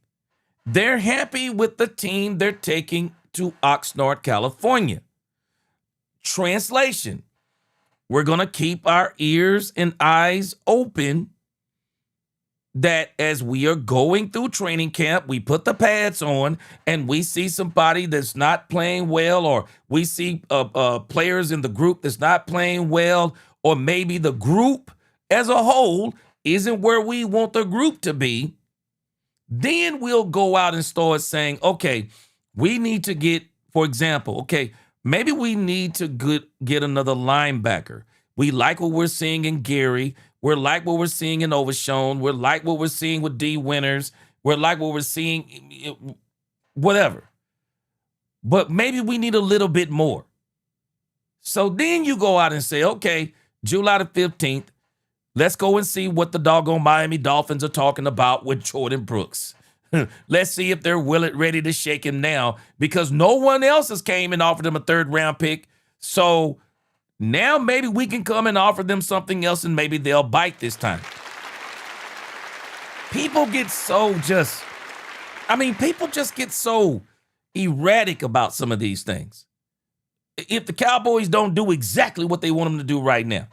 They're happy with the team they're taking to Oxnard, California. Translation, we're going to keep our ears and eyes open that as we are going through training camp, we put the pads on and we see somebody that's not playing well, or we see players in the group that's not playing well, or maybe the group as a whole isn't where we want the group to be, then we'll go out and start saying, okay, we need to get, for example, okay, maybe we need to get another linebacker. We like what we're seeing in Gary. We're like what we're seeing in Overshown. We're like what we're seeing with D. Winters. We're like what we're seeing, whatever. But maybe we need a little bit more. So then you go out and say, okay, July the 15th, let's go and see what the doggone Miami Dolphins are talking about with Jordan Brooks. Let's see if they're ready to shake him now, because no one else has came and offered him a 3rd round pick. So now maybe we can come and offer them something else and maybe they'll bite this time. People get so people just get so erratic about some of these things. If the Cowboys don't do exactly what they want them to do right now.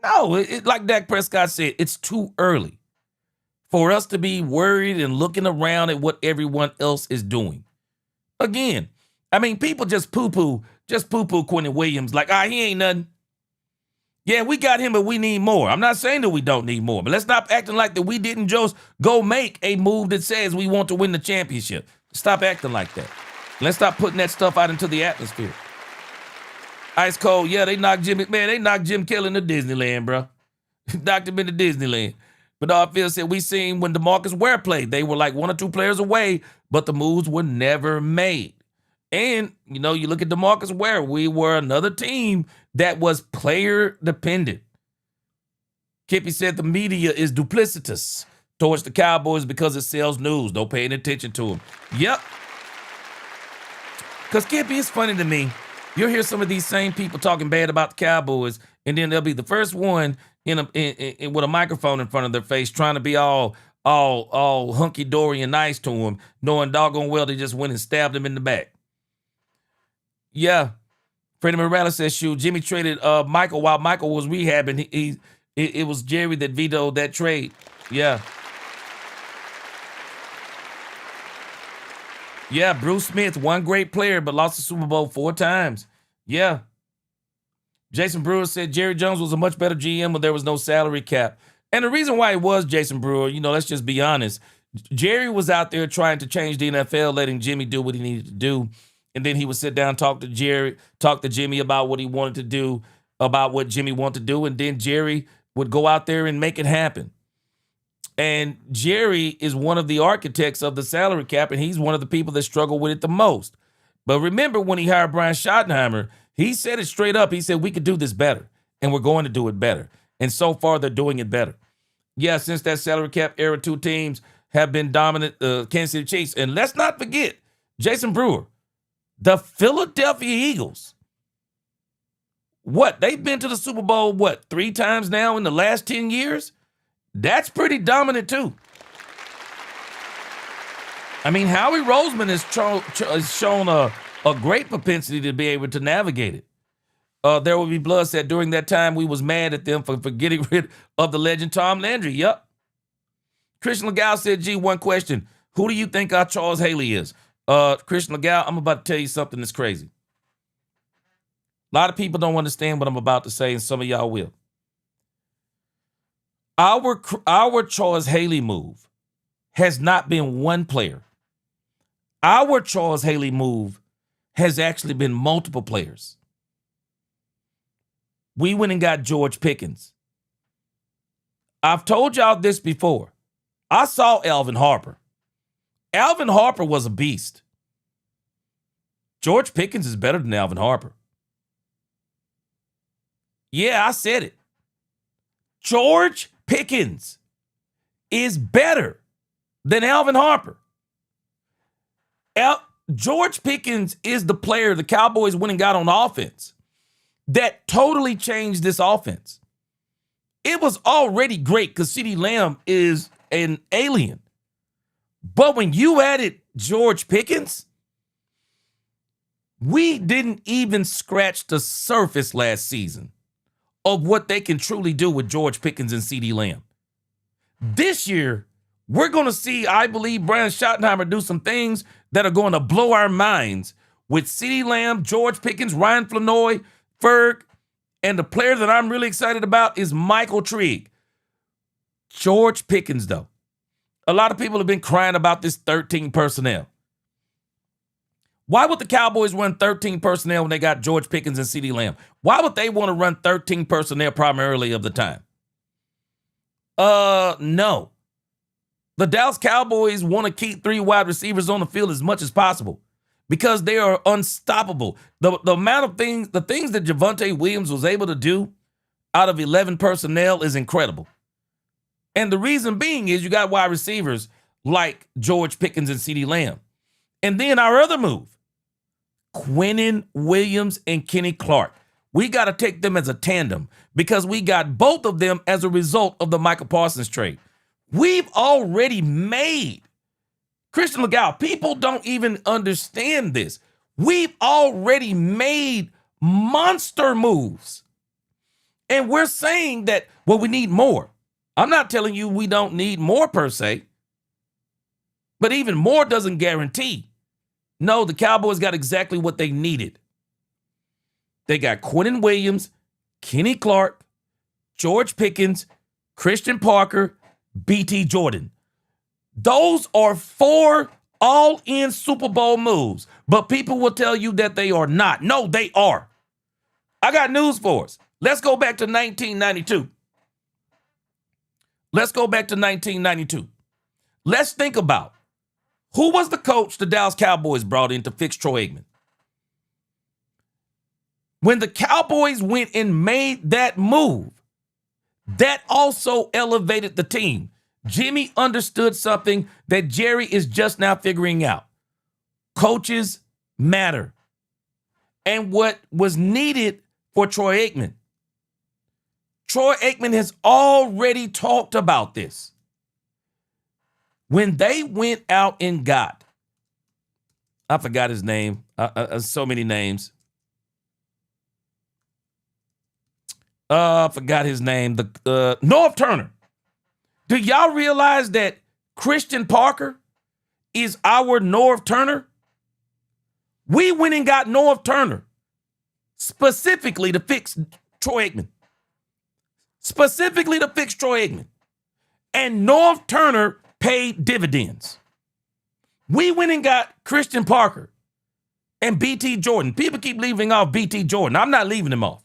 No, like Dak Prescott said, it's too early for us to be worried and looking around at what everyone else is doing. Again, people just poo-poo Quentin Williams like, he ain't nothing. Yeah, we got him, but we need more. I'm not saying that we don't need more, but let's stop acting like that we didn't just go make a move that says we want to win the championship. Stop acting like that. Let's stop putting that stuff out into the atmosphere. Ice cold, yeah, they knocked Jim Kelly into Disneyland, bro. Knocked him into Disneyland. But Phil said we seen when DeMarcus Ware played, they were like 1 or 2 players away, but the moves were never made. And, you look at DeMarcus Ware, we were another team that was player dependent. Kippy said the media is duplicitous towards the Cowboys because it sells news. Don't pay any attention to them. Yep. Because Kippy, it's funny to me. You'll hear some of these same people talking bad about the Cowboys, and then they'll be the first one with a microphone in front of their face trying to be all hunky-dory and nice to them, knowing doggone well they just went and stabbed him in the back. Yeah, Freddie Morales says, shoot, Jimmy traded Michael while Michael was rehabbing. It was Jerry that vetoed that trade. Yeah. Yeah, Bruce Smith, one great player, but lost the Super Bowl 4 times. Yeah. Jason Brewer said Jerry Jones was a much better GM when there was no salary cap. And the reason why it was Jason Brewer, let's just be honest. Jerry was out there trying to change the NFL, letting Jimmy do what he needed to do. And then he would sit down, talk to Jimmy about what he wanted to do, about what Jimmy wanted to do. And then Jerry would go out there and make it happen. And Jerry is one of the architects of the salary cap, and he's one of the people that struggle with it the most. But remember when he hired Brian Schottenheimer, he said it straight up. He said, we could do this better, and we're going to do it better. And so far, they're doing it better. Yeah, since that salary cap era, 2 teams have been dominant, Kansas City Chiefs. And let's not forget, Jason Brewer, the Philadelphia Eagles. What? They've been to the Super Bowl, 3 times now in the last 10 years? That's pretty dominant, too. I mean, Howie Roseman has shown a great propensity to be able to navigate it. There Will Be Blood said during that time we was mad at them for getting rid of the legend Tom Landry. Yep. Christian Legal said, gee, one question. Who do you think our Charles Haley is? Christian Legal, I'm about to tell you something that's crazy. A lot of people don't understand what I'm about to say, and some of y'all will. Our Charles Haley move has not been one player. Our Charles Haley move has actually been multiple players. We went and got George Pickens. I've told y'all this before. I saw Alvin Harper. Alvin Harper was a beast. George Pickens is better than Alvin Harper. Yeah, I said it. George Pickens is better than Alvin Harper. George Pickens is the player the Cowboys went and got on offense that totally changed this offense. It was already great because CeeDee Lamb is an alien. But when you added George Pickens, we didn't even scratch the surface last season of what they can truly do with George Pickens and CeeDee Lamb. This year, we're going to see, I believe, Brian Schottenheimer do some things that are going to blow our minds with CeeDee Lamb, George Pickens, Ryan Flanoy, Ferg, and the player that I'm really excited about is Michael Trigg. George Pickens, though. A lot of people have been crying about this 13 personnel. Why would the Cowboys run 13 personnel when they got George Pickens and CeeDee Lamb? Why would they want to run 13 personnel primarily of the time? No. The Dallas Cowboys want to keep 3 wide receivers on the field as much as possible because they are unstoppable. The amount of things, the things that Javonte Williams was able to do out of 11 personnel is incredible. And the reason being is you got wide receivers like George Pickens and CeeDee Lamb. And then our other move, Quinnen Williams and Kenny Clark. We got to take them as a tandem because we got both of them as a result of the Michael Parsons trade. We've already made, Christian Legal, people don't even understand this. We've already made monster moves. And we're saying that, well, we need more. I'm not telling you we don't need more per se, but even more doesn't guarantee. No, the Cowboys got exactly what they needed. They got Quinnen Williams, Kenny Clark, George Pickens, Christian Parker, BT Jordan. Those are 4 all-in Super Bowl moves, but people will tell you that they are not. No, they are. I got news for us. Let's go back to 1992. Let's go back to 1992. Let's think about who was the coach the Dallas Cowboys brought in to fix Troy Aikman. When the Cowboys went and made that move, that also elevated the team. Jimmy understood something that Jerry is just now figuring out. Coaches matter. And what was needed for Troy Aikman, Troy Aikman has already talked about this. When they went out and got, I forgot his name, so many names. Forgot his name. The North Turner. Do y'all realize that Christian Parker is our North Turner? We went and got North Turner specifically to fix Troy Aikman. Specifically to fix Troy Aikman. And North Turner paid dividends. We went and got Christian Parker and BT Jordan. People keep leaving off BT Jordan. I'm not leaving him off.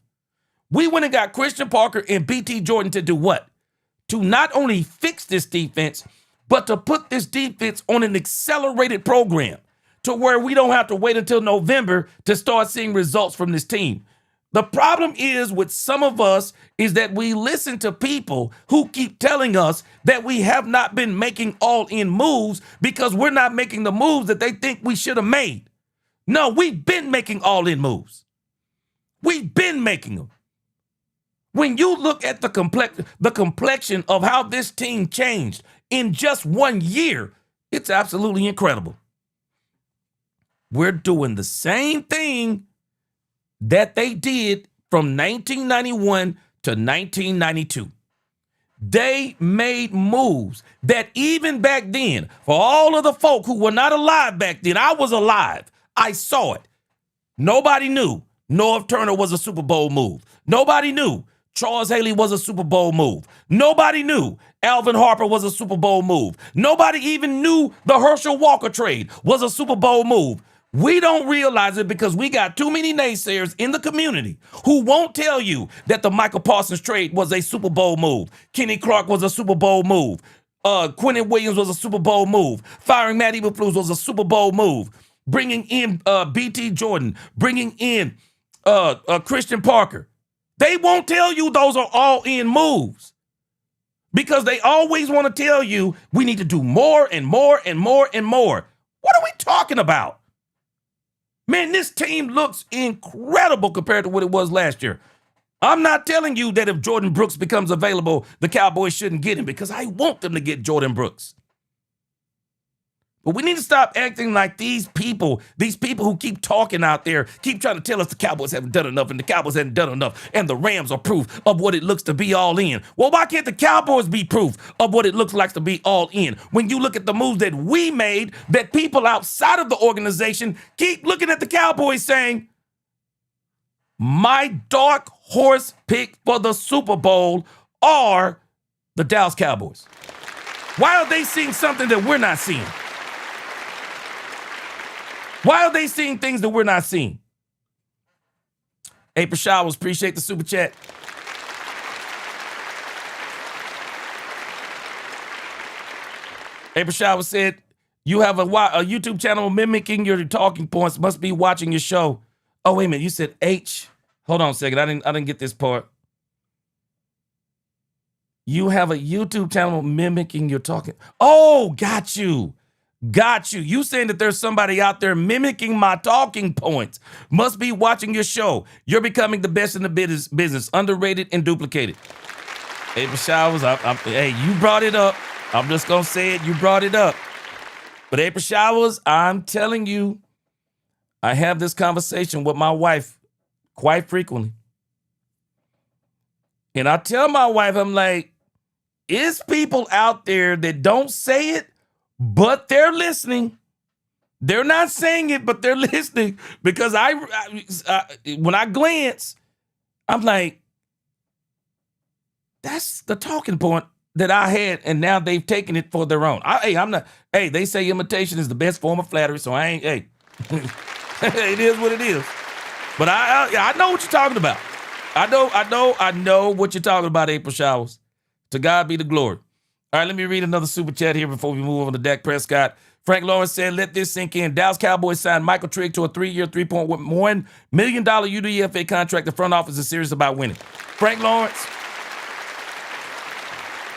We went and got Christian Parker and BT Jordan to do what? To not only fix this defense, but to put this defense on an accelerated program to where we don't have to wait until November to start seeing results from this team. The problem is with some of us is that we listen to people who keep telling us that we have not been making all-in moves because we're not making the moves that they think we should have made. No, we've been making all-in moves. We've been making them. When you look at the complexion of how this team changed in just 1 year, it's absolutely incredible. We're doing the same thing that they did from 1991 to 1992. They made moves that even back then, for all of the folk who were not alive back then, I was alive. I saw it. Nobody knew North Turner was a Super Bowl move. Nobody knew Charles Haley was a Super Bowl move. Nobody knew Alvin Harper was a Super Bowl move. Nobody even knew the Herschel Walker trade was a Super Bowl move. We don't realize it because we got too many naysayers in the community who won't tell you that the Michael Parsons trade was a Super Bowl move. Kenny Clark was a Super Bowl move. Quentin Williams was a Super Bowl move. Firing Matt Eberflus was a Super Bowl move. Bringing in BT Jordan, bringing in Christian Parker. They won't tell you those are all in moves because they always want to tell you we need to do more and more and more and more. What are we talking about? Man, this team looks incredible compared to what it was last year. I'm not telling you that if Jordan Brooks becomes available, the Cowboys shouldn't get him because I want them to get Jordan Brooks. But we need to stop acting like these people who keep talking out there, keep trying to tell us the Cowboys haven't done enough and the Cowboys haven't done enough and the Rams are proof of what it looks to be all in. Well, why can't the Cowboys be proof of what it looks like to be all in? When you look at the moves that we made, that people outside of the organization keep looking at the Cowboys saying, my dark horse pick for the Super Bowl are the Dallas Cowboys. Why are they seeing something that we're not seeing? Why are they seeing things that we're not seeing? April Showers, appreciate the super chat. April Showers said, you have a YouTube channel mimicking your talking points, must be watching your show. Oh, wait a minute, you said H. Hold on a second, I didn't get this part. You have a YouTube channel mimicking your talking. Oh, got you. Got you. You saying that there's somebody out there mimicking my talking points. Must be watching your show. You're becoming the best in the business. Underrated and duplicated. April Showers, hey, you brought it up. I'm just going to say it. You brought it up. But April Showers, I'm telling you, I have this conversation with my wife quite frequently. And I tell my wife, I'm like, it's people out there that don't say it, but they're listening. They're not saying it, but they're listening because when I glance, I'm like, that's the talking point that I had, and now they've taken it for their own. They say imitation is the best form of flattery, so I ain't, it is what it is. But I know what you're talking about. I know what you're talking about, April Showers. To God be the glory. All right, let me read another super chat here before we move on to Dak Prescott. Frank Lawrence said, let this sink in. Dallas Cowboys signed Michael Trigg to a 3-year, $3.1 million UDFA contract. The front office is serious about winning. Frank Lawrence,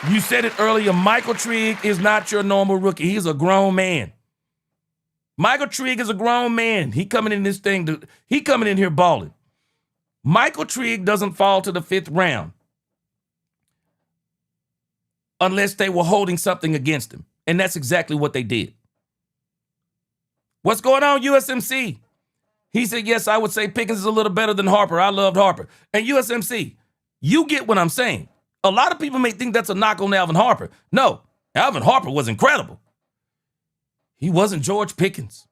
you said it earlier, Michael Trigg is not your normal rookie. He's a grown man. Michael Trigg is a grown man. He coming in here balling. Michael Trigg doesn't fall to the 5th round unless they were holding something against him. And that's exactly what they did. What's going on, USMC? He said, yes, I would say Pickens is a little better than Harper. I loved Harper. And USMC, You get what I'm saying. A lot of people may think that's a knock on Alvin Harper. No, Alvin Harper was incredible. He wasn't George Pickens.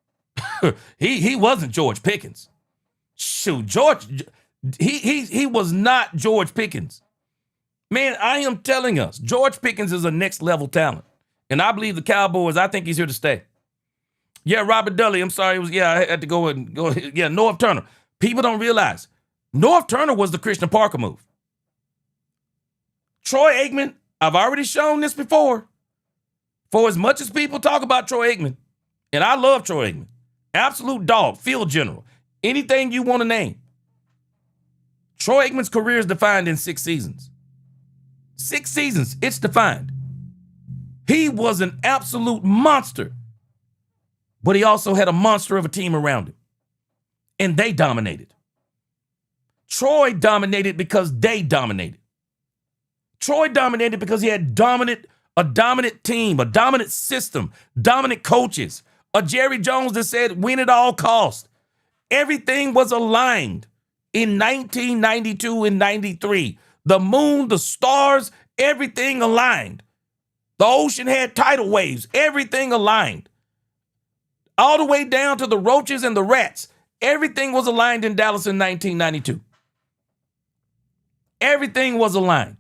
he wasn't George Pickens. Shoot, he was not George Pickens. Man, I am telling us, George Pickens is a next level talent. And I believe the Cowboys, I think he's here to stay. Yeah, Robert Dudley, I'm sorry. I had to go. Yeah, North Turner. People don't realize North Turner was the Christian Parker move. Troy Aikman, I've already shown this before. For as much as people talk about Troy Aikman, and I love Troy Aikman, absolute dog, field general, anything you want to name. Troy Aikman's career is defined in 6 seasons. 6 seasons, it's defined. He was an absolute monster, but he also had a monster of a team around him. And they dominated. Troy dominated because they dominated. Troy dominated because he had a dominant team, a dominant system, dominant coaches, a Jerry Jones that said win at all costs. Everything was aligned in 1992 and 93. The moon, the stars, everything aligned. The ocean had tidal waves, everything aligned. All the way down to the roaches and the rats. Everything was aligned in Dallas in 1992. Everything was aligned.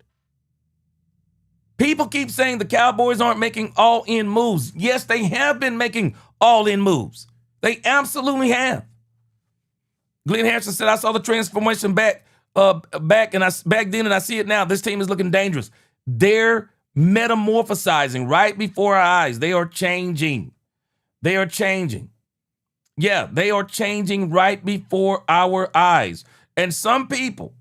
People keep saying the Cowboys aren't making all-in moves. Yes, they have been making all-in moves. They absolutely have. Glenn Harrison said, I saw the transformation back then and I see it now. This team is looking dangerous. They're metamorphosizing right before our eyes. They are changing. They are changing. Yeah, they are changing right before our eyes. And some people,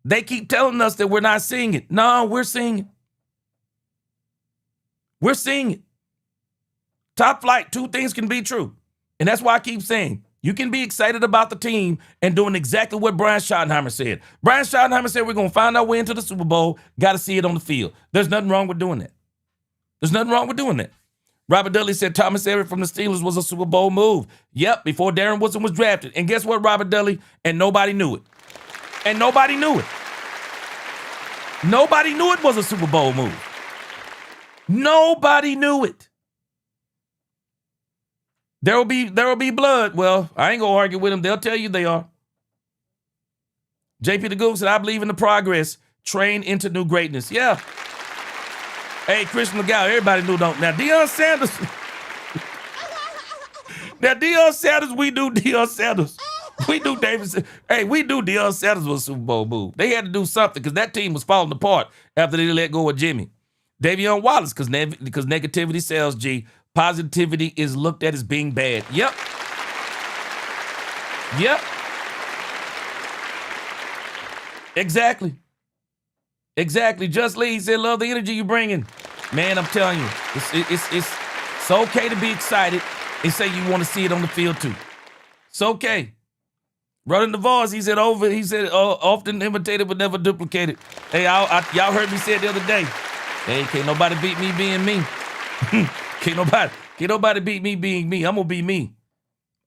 they keep telling us that we're not seeing it. No, we're seeing it. We're seeing it. Top flight, 2 things can be true. And that's why I keep saying, you can be excited about the team and doing exactly what Brian Schottenheimer said. Brian Schottenheimer said we're going to find our way into the Super Bowl. Got to see it on the field. There's nothing wrong with doing that. There's nothing wrong with doing that. Robert Dudley said Thomas Everett from the Steelers was a Super Bowl move. Yep, before Darren Woodson was drafted. And guess what, Robert Dudley? And nobody knew it. And nobody knew it. Nobody knew it was a Super Bowl move. Nobody knew it. There will be blood. Well, I ain't gonna argue with them. They'll tell you they are. JP the Goose said, I believe in the progress. Train into new greatness. Yeah. Hey, Christian McGowan, everybody knew don't. Now, Deion Sanders. We do Deion Sanders. We do David. Hey, we do Deion Sanders was a Super Bowl move. They had to do something because that team was falling apart after they let go of Jimmy. Davion Wallace, because negativity sells, G. Positivity is looked at as being bad. Yep. Exactly. Just Lee said, love the energy you bringing. Man, I'm telling you, it's okay to be excited and say you want to see it on the field too. It's okay. Running the voice, he said often imitated but never duplicated. Hey, y'all heard me say it the other day. Hey, can't nobody beat me being me. Can't nobody beat me being me. I'm gonna be me.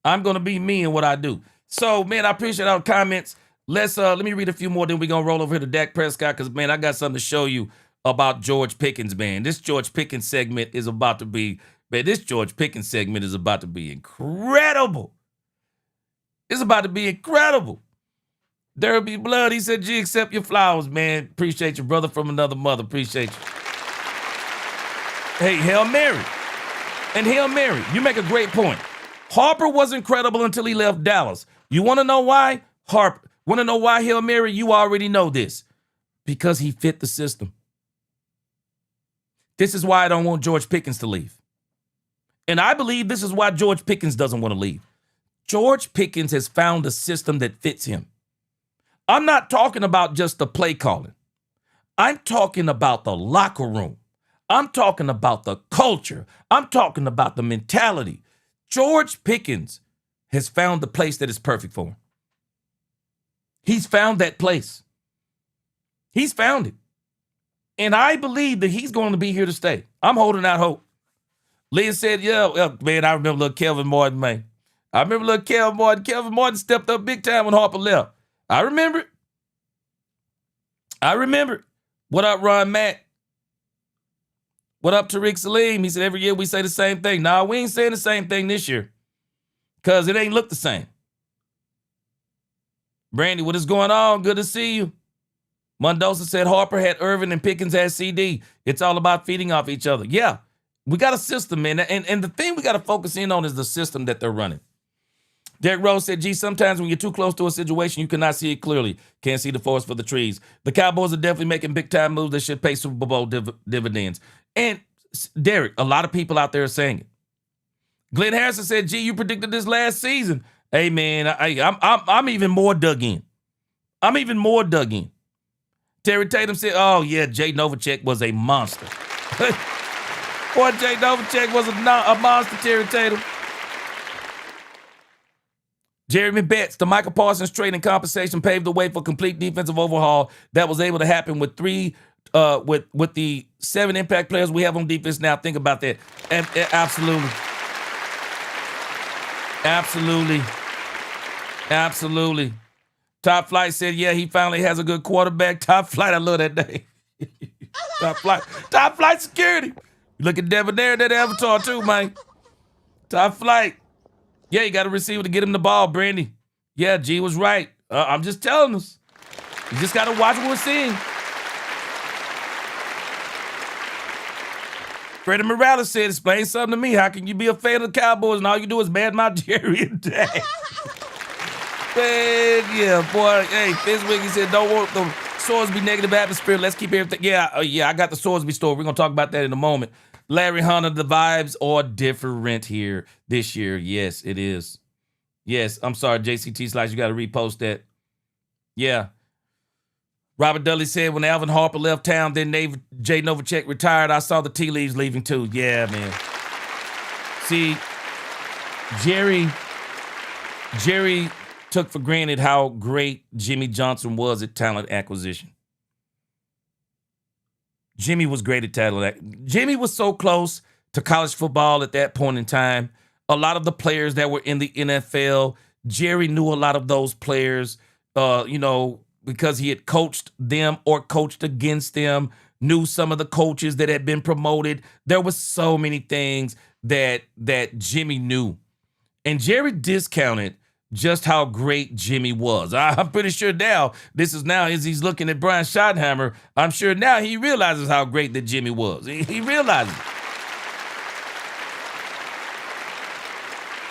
I'm gonna be me in what I do. So, man, I appreciate all the comments. Let me read a few more, then we're gonna roll over here to Dak Prescott, because man, I got something to show you about George Pickens, man. This George Pickens segment is about to be incredible. It's about to be incredible. There'll be blood. He said, G, accept your flowers, man. Appreciate you, brother from another mother. Appreciate you. Hey, Hail Mary. And Hail Mary, you make a great point. Harper was incredible until he left Dallas. You want to know why? Want to know why, Hail Mary? You already know this. Because he fit the system. This is why I don't want George Pickens to leave. And I believe this is why George Pickens doesn't want to leave. George Pickens has found a system that fits him. I'm not talking about just the play calling. I'm talking about the locker room. I'm talking about the culture. I'm talking about the mentality. George Pickens has found the place that is perfect for him. He's found that place. He's found it. And I believe that he's going to be here to stay. I'm holding out hope. Leah said, yeah, man, I remember little Kelvin Martin, man. I remember little Kelvin Martin. Kelvin Martin stepped up big time when Harper left. I remember it. I remember. What up, Ron Mack? What up, Tariq Salim? He said, every year we say the same thing. Nah, we ain't saying the same thing this year because it ain't look the same. Brandy, what is going on? Good to see you. Mendoza said Harper had Irvin and Pickens had CD. It's all about feeding off each other. Yeah, we got a system, man. And the thing we got to focus in on is the system that they're running. Derek Rose said, gee, sometimes when you're too close to a situation, you cannot see it clearly. Can't see the forest for the trees. The Cowboys are definitely making big-time moves that should pay Super Bowl dividends. And, Derek, a lot of people out there are saying it. Glenn Harrison said, gee, you predicted this last season. Hey, man, I'm even more dug in. I'm even more dug in. Terry Tatum said, oh, yeah, Jay Novacek was a monster. Boy, Jay Novacek was a monster, Terry Tatum. Jeremy Betts, the Michael Parsons trade and compensation paved the way for complete defensive overhaul that was able to happen with with the 7 impact players we have on defense now. Think about that. Absolutely. Absolutely. Absolutely. Top Flight said, yeah, he finally has a good quarterback. Top Flight, I love that name. Top Flight security. You look at Debonair, that avatar too, man. Top Flight. Yeah, you got a receiver to get him the ball, Brandy. Yeah, G was right. I'm just telling us. You just got to watch what we're seeing. Freddie Morales said, explain something to me. How can you be a fan of the Cowboys and all you do is badmouth Jerry and Dak? Man, yeah, boy. Hey, Fitzwicky said, don't want the Swordsby negative atmosphere. Let's keep everything. Yeah, I got the Swordsby story. We're going to talk about that in a moment. Larry Hunter, the vibes are different here this year. Yes, it is. Yes, I'm sorry, JCT Slice, you got to repost that. Yeah. Robert Dudley said, when Alvin Harper left town, then Jay Novacek retired, I saw the tea leaves leaving too. Yeah, man. See, Jerry took for granted how great Jimmy Johnson was at talent acquisition. Jimmy was great at talent. Jimmy was so close to college football at that point in time. A lot of the players that were in the NFL, Jerry knew a lot of those players, because he had coached them or coached against them, knew some of the coaches that had been promoted. There was so many things that Jimmy knew. And Jerry discounted just how great Jimmy was. I'm pretty sure now, as he's looking at Brian Schottenheimer, I'm sure now he realizes how great that Jimmy was. He realizes it.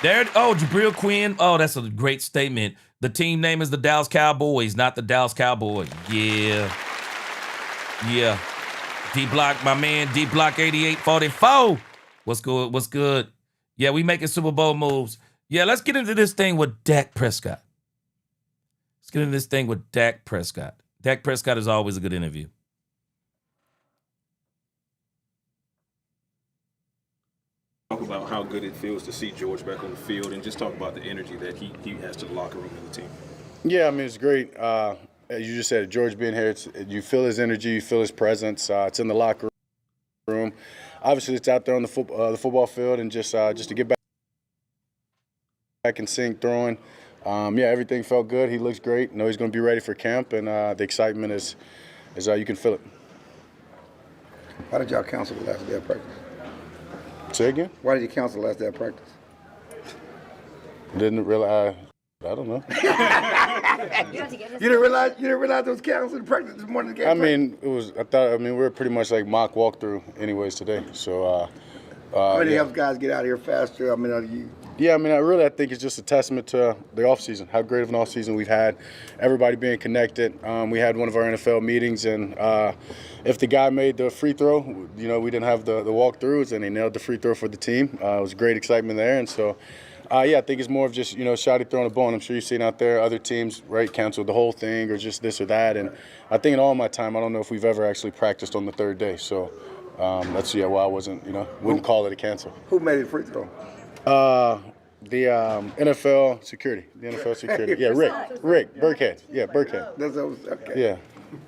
Jabril Quinn. Oh, that's a great statement. The team name is the Dallas Cowboys, not the Dallas Cowboys. Yeah. Yeah. D-Block, my man, D-Block 8844. What's good? Yeah, we making Super Bowl moves. Yeah, let's get into this thing with Dak Prescott. Dak Prescott is always a good interview. Talk about how good it feels to see George back on the field and just talk about the energy that he has to the locker room and the team. Yeah, I mean, it's great. As you just said, George being here, you feel his energy, you feel his presence. It's in the locker room. Obviously, it's out there on the football field, and just to get back and sync throwing. Everything felt good. He looks great. Know he's going to be ready for camp, and the excitement is you can feel it. Why did y'all cancel the last day of practice? Say again? Why did you cancel the last day of practice? Didn't realize. I don't know. You didn't realize it was canceled practice this morning. I mean, we were pretty much like mock walkthrough anyways today. So. How many helps guys get out of here faster? I mean, I think it's just a testament to the offseason, how great of an offseason we've had, everybody being connected. We had one of our NFL meetings, and if the guy made the free throw, we didn't have the walkthroughs, and he nailed the free throw for the team. It was great excitement there, and so, I think it's more of just, Shotty throwing a ball. I'm sure you've seen out there other teams, right, cancel the whole thing or just this or that. And I think in all my time, I don't know if we've ever actually practiced on the third day. So that's why I wasn't, wouldn't call it a cancel. Who made it free throw? The NFL security. Yeah, Rick Burkhead. Yeah, Burkhead. Okay. Yeah,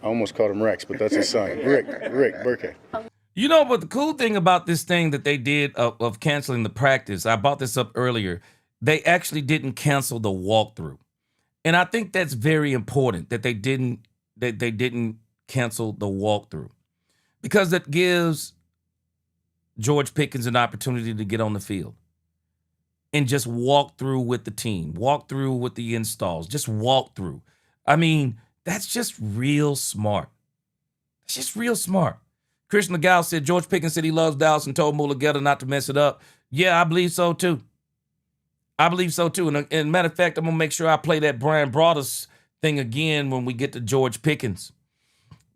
I almost called him Rex, but that's his son. Rick Burkhead. But the cool thing about this thing that they did of canceling the practice, I brought this up earlier, they actually didn't cancel the walkthrough. And I think that's very important that they didn't cancel the walkthrough because that gives George Pickens an opportunity to get on the field and just walk through with the team, walk through with the installs, just walk through. I mean, that's just real smart. It's just real smart. Christian Legal said George Pickens said he loves Dallas and told Mulugeta not to mess it up. Yeah, I believe so too. I believe so too. And matter of fact, I'm gonna make sure I play that Brian Broaddus thing again when we get to George Pickens,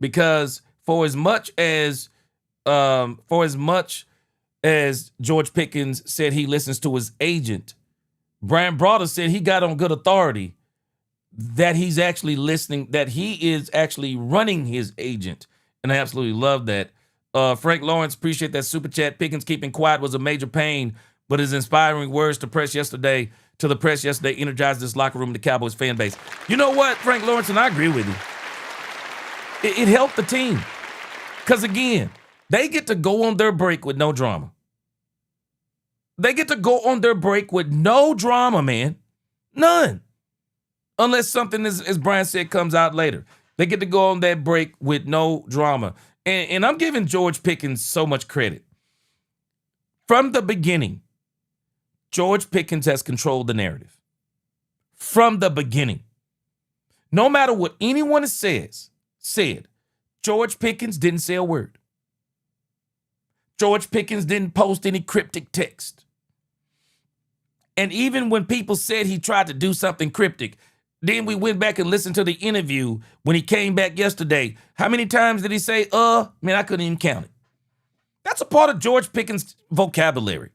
because for as much as George Pickens said he listens to his agent, Brian Broaddus said he got on good authority that he's actually listening, that he is actually running his agent. And I absolutely love that. Frank Lawrence, appreciate that super chat. Pickens keeping quiet was a major pain, but his inspiring words to the press yesterday energized this locker room and the Cowboys fan base. You know what, Frank Lawrence, and I agree with you. It helped the team. Because again, they get to go on their break with no drama. They get to go on their break with no drama, man. None. Unless something, as Brian said, comes out later. They get to go on that break with no drama. And I'm giving George Pickens so much credit. From the beginning, George Pickens has controlled the narrative. From the beginning. No matter what anyone said, George Pickens didn't say a word. George Pickens didn't post any cryptic text. And even when people said he tried to do something cryptic, then we went back and listened to the interview when he came back yesterday. How many times did he say, Man, I couldn't even count it. That's a part of George Pickens' vocabulary.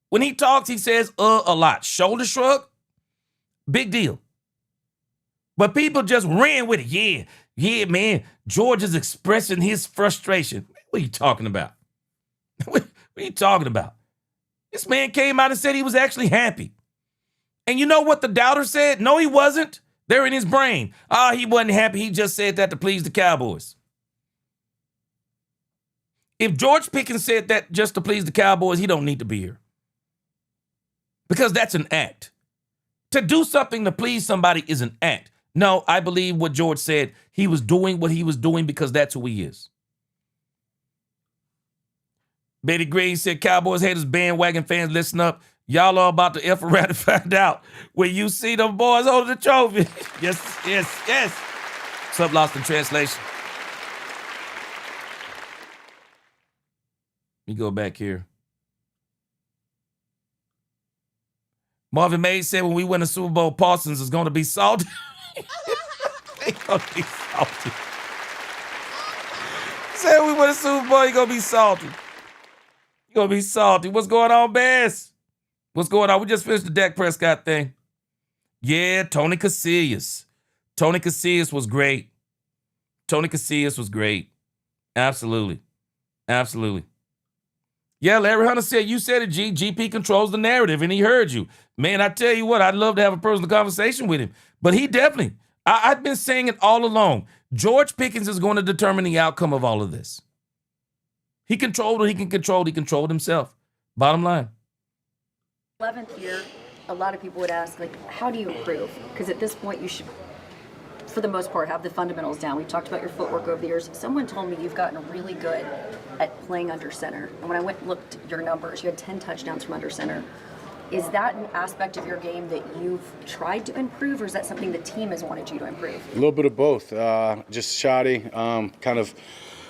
When he talks, he says, a lot. Shoulder shrug, big deal. But people just ran with it. Yeah, man, George is expressing his frustration. What are you talking about? What are you talking about? This man came out and said he was actually happy. And you know what the doubter said? No, he wasn't. They're in his brain. He wasn't happy. He just said that to please the Cowboys. If George Pickens said that just to please the Cowboys, he don't need to be here. Because that's an act. To do something to please somebody is an act. No, I believe what George said. He was doing what he was doing because that's who he is. Betty Green said, Cowboys haters, bandwagon fans, listen up. Y'all are about to F around and find out when you see them boys holding the trophy. Yes. What's up, Lost in Translation? Let me go back here. Marvin Mays said when we win the Super Bowl, Parsons is going to be salty. They going to be salty. Said we win the Super Bowl, you're going to be salty. You're going to be salty. What's going on, Bass? What's going on? We just finished the Dak Prescott thing. Yeah, Tony Casillas. Tony Casillas was great. Absolutely. Yeah, Larry Hunter said, you said it, G. GP controls the narrative, and he heard you. Man, I tell you what, I'd love to have a personal conversation with him. But he definitely, I've been saying it all along. George Pickens is going to determine the outcome of all of this. He controlled what he can control. He controlled himself. Bottom line. 11th year, a lot of people would ask, how do you improve? Because at this point, you should, for the most part, have the fundamentals down. We've talked about your footwork over the years. Someone told me you've gotten really good at playing under center. And when I went and looked at your numbers, you had 10 touchdowns from under center. Is that an aspect of your game that you've tried to improve, or is that something the team has wanted you to improve? A little bit of both. Just shoddy, kind of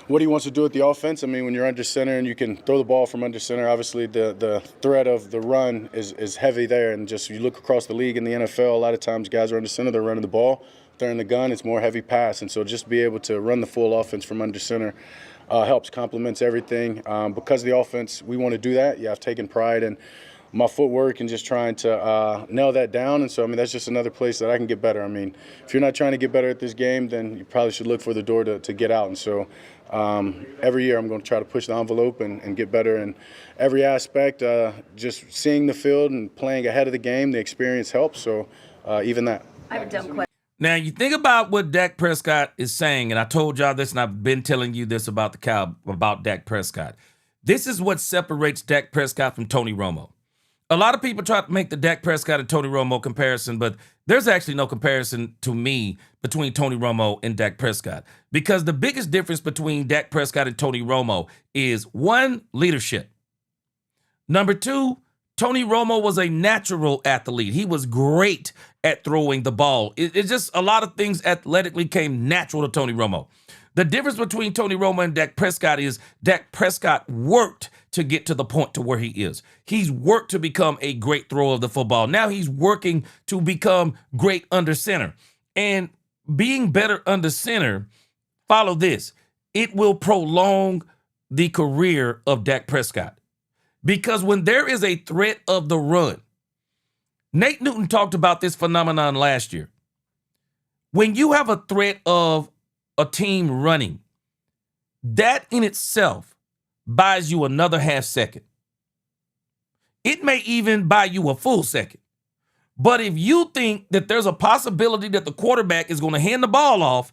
what he wants to do with the offense. I mean, when you're under center and you can throw the ball from under center, obviously the threat of the run is heavy there. And just you look across the league in the NFL, a lot of times guys are under center, they're running the ball. They're in the gun, it's more heavy pass. And so just be able to run the full offense from under center helps, complements everything. Because of the offense, we want to do that. Yeah, I've taken pride in my footwork and just trying to nail that down. And so, I mean, that's just another place that I can get better. I mean, if you're not trying to get better at this game, then you probably should look for the door to get out. And so every year I'm going to try to push the envelope and get better in every aspect. Just seeing the field and playing ahead of the game, the experience helps. So even that. I have a dumb question. Now, you think about what Dak Prescott is saying, and I told y'all this, and I've been telling you this about Dak Prescott. This is what separates Dak Prescott from Tony Romo. A lot of people try to make the Dak Prescott and Tony Romo comparison, but There's actually no comparison to me between Tony Romo and Dak Prescott, because the biggest difference between Dak Prescott and Tony Romo is, one, leadership. Number two, Tony Romo was a natural athlete. He was great at throwing the ball. It's just a lot of things athletically came natural to Tony Romo. The difference between Tony Romo and Dak Prescott is Dak Prescott worked to get to the point to where he is. He's worked to become a great thrower of the football. Now he's working to become great under center. And being better under center, follow this, it will prolong the career of Dak Prescott. Because when there is a threat of the run, Nate Newton talked about this phenomenon last year. When you have a threat of a team running, that in itself buys you another half second. It may even buy you a full second. But if you think that there's a possibility that the quarterback is going to hand the ball off,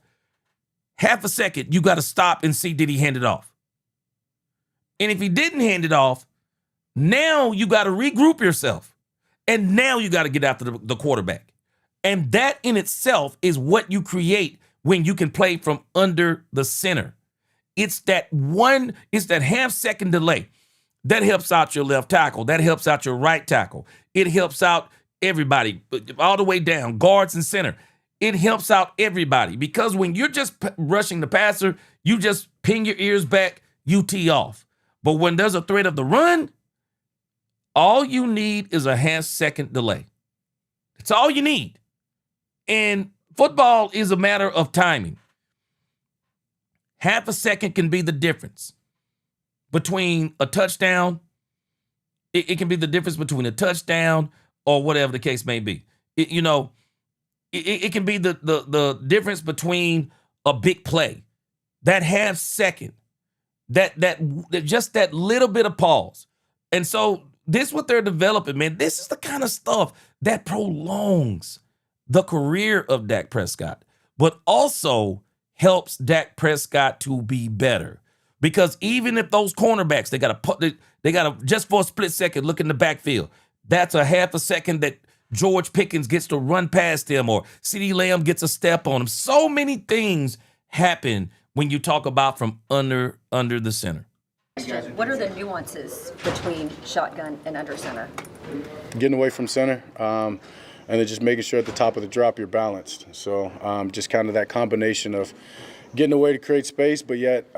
half a second, you got to stop and see, did he hand it off? And if he didn't hand it off, now you got to regroup yourself. And now you got to get after the quarterback. And that in itself is what you create when you can play from under the center. It's that half second delay that helps out your left tackle. That helps out your right tackle. It helps out everybody all the way down, guards and center. It helps out everybody, because when you're just rushing the passer, you just ping your ears back, you tee off. But when there's a threat of the run, all you need is a half second delay. That's all you need. And football is a matter of timing. Half a second can be the difference between a touchdown. It can be the difference between a touchdown or whatever the case may be. It can be the difference between a big play. That half second, that just that little bit of pause. And so this is what they're developing, man. This is the kind of stuff that prolongs the career of Dak Prescott, but also helps Dak Prescott to be better. Because even if those cornerbacks, they got to just for a split second look in the backfield. That's a half a second that George Pickens gets to run past him, or CeeDee Lamb gets a step on him. So many things happen when you talk about from under the center. What are the nuances between shotgun and under center? Getting away from center, and then just making sure at the top of the drop you're balanced. So just kind of that combination of getting away to create space, but yet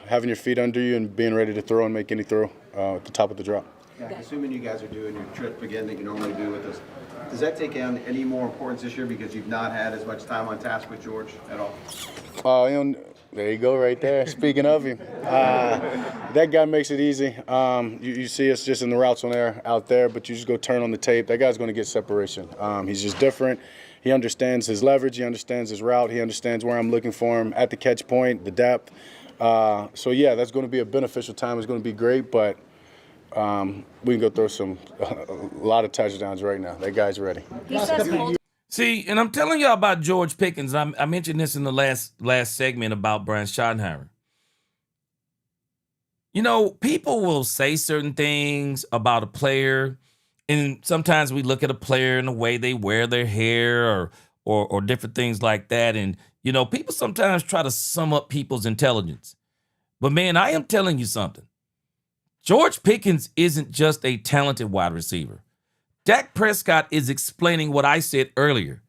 having your feet under you and being ready to throw and make any throw at the top of the drop. Yeah, assuming you guys are doing your trip again that you normally do with us, does that take on any more importance this year because you've not had as much time on task with George at all? There you go right there. Speaking of him, that guy makes it easy. You see us just in the routes on air out there, but you just go turn on the tape. That guy's going to get separation. He's just different. He understands his leverage. He understands his route. He understands where I'm looking for him at the catch point, the depth. So, yeah, that's going to be a beneficial time. It's going to be great, but we can go throw a lot of touchdowns right now. That guy's ready. See, and I'm telling y'all about George Pickens. I mentioned this in the last segment about Brian Schottenheimer. You know, people will say certain things about a player, and sometimes we look at a player in the way they wear their hair or different things like that. And, you know, people sometimes try to sum up people's intelligence. But, man, I am telling you something. George Pickens isn't just a talented wide receiver. Dak Prescott is explaining what I said earlier.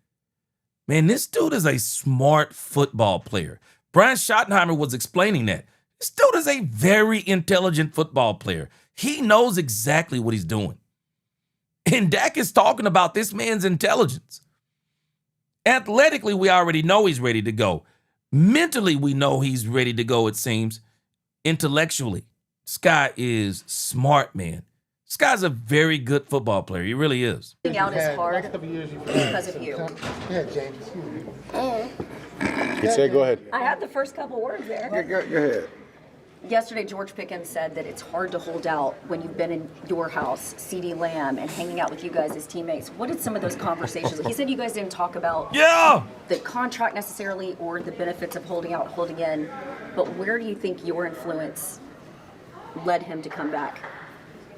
Man, this dude is a smart football player. Brian Schottenheimer was explaining that. This dude is a very intelligent football player. He knows exactly what he's doing. And Dak is talking about this man's intelligence. Athletically, we already know he's ready to go. Mentally, we know he's ready to go, it seems. Intellectually, this guy is smart, man. This guy's a very good football player. He really is. Being out is hard because of you. You said go ahead. I had the first couple words there. Go ahead. Yesterday, George Pickens said that it's hard to hold out when you've been in your house, CeeDee Lamb, and hanging out with you guys as teammates. What did some of those conversations? He said you guys didn't talk about the contract necessarily or the benefits of holding out, holding in, but where do you think your influence led him to come back?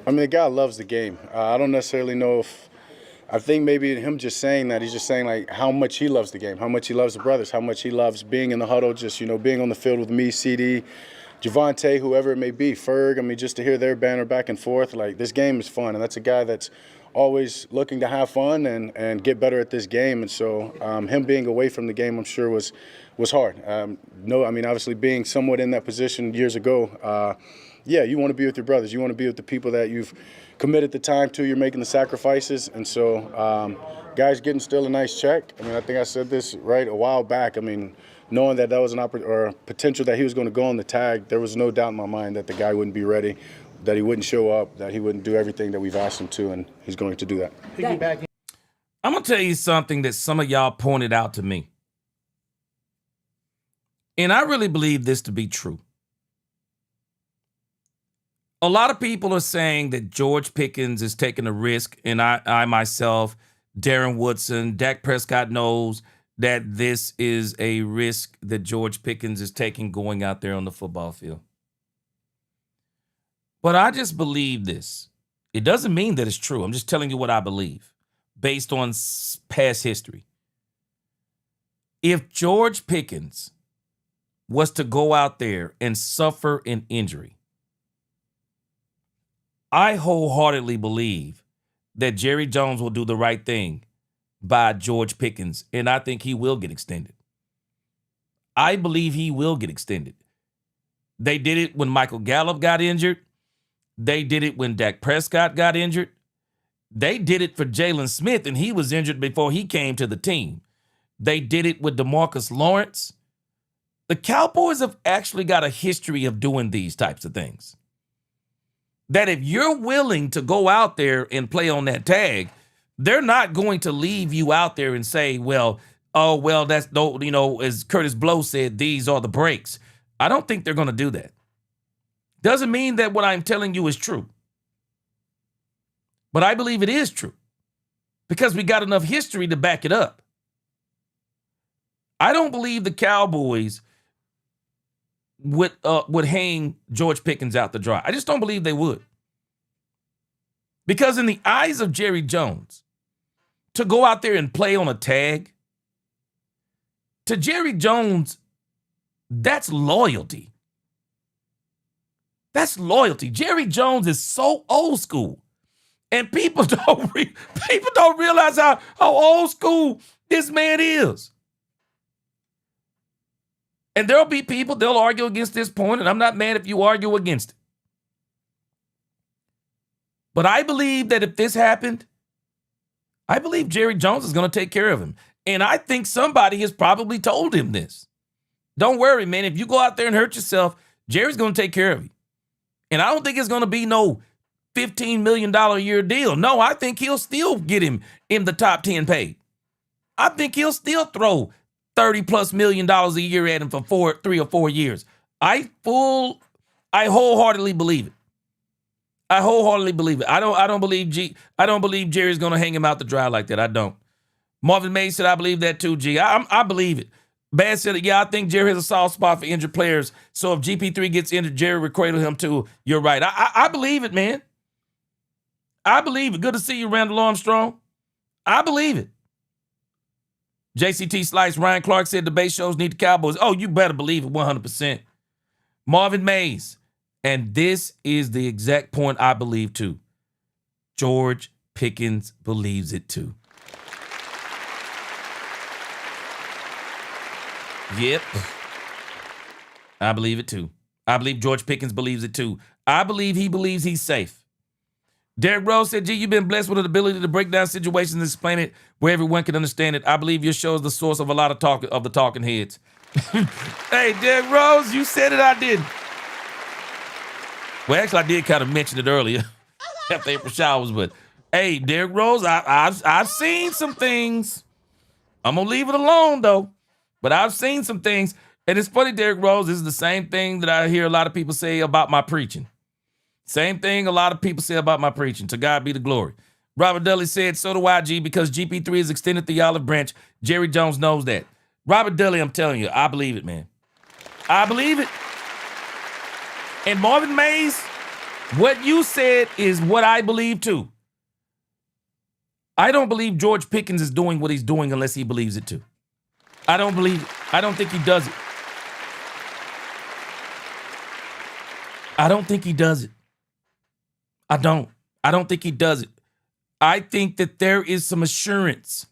I mean, the guy loves the game. I don't necessarily know if I think maybe him just saying that, he's just saying like how much he loves the game, how much he loves the brothers, how much he loves being in the huddle, just, being on the field with me, CD, Javonte, whoever it may be, Ferg. I mean, just to hear their banter back and forth, like this game is fun. And that's a guy that's always looking to have fun and get better at this game. And so him being away from the game, I'm sure was hard. Obviously being somewhat in that position years ago, you want to be with your brothers. You want to be with the people that you've committed the time to. You're making the sacrifices. And so guys getting still a nice check. I mean, I think I said this a while back. I mean, knowing that was an potential that he was going to go on the tag, there was no doubt in my mind that the guy wouldn't be ready, that he wouldn't show up, that he wouldn't do everything that we've asked him to, and he's going to do that. I'm going to tell you something that some of y'all pointed out to me. And I really believe this to be true. A lot of people are saying that George Pickens is taking a risk, and I myself, Darren Woodson, Dak Prescott knows that this is a risk that George Pickens is taking going out there on the football field. But I just believe this. It doesn't mean that it's true. I'm just telling you what I believe based on past history. If George Pickens was to go out there and suffer an injury, I wholeheartedly believe that Jerry Jones will do the right thing by George Pickens, and I think he will get extended. I believe he will get extended. They did it when Michael Gallup got injured. They did it when Dak Prescott got injured. They did it for Jalen Smith, and he was injured before he came to the team. They did it with DeMarcus Lawrence. The Cowboys have actually got a history of doing these types of things. That if you're willing to go out there and play on that tag, they're not going to leave you out there and say, that's, as Curtis Blow said, these are the breaks. I don't think they're going to do that. Doesn't mean that what I'm telling you is true. But I believe it is true because we got enough history to back it up. I don't believe the Cowboys would hang George Pickens out to dry. I just don't believe they would. Because in the eyes of Jerry Jones, to go out there and play on a tag, to Jerry Jones, that's loyalty. That's loyalty. Jerry Jones is so old school. And people don't realize how old school this man is. And there'll be people, they'll argue against this point, and I'm not mad if you argue against it. But I believe that if this happened, I believe Jerry Jones is going to take care of him. And I think somebody has probably told him this. Don't worry, man. If you go out there and hurt yourself, Jerry's going to take care of you. And I don't think it's going to be no $15 million a year deal. No, I think he'll still get him in the top 10 paid. I think he'll still throw $30+ million a year at him for 3 or 4 years. I wholeheartedly believe it. I wholeheartedly believe it. I don't believe Jerry's gonna hang him out to dry like that. I don't. Marvin Mays said I believe that too, G. I believe it. Bad said, I think Jerry has a soft spot for injured players. So if GP3 gets injured, Jerry will cradle him too. You're right. I believe it, man. I believe it. Good to see you, Randall Armstrong. I believe it. JCT Slice, Ryan Clark said the base shows need the Cowboys. Oh, you better believe it 100%. Marvin Mays. And this is the exact point I believe too. George Pickens believes it too. Yep. I believe it too. I believe George Pickens believes it too. I believe he believes he's safe. Derek Rose said, you've been blessed with an ability to break down situations and explain it where everyone can understand it. I believe your show is the source of a lot of the talking heads. Hey, Derek Rose, you said it, I didn't. Well, actually, I did kind of mention it earlier after April Showers, but hey, Derrick Rose, I've seen some things. I'm going to leave it alone, though, but I've seen some things. And it's funny, Derrick Rose, this is the same thing that I hear a lot of people say about my preaching. Same thing a lot of people say about my preaching. To God be the glory. Robert Dudley said, so do I, G, because GP3 is extended the olive branch. Jerry Jones knows that. Robert Dudley, I'm telling you, I believe it, man. I believe it. And Marvin Mays, what you said is what I believe too. I don't believe George Pickens is doing what he's doing unless he believes it too. I don't believe it. I don't think he does it. I don't think he does it. I don't think he does it. I think that there is some assurance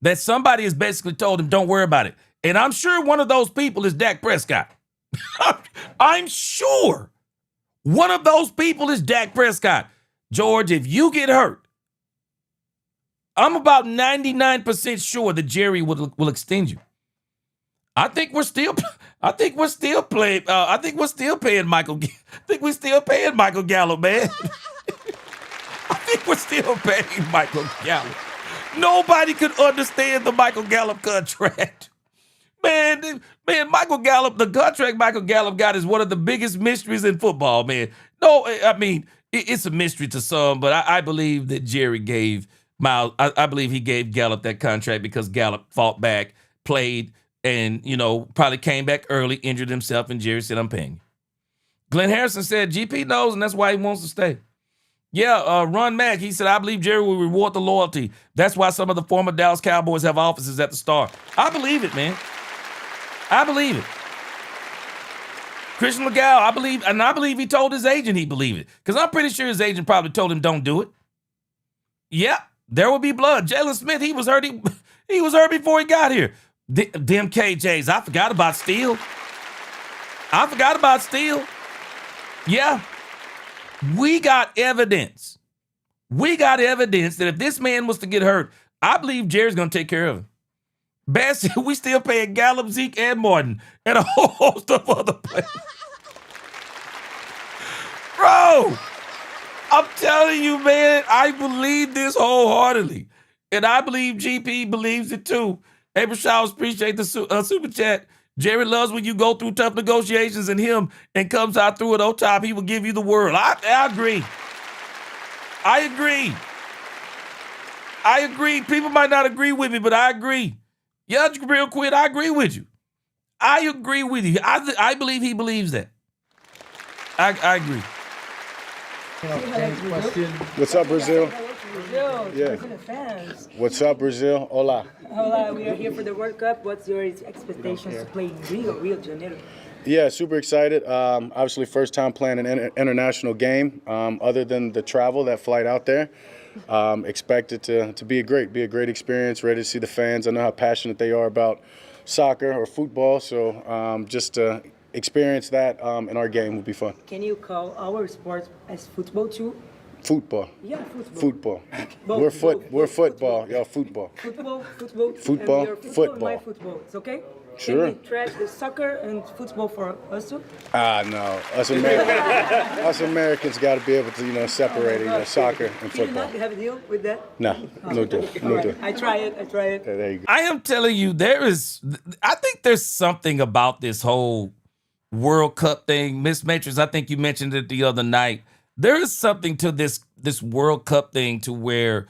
that somebody has basically told him, don't worry about it. And I'm sure one of those people is Dak Prescott. I'm sure one of those people is Dak Prescott. George, if you get hurt, I'm about 99% sure that Jerry will extend you. I think we're still paying Michael. I think we're still paying Michael Gallup, man. I think we're still paying Michael Gallup. Nobody could understand the Michael Gallup contract. Man, Michael Gallup, the contract Michael Gallup got is one of the biggest mysteries in football, man. No, I mean, it's a mystery to some, but I believe that Jerry gave Miles, I believe he gave Gallup that contract because Gallup fought back, played, and, probably came back early, injured himself, and Jerry said, I'm paying you. Glenn Harrison said, GP knows, and that's why he wants to stay. Yeah, Ron Mack, he said, I believe Jerry will reward the loyalty. That's why some of the former Dallas Cowboys have offices at the Star. I believe it, man. I believe it. Christian Legal, I believe he told his agent he believed it. Because I'm pretty sure his agent probably told him don't do it. Yeah, there will be blood. Jalen Smith, he was hurt. He was hurt before he got here. Them KJs, I forgot about Steele. Yeah. We got evidence. That if this man was to get hurt, I believe Jerry's going to take care of him. Bass, we still paying Gallup, Zeke, and Martin, and a whole host of other players. Bro, I'm telling you, man, I believe this wholeheartedly. And I believe GP believes it too. April Showers, appreciate the super chat. Jerry loves when you go through tough negotiations and comes out through it on top. He will give you the world. I agree. I agree. People might not agree with me, but I agree. Yeah, real quick, I agree with you. I agree with you. I believe he believes that. I agree. What's up, Brazil? Brazil, Yeah. fans. What's up, Brazil? Hola. Hola, we are here for the World Cup. What's your expectations to play in Rio de Janeiro? Yeah, super excited. Obviously, first time playing an international game. Other than the travel, that flight out there, expect it to be a great experience. Ready to see the fans. I know how passionate they are about soccer or football, so just to experience that in our game would be fun. Can you call our sport as football too? Football. Yeah, football. Football. Both, We're football. Y'all football. Football. Football, And your football. My football. It's okay? Sure. Can we trash the soccer and football for us too? No. Us Americans got to be able to, separate, soccer and Can you football. not have a deal with that? No deal. No deal. I try it. Yeah, there you go. I am telling you, I think there's something about this whole World Cup thing. Miss Matrix, I think you mentioned it the other night. There is something to this World Cup thing to where,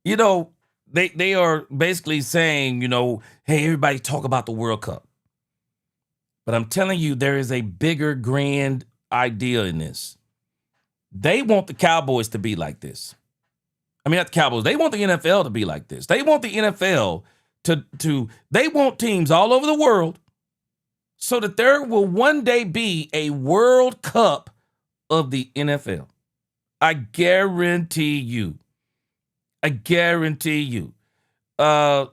they are basically saying, hey, everybody talk about the World Cup. But I'm telling you, there is a bigger, grand idea in this. They want the Cowboys to be like this. I mean, not the Cowboys. They want the NFL to be like this. They want the NFL they want teams all over the world so that there will one day be a World Cup of the NFL. I guarantee you. I guarantee you. I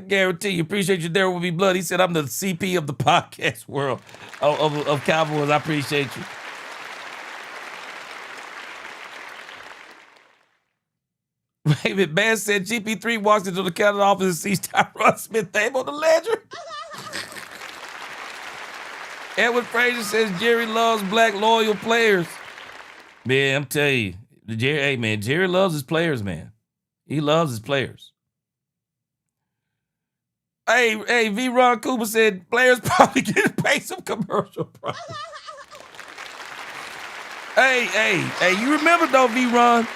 guarantee you. Appreciate you. There will be blood. He said, I'm the CP of the podcast world of Cowboys. I appreciate you. David Bass said GP3 walks into the Canada office and sees Tyron Smith name on the ledger. Edward Frazier says Jerry loves black loyal players. Man, I'm telling you, Jerry loves his players, man. He loves his players. Hey, V. Ron Cooper said players probably getting paid some commercial profit. Hey, you remember though, V. Ron?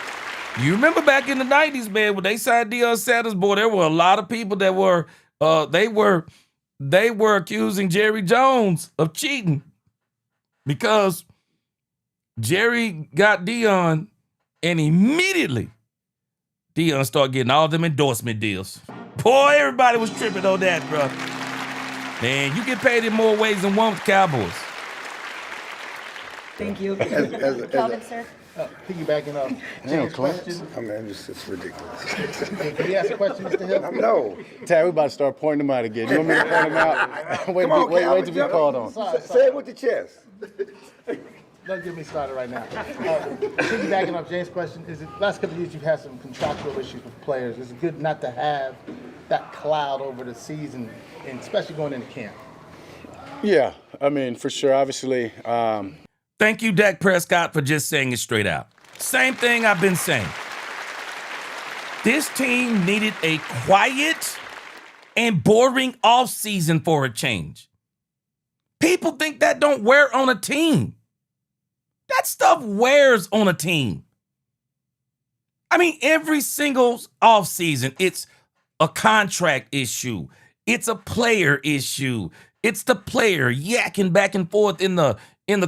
You remember back in the 90s, man, when they signed Deion Sanders, boy, there were a lot of people that were, they were accusing Jerry Jones of cheating because Jerry got Deion And immediately, Deion started getting all them endorsement deals. Boy, everybody was tripping on that, bro. Man, you get paid in more ways than one with the Cowboys. Thank you. Calvin, sir. Piggybacking off James' question. I mean, it's ridiculous. Can you ask a question, Mr. Hill? No. Tad, we about to start pointing them out again. You want me to point them out? wait to be called on. Say it with your chest. Don't get me started right now. Piggybacking off James' question, is it last couple of years you've had some contractual issues with players? Is it good not to have that cloud over the season, and especially going into camp? Yeah, I mean, for sure. Obviously. Thank you, Dak Prescott, for just saying it straight out. Same thing I've been saying. This team needed a quiet and boring offseason for a change. People think that don't wear on a team. That stuff wears on a team. I mean, every single offseason, it's a contract issue. It's a player issue. It's the player yakking back and forth in the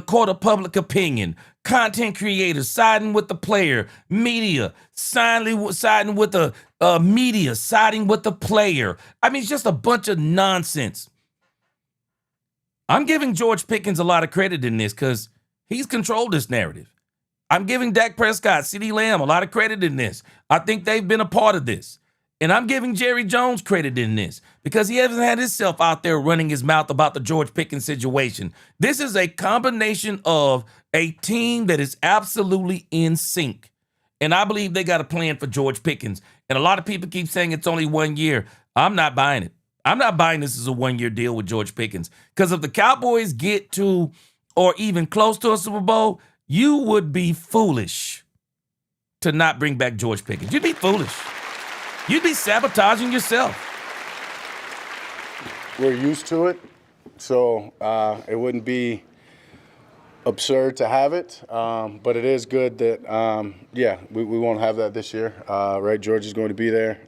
court of public opinion. Content creators siding with the player. Media siding with the media, siding with the player. I mean, it's just a bunch of nonsense. I'm giving George Pickens a lot of credit in this because he's controlled this narrative. I'm giving Dak Prescott, CeeDee Lamb a lot of credit in this. I think they've been a part of this. And I'm giving Jerry Jones credit in this because he hasn't had himself out there running his mouth about the George Pickens situation. This is a combination of a team that is absolutely in sync. And I believe they got a plan for George Pickens. And a lot of people keep saying it's only 1 year. I'm not buying it. I'm not buying this as a 1-year deal with George Pickens. Because if the Cowboys get to or even close to a Super Bowl, you would be foolish to not bring back George Pickens. You'd be foolish. You'd be sabotaging yourself. We're used to it, so it wouldn't be absurd to have it. But it is good that, we won't have that this year. Right, George is going to be there.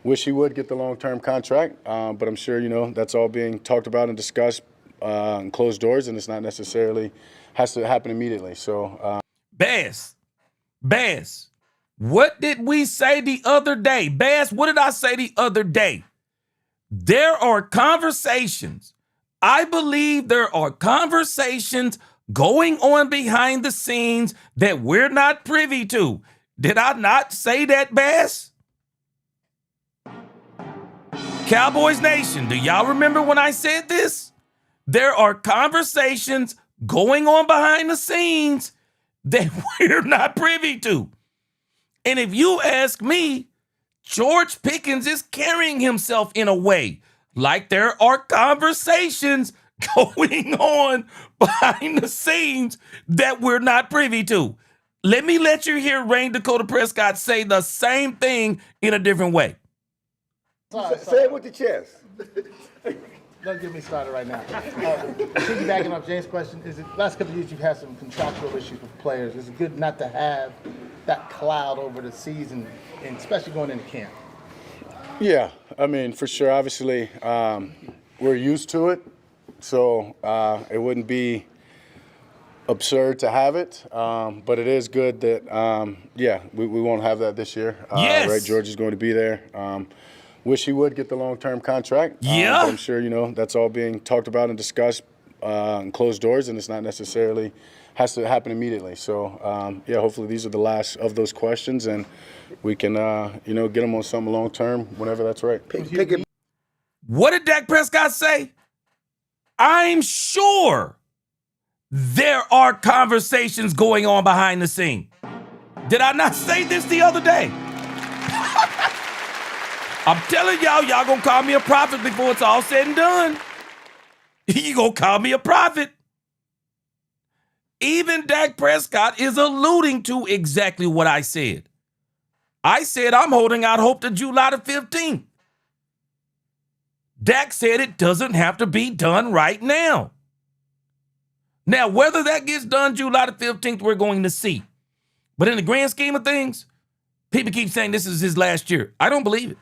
Wish he would get the long-term contract, but I'm sure, that's all being talked about and discussed in closed doors, and it's not necessarily has to happen immediately. So, Bass, what did we say the other day? Bass, what did I say the other day? There are conversations. I believe there are conversations going on behind the scenes that we're not privy to. Did I not say that, Bass? Cowboys Nation, do y'all remember when I said this? There are conversations going on behind the scenes that we're not privy to. And if you ask me, George Pickens is carrying himself in a way like there are conversations going on behind the scenes that we're not privy to. Let me let you hear Rain Dakota Prescott say the same thing in a different way. Say it with your chest. Don't get me started right now. Piggybacking off James' question, is it last couple of years you've had some contractual issues with players? Is it good not to have that cloud over the season, and especially going into camp? Yeah, I mean, for sure. Obviously, we're used to it, so it wouldn't be absurd to have it. But it is good that, we won't have that this year. Yes. Right, George is going to be there. Wish he would get the long-term contract. Yeah. But I'm sure, that's all being talked about and discussed in closed doors, and it's not necessarily has to happen immediately. So, hopefully these are the last of those questions, and we can, get them on something long-term whenever that's right. What did Dak Prescott say? I'm sure there are conversations going on behind the scene. Did I not say this the other day? I'm telling y'all gonna call me a prophet before it's all said and done. You gonna call me a prophet. Even Dak Prescott is alluding to exactly what I said. I said I'm holding out hope to July the 15th. Dak said it doesn't have to be done right now. Now, whether that gets done July the 15th, we're going to see. But in the grand scheme of things, people keep saying this is his last year. I don't believe it.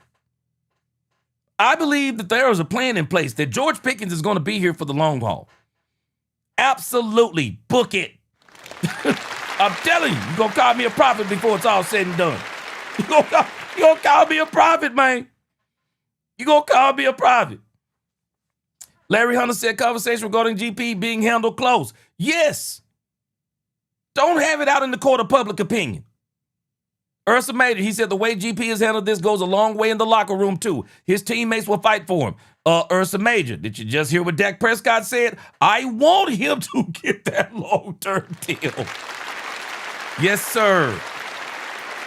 I believe that there is a plan in place that George Pickens is going to be here for the long haul. Absolutely. Book it. I'm telling you, you're going to call me a prophet before it's all said and done. You're going to call me a prophet, man. You're going to call me a prophet. Larry Hunter said conversation regarding GP being handled close. Yes. Don't have it out in the court of public opinion. Ursa Major, he said the way GP has handled this goes a long way in the locker room, too. His teammates will fight for him. Ursa Major, did you just hear what Dak Prescott said? I want him to get that long-term deal. Yes, sir.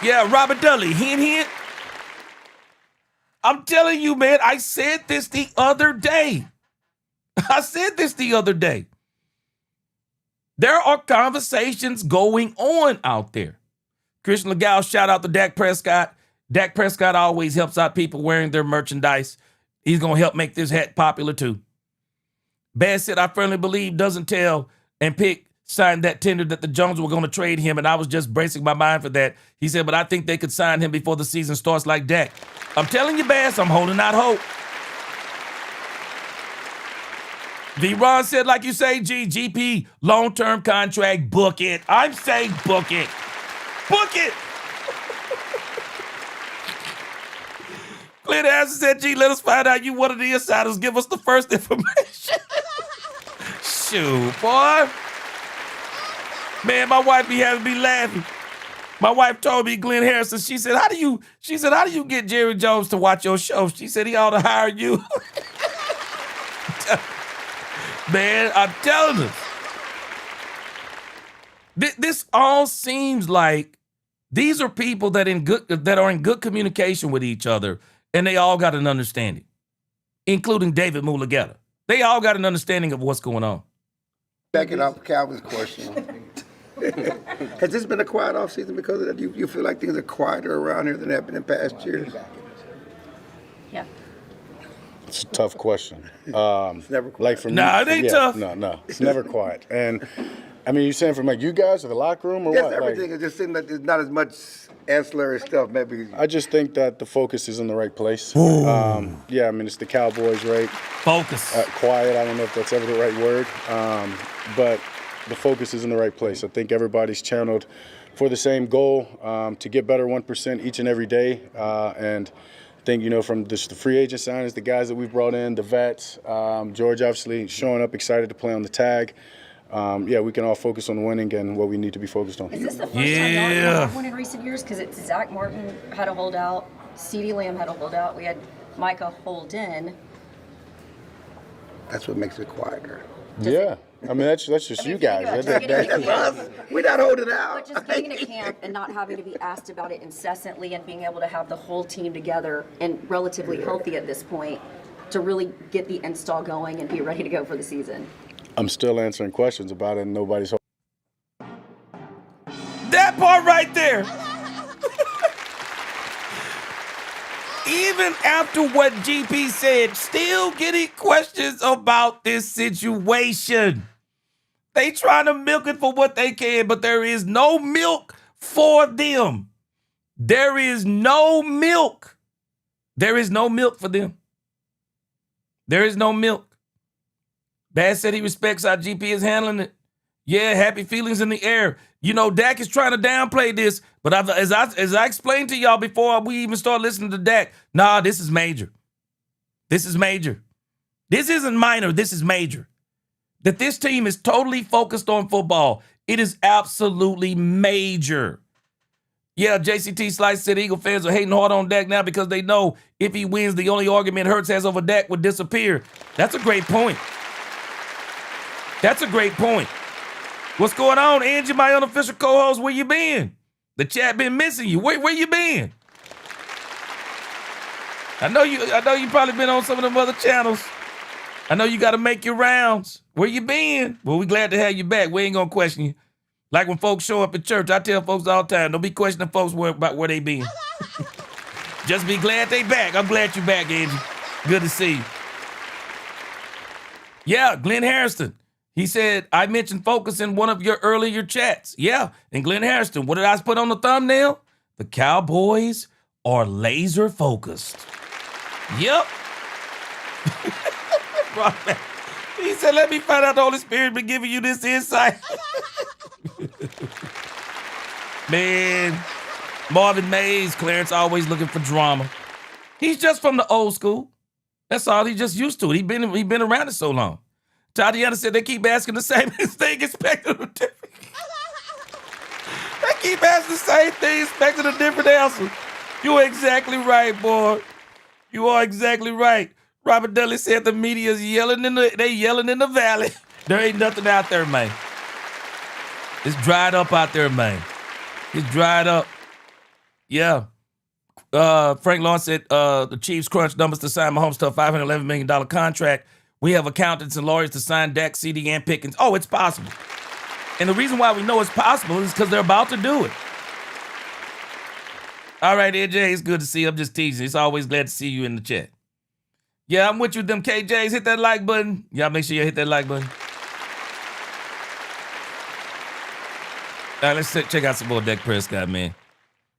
Yeah, Robert Dudley, hint. I'm telling you, man, I said this the other day. There are conversations going on out there. Christian Legal, shout out to Dak Prescott. Dak Prescott always helps out people wearing their merchandise. He's going to help make this hat popular too. Bass said, I firmly believe doesn't tell and pick signed that tender that the Jones were going to trade him, and I was just bracing my mind for that. He said, but I think they could sign him before the season starts like Dak. I'm telling you, Bass, I'm holding out hope. V-Ron said, like you say, GP, long-term contract, book it. I'm saying book it. Book it. Clint Harrison said, G, let us find out you one of the insiders. Give us the first information. Shoot, boy. Man, my wife be having me laughing. My wife told me, Glenn Harrison, she said, how do you get Jerry Jones to watch your show? She said he ought to hire you. Man, I'm telling us. This all seems like these are people that are in good communication with each other, and they all got an understanding, including David Mulugeta. They all got an understanding of what's going on. Backing up Calvin's question. Has this been a quiet offseason because of that? You feel like things are quieter around here than they have been in past years? Yeah. It's a tough question. It's never quiet. Like for me, Nah, it ain't tough. No, it's never quiet. And I mean, you're saying from like you guys or the locker room or Yes, what? everything. It just seems like there's not as much ancillary stuff. Maybe. I just think that the focus is in the right place. Yeah, I mean, it's the Cowboys, right? Focus. Quiet, I don't know if that's ever the right word. But the focus is in the right place. I think everybody's channeled for the same goal, to get better 1% each and every day. And I think, from just the free agent signings, the guys that we've brought in, the vets, George obviously showing up excited to play on the tag. Yeah, we can all focus on winning and what we need to be focused on. Is this the first time y'all have won in recent years? Because it's Zach Martin had a holdout, CeeDee Lamb had a holdout, we had Micah Holden. That's what makes it quieter. Yeah. I mean, that's just you guys. We're not holding out. But just getting into camp and not having to be asked about it incessantly and being able to have the whole team together and relatively healthy at this point to really get the install going and be ready to go for the season. I'm still answering questions about it and nobody's. That part right there. Even after what GP said, still getting questions about this situation. They trying to milk it for what they can, but there is no milk for them. There is no milk. There is no milk for them. There is no milk. Bass said he respects how GP is handling it. Yeah, happy feelings in the air. Dak is trying to downplay this, but as I explained to y'all before we even start listening to Dak, nah, this is major. This is major. This isn't minor, this is major. That this team is totally focused on football. It is absolutely major. Yeah, JCT Slice said Eagle fans are hating hard on Dak now because they know if he wins, the only argument Hurts has over Dak would disappear. That's a great point. That's a great point. What's going on, Angie, my unofficial co-host? Where you been? The chat been missing you. Where you been? I know you probably been on some of them other channels. I know you got to make your rounds. Where you been? Well, we glad to have you back. We ain't gonna question you. Like when folks show up at church, I tell folks all the time, don't be questioning folks about where they been. Just be glad they back. I'm glad you back, Angie. Good to see you. Yeah, Glenn Harrison. He said, I mentioned focus in one of your earlier chats. Yeah, and Glenn Harrison, what did I put on the thumbnail? The Cowboys are laser focused. Yep. He said, let me find out the Holy Spirit been giving you this insight. Man, Marvin Mays, Clarence always looking for drama. He's just from the old school. That's all. He's just used to it. He been around it so long. Tatiana said they keep asking the same thing, expecting a different. They keep asking the same thing, expecting a different answer. You're exactly right, boy. You are exactly right. Robert Dudley said the media's yelling in the valley. There ain't nothing out there, man. It's dried up out there, man. It's dried up. Yeah. Frank Lawrence said the Chiefs crunch numbers to sign Mahomes to a $511 million contract. We have accountants and lawyers to sign Dak, CD, and Pickens. Oh, it's possible. And the reason why we know it's possible is because they're about to do it. All right, AJ, it's good to see you. I'm just teasing. It's always glad to see you in the chat. Yeah, I'm with you, them KJs. Hit that like button. Y'all make sure you hit that like button. All right, let's check out some more Dak Prescott, man.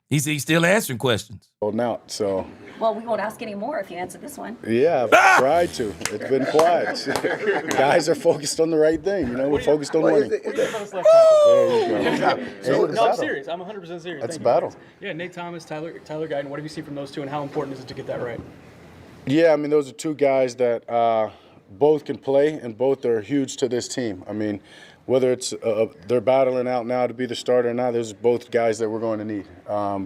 He's still answering questions. Holding out, so. Well, we won't ask any more if you answer this one. Yeah, I've tried to. It's been quiet. Guys are focused on the right thing. You know, we're focused on winning. No, I'm serious. I'm 100% serious. That's a battle. Yeah, Nate Thomas, Tyler Guyton. What have you seen from those two, and how important is it to get that right? Yeah, I mean, those are two guys that both can play, and both are huge to this team. I mean, whether it's they're battling out now to be the starter or not, there's both guys that we're going to need.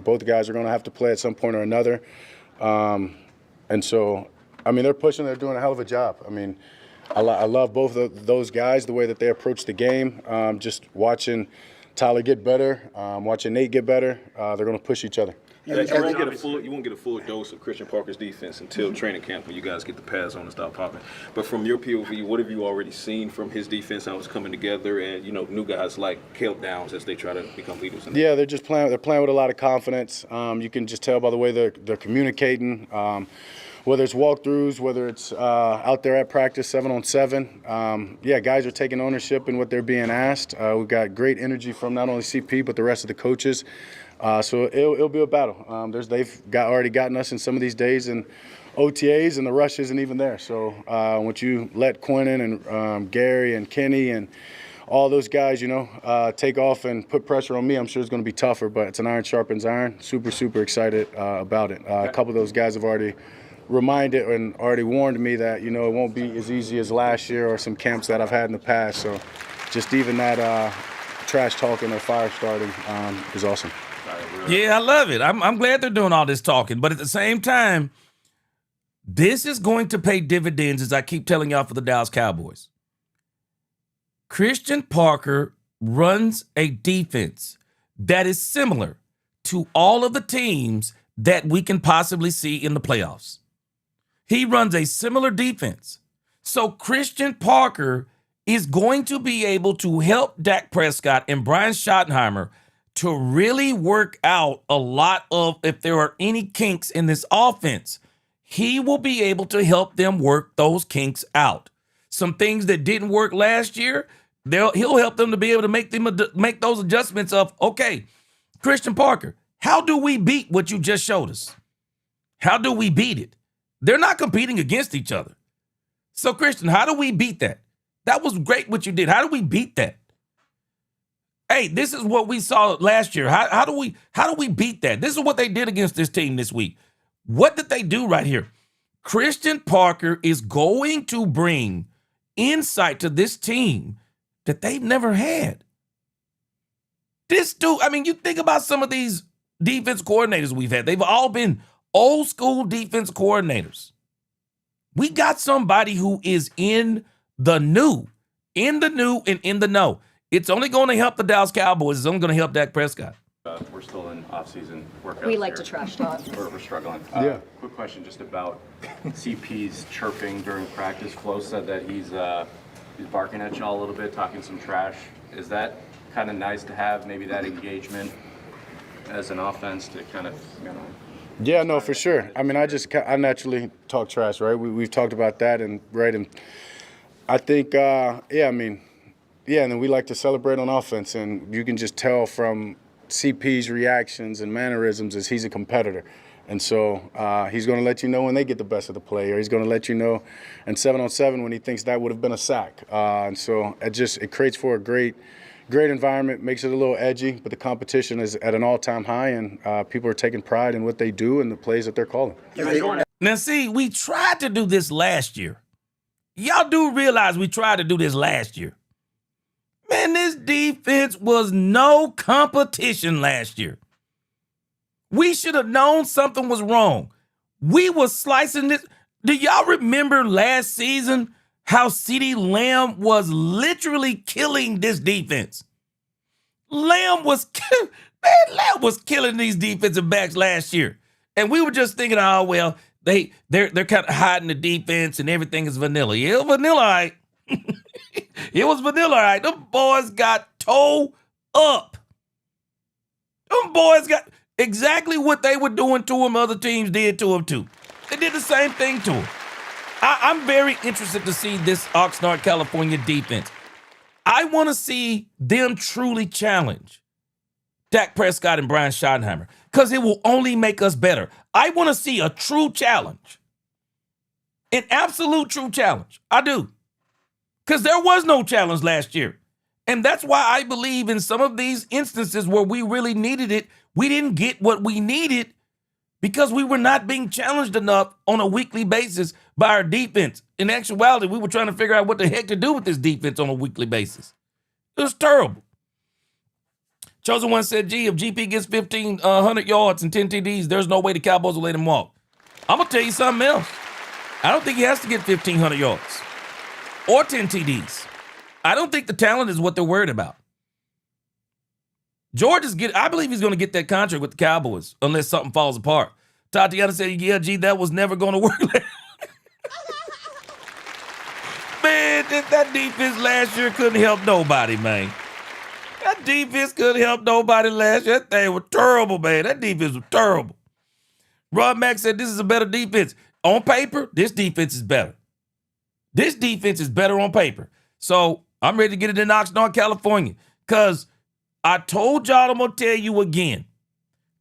Both guys are going to have to play at some point or another. And so, I mean, they're pushing. They're doing a hell of a job. I mean, I love both of those guys, the way that they approach the game. Just watching Tyler get better, watching Nate get better. They're going to push each other. You won't get a full dose of Christian Parker's defense until training camp when you guys get the pads on and start popping. But from your POV, what have you already seen from his defense, how it's coming together, and new guys like Caleb Downs as they try to become leaders? Yeah, they're just playing. They're playing with a lot of confidence. You can just tell by the way they're communicating. Whether it's walkthroughs, whether it's out there at practice 7-on-7. Yeah, guys are taking ownership in what they're being asked. We've got great energy from not only CP but the rest of the coaches. So it'll be a battle. They've already gotten us in some of these days and OTAs, and the rush isn't even there. So once you let Quinnen and Gary and Kenny and all those guys, take off and put pressure on me, I'm sure it's going to be tougher, but it's an iron sharpens iron. Super, super excited about it. A couple of those guys have already reminded and already warned me that, it won't be as easy as last year or some camps that I've had in the past. So just even that trash talking or fire starting is awesome. Yeah, I love it. I'm glad they're doing all this talking. But at the same time, this is going to pay dividends, as I keep telling y'all, for the Dallas Cowboys. Christian Parker runs a defense that is similar to all of the teams that we can possibly see in the playoffs. He runs a similar defense. So Christian Parker is going to be able to help Dak Prescott and Brian Schottenheimer to really work out a lot of, if there are any kinks in this offense, he will be able to help them work those kinks out. Some things that didn't work last year, he'll help them to be able to make those adjustments of, okay, Christian Parker, how do we beat what you just showed us? How do we beat it? They're not competing against each other. So, Christian, how do we beat that? That was great what you did. How do we beat that? Hey, this is what we saw last year. How do we beat that? This is what they did against this team this week. What did they do right here? Christian Parker is going to bring insight to this team that they've never had. This dude, I mean, you think about some of these defense coordinators we've had. They've all been old school defense coordinators. We got somebody who is in the new and in the know. It's only going to help the Dallas Cowboys. It's only going to help Dak Prescott. We're still in off-season workouts. We like here. to trash talk. We're struggling. Yeah. Quick question just about CP's chirping during practice. Flo said that he's barking at y'all a little bit, talking some trash. Is that kind of nice to have, maybe that engagement as an offense to kind of, Yeah, no, for sure. I mean, I naturally talk trash, right? We've talked about that, and I think, and then we like to celebrate on offense, and you can just tell from CP's reactions and mannerisms as he's a competitor. And so he's going to let you know when they get the best of the play, or he's going to let you know in 7-on-7 when he thinks that would have been a sack. And so it creates for a great great environment, makes it a little edgy, but the competition is at an all-time high, and people are taking pride in what they do and the plays that they're calling. Now, see, we tried to do this last year. Y'all do realize we tried to do this last year. Man, this defense was no competition last year. We should have known something was wrong. We were slicing this. Do y'all remember last season how CeeDee Lamb was literally killing this defense? Lamb was killing these defensive backs last year. And we were just thinking, oh, well, they're kind of hiding the defense and everything is vanilla. Yeah, vanilla, all right. It was vanilla, all right. Them boys got toe up. Them boys got exactly what they were doing to him, other teams did to him too. They did the same thing to him. I'm very interested to see this Oxnard, California defense. I want to see them truly challenge Dak Prescott and Brian Schottenheimer because it will only make us better. I want to see a true challenge, an absolute true challenge. I do. Because there was no challenge last year. And that's why I believe in some of these instances where we really needed it, we didn't get what we needed because we were not being challenged enough on a weekly basis by our defense. In actuality, we were trying to figure out what the heck to do with this defense on a weekly basis. It was terrible. Chosen One said, gee, if GP gets 1,500 yards and 10 TDs, there's no way the Cowboys will let him walk. I'm going to tell you something else. I don't think he has to get 1,500 yards or 10 TDs. I don't think the talent is what they're worried about. George I believe he's going to get that contract with the Cowboys unless something falls apart. Tatiana said, yeah, gee, that was never going to work. Man, that defense last year couldn't help nobody, man. That defense couldn't help nobody last year. That thing was terrible, man. That defense was terrible. Rob Mack said this is a better defense. On paper, this defense is better. This defense is better on paper. So I'm ready to get it in Oxnard, California. Because I told y'all, I'm going to tell you again.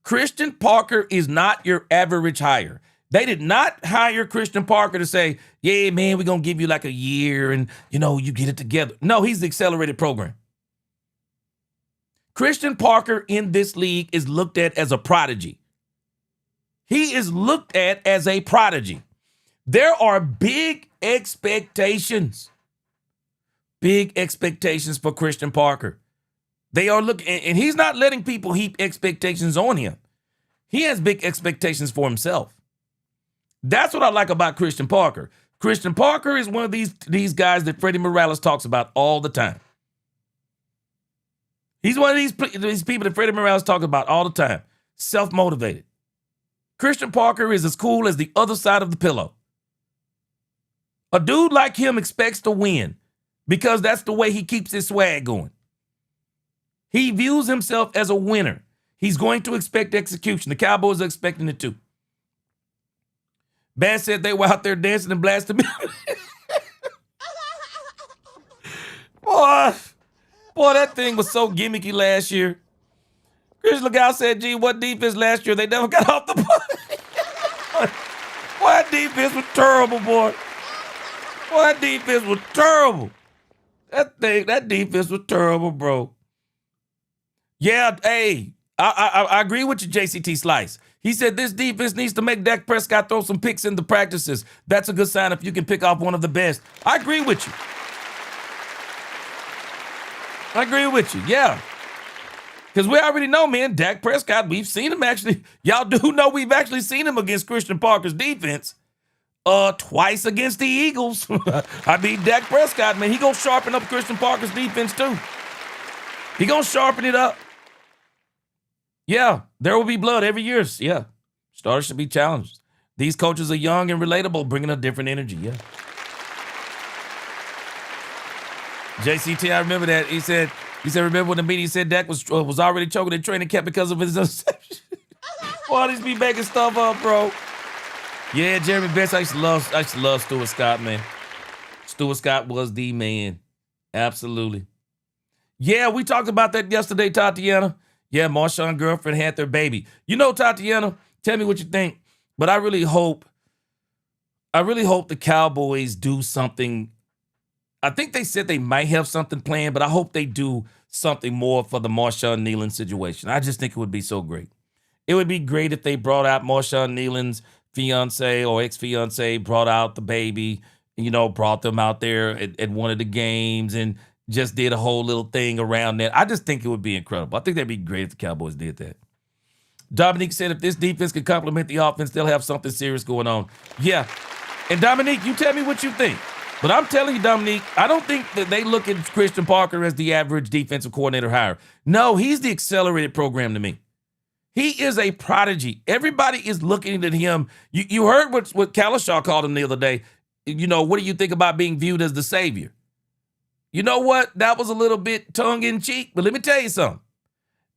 Christian Parker is not your average hire. They did not hire Christian Parker to say, yeah, man, we're going to give you like a year and, you get it together. No, he's the accelerated program. Christian Parker in this league is looked at as a prodigy. He is looked at as a prodigy. There are big expectations. Big expectations for Christian Parker. They are looking, and he's not letting people heap expectations on him. He has big expectations for himself. That's what I like about Christian Parker. Christian Parker is one of these guys that Freddie Morales talks about all the time. He's one of these people that Freddie Morales talks about all the time. Self-motivated. Christian Parker is as cool as the other side of the pillow. A dude like him expects to win because that's the way he keeps his swag going. He views himself as a winner. He's going to expect execution. The Cowboys are expecting it too. Bass said they were out there dancing and blasting music. Boy, that thing was so gimmicky last year. Chris Legal said, gee, what defense last year? They never got off the bus. Boy, that defense was terrible, boy. Boy, that defense was terrible. That defense was terrible, bro. Yeah, hey, I agree with you, JCT Slice. He said this defense needs to make Dak Prescott throw some picks in the practices. That's a good sign if you can pick off one of the best. I agree with you. Yeah. Because we already know, man, Dak Prescott, we've seen him actually. Y'all do know we've actually seen him against Christian Parker's defense. Twice against the Eagles. I mean, Dak Prescott, man, he gonna sharpen up Christian Parker's defense too. He gonna sharpen it up. Yeah, there will be blood every year. Yeah, starters should be challenged. These coaches are young and relatable, bringing a different energy. Yeah. JCT, I remember that. He said, remember when the media said Dak was already choking in training camp because of his interception? Boy, these be making stuff up, bro. Yeah, Jeremy Betts, I used to love Stuart Scott, man. Stuart Scott was the man. Absolutely. Yeah, we talked about that yesterday, Tatiana. Yeah, Marshawn's girlfriend had their baby. Tatiana, tell me what you think. But I really hope the Cowboys do something. I think they said they might have something planned, but I hope they do something more for the Marshawn Nealon situation. I just think it would be so great. It would be great if they brought out Marshawn Nealon's fiance or ex-fiance, brought out the baby, brought them out there at one of the games and just did a whole little thing around that. I just think it would be incredible. I think that'd be great if the Cowboys did that. Dominique said if this defense could complement the offense, they'll have something serious going on. Yeah. And Dominique, you tell me what you think. But I'm telling you, Dominique, I don't think that they look at Christian Parker as the average defensive coordinator hire. No, he's the accelerated program to me. He is a prodigy. Everybody is looking at him. You heard what Kalishaw called him the other day. What do you think about being viewed as the savior? You know what? That was a little bit tongue-in-cheek, but let me tell you something.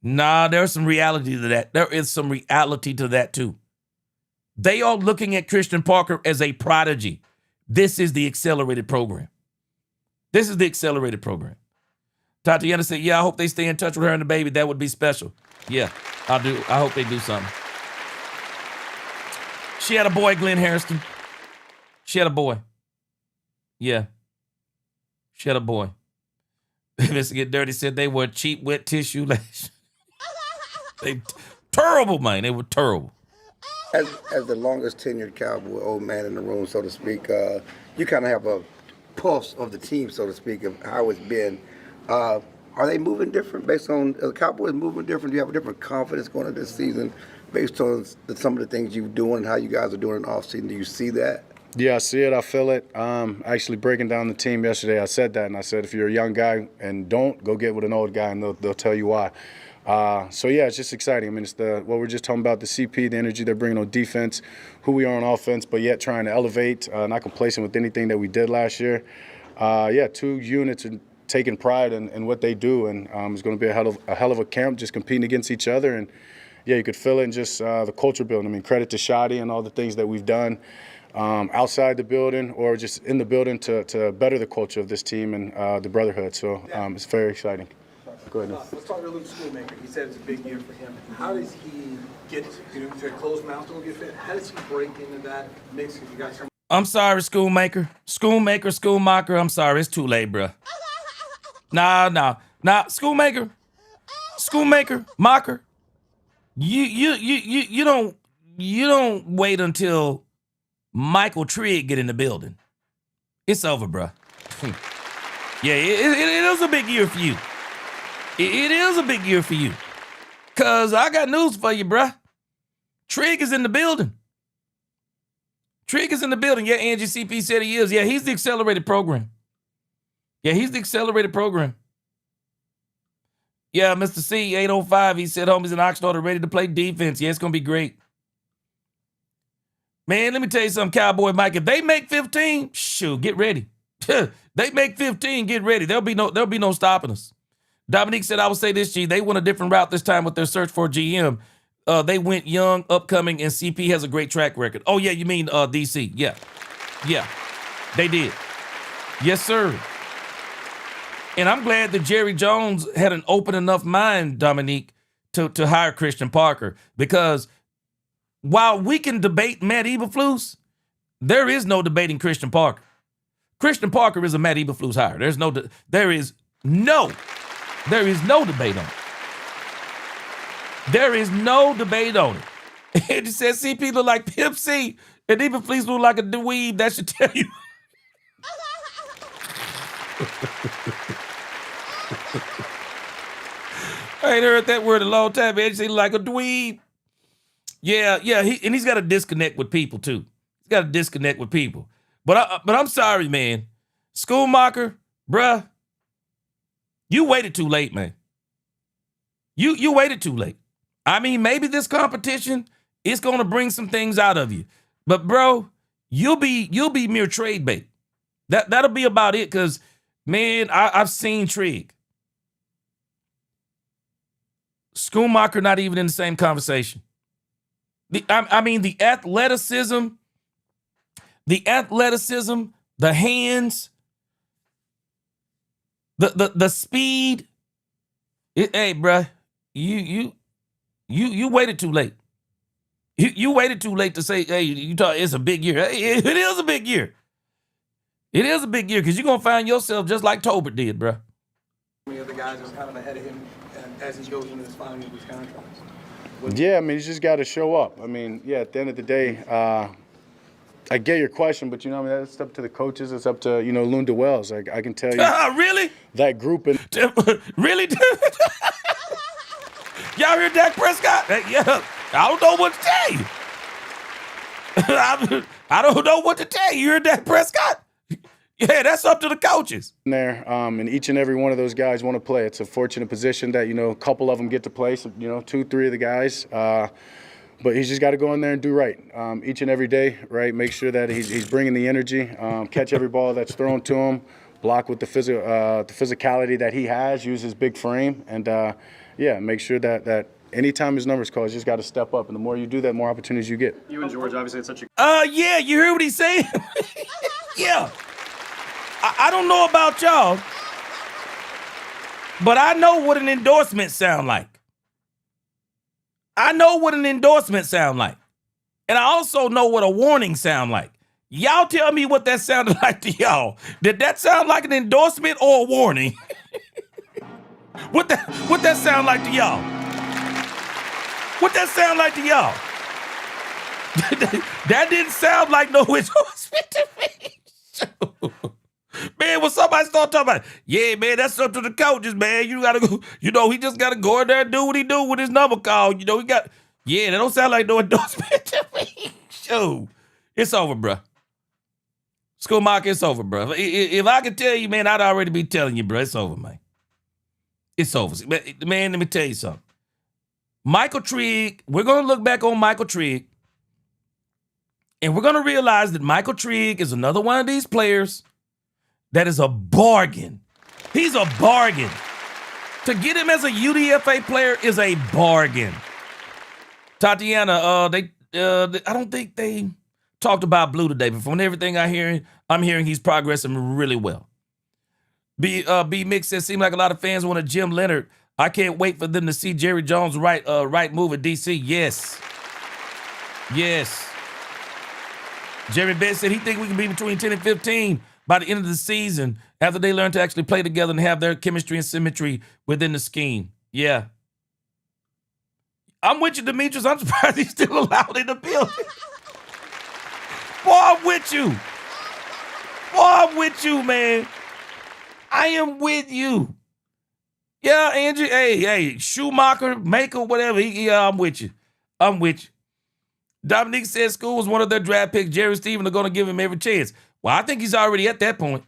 Nah, there's some reality to that. There is some reality to that, too. They are looking at Christian Parker as a prodigy. This is the accelerated program. This is the accelerated program. Tatiana said, yeah, I hope they stay in touch with her and the baby. That would be special. Yeah, I do. I hope they do something. She had a boy, Glenn Harrison. She had a boy. Yeah. She had a boy. Mr. Get Dirty said they were cheap, wet tissue lash. They terrible, man. They were terrible. As the longest tenured Cowboy, old man in the room, so to speak, you kind of have a pulse of the team, so to speak, of how it's been. Are they moving different based on the Cowboys moving different? Do you have a different confidence going into this season based on some of the things you're doing and how you guys are doing in the offseason? Do you see that? Yeah, I see it. I feel it. Actually breaking down the team yesterday, I said that, and I said if you're a young guy and don't, go get with an old guy, and they'll tell you why. So, yeah, it's just exciting. I mean, it's what we're just talking about, the CP, the energy they're bringing on defense, who we are on offense, but yet trying to elevate, not complacent with anything that we did last year. Yeah, 2 units are taking pride in what they do, and it's going to be a hell of a camp, just competing against each other. And, yeah, you could feel it in just the culture building. I mean, credit to Shotty and all the things that we've done outside the building or just in the building to better the culture of this team and the brotherhood. So it's very exciting. Go ahead. Let's talk to Luke Schoolmaker. He said it's a big year for him. How does he get, you said closed mouths don't get fed. How does he break into that mix if you got some? I'm sorry, Schoolmaker. Schoolmaker, I'm sorry. It's too late, bruh. Nah. Schoolmaker, Mocker. You don't wait until Michael Trigg get in the building. It's over, bruh. Yeah, it is a big year for you. It is a big year for you. Because I got news for you, bruh. Trigg is in the building. Yeah, Angie CP said he is. Yeah, he's the accelerated program. Yeah, Mr. C, 805, he said homies in Oxnard are ready to play defense. Yeah, it's going to be great. Man, let me tell you something, Cowboy Mike. If they make 15, shoot, get ready. They make 15, get ready. There'll be no stopping us. Dominique said, I will say this, G. They went a different route this time with their search for a GM. They went young, upcoming, and CP has a great track record. Oh, yeah, you mean DC. Yeah, they did. Yes, sir. And I'm glad that Jerry Jones had an open enough mind, Dominique, to hire Christian Parker. Because while we can debate Matt Eberflus, there is no debating Christian Parker. Christian Parker is a Matt Eberflus hire. There is no debate on it. There is no debate on it. And it says CP look like Pimp C and Eberflus look like a dweeb. That should tell you. I ain't heard that word in a long time, man. He look like a dweeb. Yeah, he's got a disconnect with people too. He's got a disconnect with people. But I'm sorry, man. Schoolmaker, bruh, you waited too late, man. You waited too late. I mean, maybe this competition is going to bring some things out of you. But bro, you'll be mere trade bait. That'll be about it, because man, I've seen Trigg. Schoolmaker not even in the same conversation. The athleticism, the hands, the speed. Hey, bruh, you waited too late. You waited too late to say, hey, it's a big year. Hey, it is a big year. It is a big year because you're going to find yourself just like Tolbert did, bro. Many other guys are kind of ahead of him as he goes into this final year of his contract. Yeah, I mean, he's just got to show up. I mean, yeah, at the end of the day, I get your question, but, I mean, that's up to the coaches. It's up to, Lunda Wells. I can tell you. Really? That group. Really? Y'all hear Dak Prescott? Yeah, I don't know what to tell you. I don't know what to tell you. You heard Dak Prescott? Yeah, that's up to the coaches. There, and each and every one of those guys want to play. It's a fortunate position that, a couple of them get to play, so, 2, 3 of the guys. But he's just got to go in there and do right each and every day, right? Make sure that he's bringing the energy, catch every ball that's thrown to him, block with the physicality that he has, use his big frame, and, make sure that anytime his number's called, he's just got to step up. And the more you do that, the more opportunities you get. You and George, obviously, it's such a... Yeah, you heard what he's saying? Yeah. I don't know about y'all, but I know what an endorsement sound like. I know what an endorsement sound like. And I also know what a warning sound like. Y'all tell me what that sounded like to y'all. Did that sound like an endorsement or a warning? What that sound like to y'all? What that sound like to y'all? That didn't sound like no endorsement to me. Man, when somebody start talking about, yeah, man, that's up to the coaches, man. You gotta go, he just gotta go in there and do what he do with his number call. That don't sound like no endorsement to me. Shoot. It's over, bro. Schoolmarker, it's over, bro. If I could tell you, man, I'd already be telling you, bro. It's over, man. It's over. Man, let me tell you something. Michael Trigg, we're gonna look back on Michael Trigg, and we're gonna realize that Michael Trigg is another one of these players that is a bargain. He's a bargain. To get him as a UDFA player is a bargain. Tatiana, I don't think they talked about Blue today, but from everything I'm hearing he's progressing really well. B Mix says, seems like a lot of fans want a Jim Leonard. I can't wait for them to see Jerry Jones right move at DC. Yes. Jerry Bett said he think we can be between 10 and 15 by the end of the season after they learn to actually play together and have their chemistry and symmetry within the scheme. Yeah. I'm with you, Demetrius. I'm surprised he's still allowed in the building. Boy, I'm with you. Boy, I'm with you, man. I am with you. Yeah, Angie. Hey, Schumacher, Maker, whatever. Yeah, I'm with you. Dominique says School was one of their draft picks. Jerry and Steven are going to give him every chance. Well, I think he's already at that point.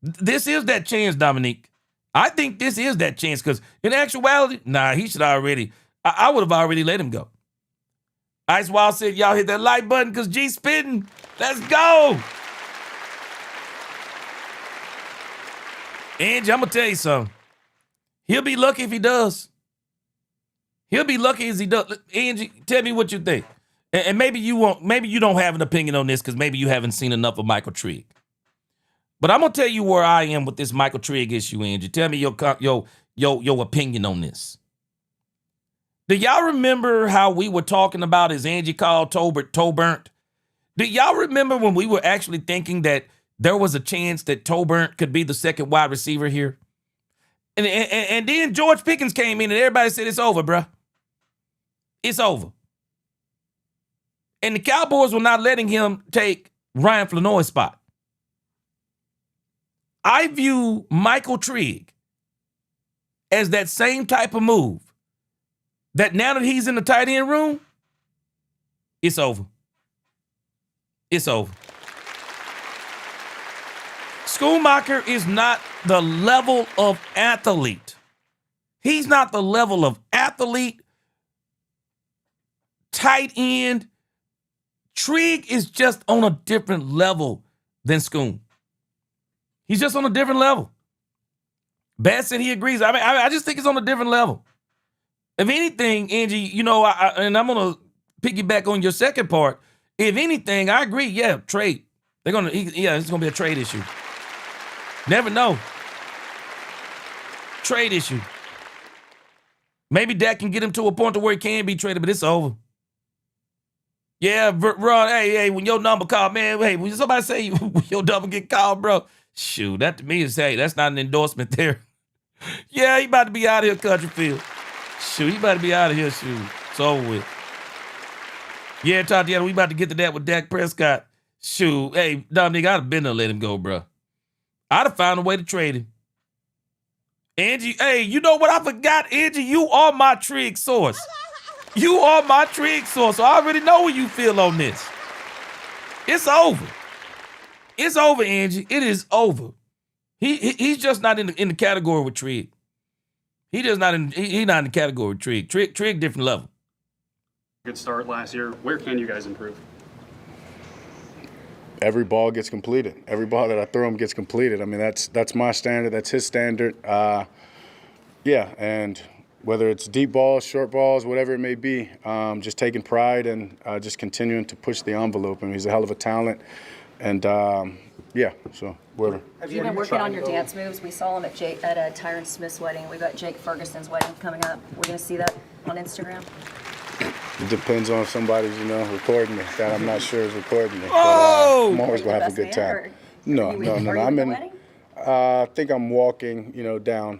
This is that chance, Dominique. I think this is that chance because in actuality, he should already. I would have already let him go. Ice Wild said, y'all hit that like button because G spitting. Let's go. Angie, I'm going to tell you something. He'll be lucky if he does. He'll be lucky as he does. Angie, tell me what you think. And maybe you won't. Maybe you don't have an opinion on this because maybe you haven't seen enough of Michael Trigg. But I'm gonna tell you where I am with this Michael Trigg issue, Angie. Tell me your opinion on this. Do y'all remember how we were talking about, as Angie called Tolbert? Do y'all remember when we were actually thinking that there was a chance that Tolbert could be the second wide receiver here? And then George Pickens came in and everybody said it's over, bruh. It's over. And the Cowboys were not letting him take Ryan Flanoy's spot. I view Michael Trigg as that same type of move. That now that he's in the tight end room, it's over. It's over. Schoonmaker is not the level of athlete. He's not the level of athlete, tight end. Trigg is just on a different level than Schoon. He's just on a different level. Bass said he agrees. I just think it's on a different level. If anything, Angie, and I'm going to piggyback on your second part. If anything, I agree. Yeah, trade. It's going to be a trade issue. Never know. Trade issue. Maybe Dak can get him to a point to where he can be traded, but it's over. Yeah, Ron, hey, when your number called, man, hey, when somebody say when your number get called, bro, shoot, that to me is, hey, that's not an endorsement there. Yeah, he about to be out of here, country field. Shoot, he about to be out of here, shoot. It's over with. Yeah, Tatiana, we about to get to that with Dak Prescott. Shoot, hey, Dominic, I'd have been there to let him go, bro. I'd have found a way to trade him. Angie, hey, you know what I forgot? Angie, you are my trig source. You are my trig source, so I already know where you feel on this. It's over. It's over, Angie. It is over. He's just not in the category with Trig. He just not in he's not in the category with Trig. Trig different level. Good start last year. Where can you guys improve? Every ball gets completed. Every ball that I throw him gets completed. I mean, that's my standard. That's his standard. Yeah, and whether it's deep balls, short balls, whatever it may be, just taking pride and just continuing to push the envelope. I mean, he's a hell of a talent. And, yeah, so whatever. Have you been working on your dance moves? We saw him at Tyron Smith's wedding. We've got Jake Ferguson's wedding coming up. We're going to see that on Instagram. It depends on if somebody's, recording me. That I'm not sure is recording me. Oh! But, I'm always going to have a good time. No. I'm in. I think I'm walking, down.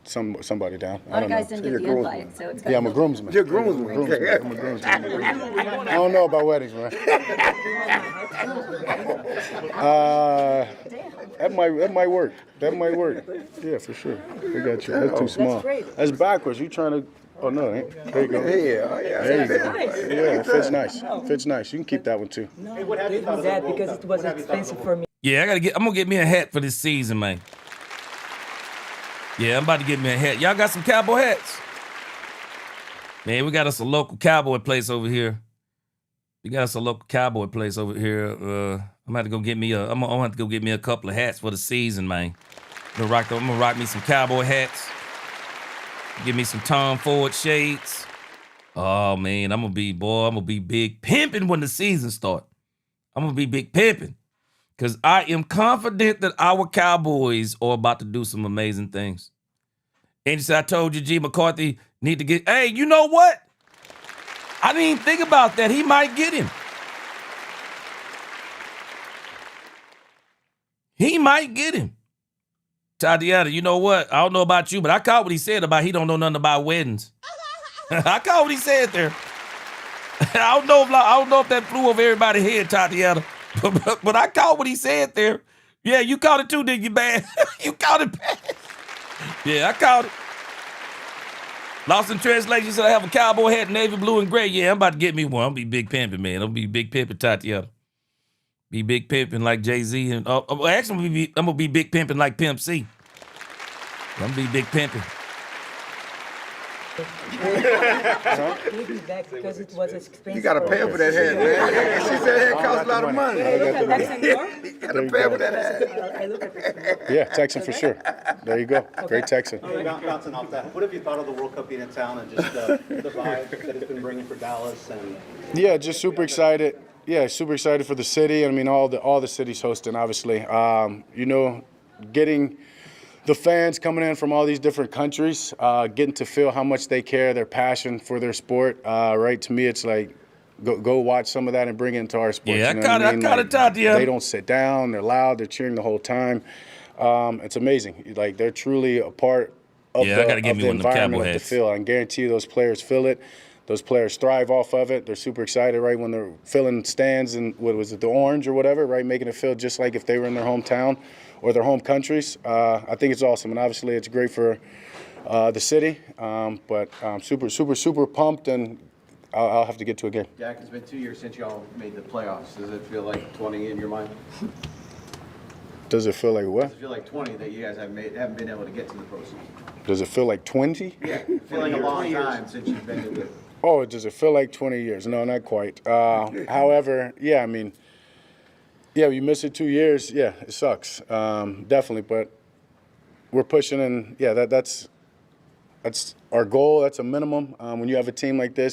Somebody down. A lot of guys didn't get the invite, so it's yeah, I'm a groomsman. You're a groomsman. I'm a groomsman. I don't know about weddings, man. That might work. That might work. Yeah, for sure. We got you. That's too small. That's backwards. You trying to? Oh no, there you go. Yeah. There you go. Yeah, it fits nice. Fits nice. You can keep that one too. No, I did that because it was expensive for me. Yeah, I'm gonna get me a hat for this season, man. Yeah, I'm about to get me a hat. Y'all got some cowboy hats? Man, we got us a local cowboy place over here. I'm gonna have to go get me I'm gonna have to go get me a couple of hats for the season, man. I'm gonna rock me some cowboy hats. Give me some Tom Ford shades. Oh man, I'm gonna be big pimping when the season starts. I'm gonna be big pimping. Because I am confident that our Cowboys are about to do some amazing things. And you said, I told you, G. McCarthy need to get... Hey, you know what? I didn't even think about that. He might get him. He might get him. Tatiana, you know what? I don't know about you, but I caught what he said about he don't know nothing about weddings. I caught what he said there. I don't know if that flew over everybody's head, Tatiana. But I caught what he said there. Yeah, you caught it too, didn't you, man? You caught it bad. Yeah, I caught it. Lost in translation, said I have a cowboy hat, navy blue and gray. Yeah, I'm about to get me one. I'm be big pimping, man. I'm be big pimping, Tatiana. Be big pimping like Jay-Z. And actually, I'm gonna be big pimping like Pimp C. I'm gonna be big pimping. Because it was expensive. You got to pay for that hat, man. She said that hat costs a lot of money. You got to pay for that hat. Yeah, Texan for sure. There you go. Great Texan. Bouncing off that, what have you thought of the World Cup being in town and just the vibe that it's been bringing for Dallas? And Yeah, just super excited. Yeah, super excited for the city. I mean, all the cities hosting, obviously. Getting the fans coming in from all these different countries, getting to feel how much they care, their passion for their sport. Right, to me, it's like go watch some of that and bring it into our sport. Yeah, I caught it, Tatiana. They don't sit down. They're loud. They're cheering the whole time. It's amazing. Like they're truly a part of the environment of the field. I can guarantee you those players feel it. Those players thrive off of it. They're super excited, right, when they're filling stands and the orange or whatever, right, making it feel just like if they were in their hometown or their home countries. I think it's awesome, and obviously it's great for the city. But I'm super pumped, and I'll have to get to a game. Jack, it's been 2 years since y'all made the playoffs. Does it feel like 20 in your mind? Does it feel like what? Does it feel like 20 that you guys haven't been able to get to the postseason? Does it feel like 20? Yeah, feeling a long time since you've been in it. Oh, does it feel like 20 years? No, not quite. However, yeah, I mean, yeah, you miss it 2 years. Yeah, it sucks, definitely. But we're pushing, and yeah, that's our goal. That's a minimum. When you have a team like this,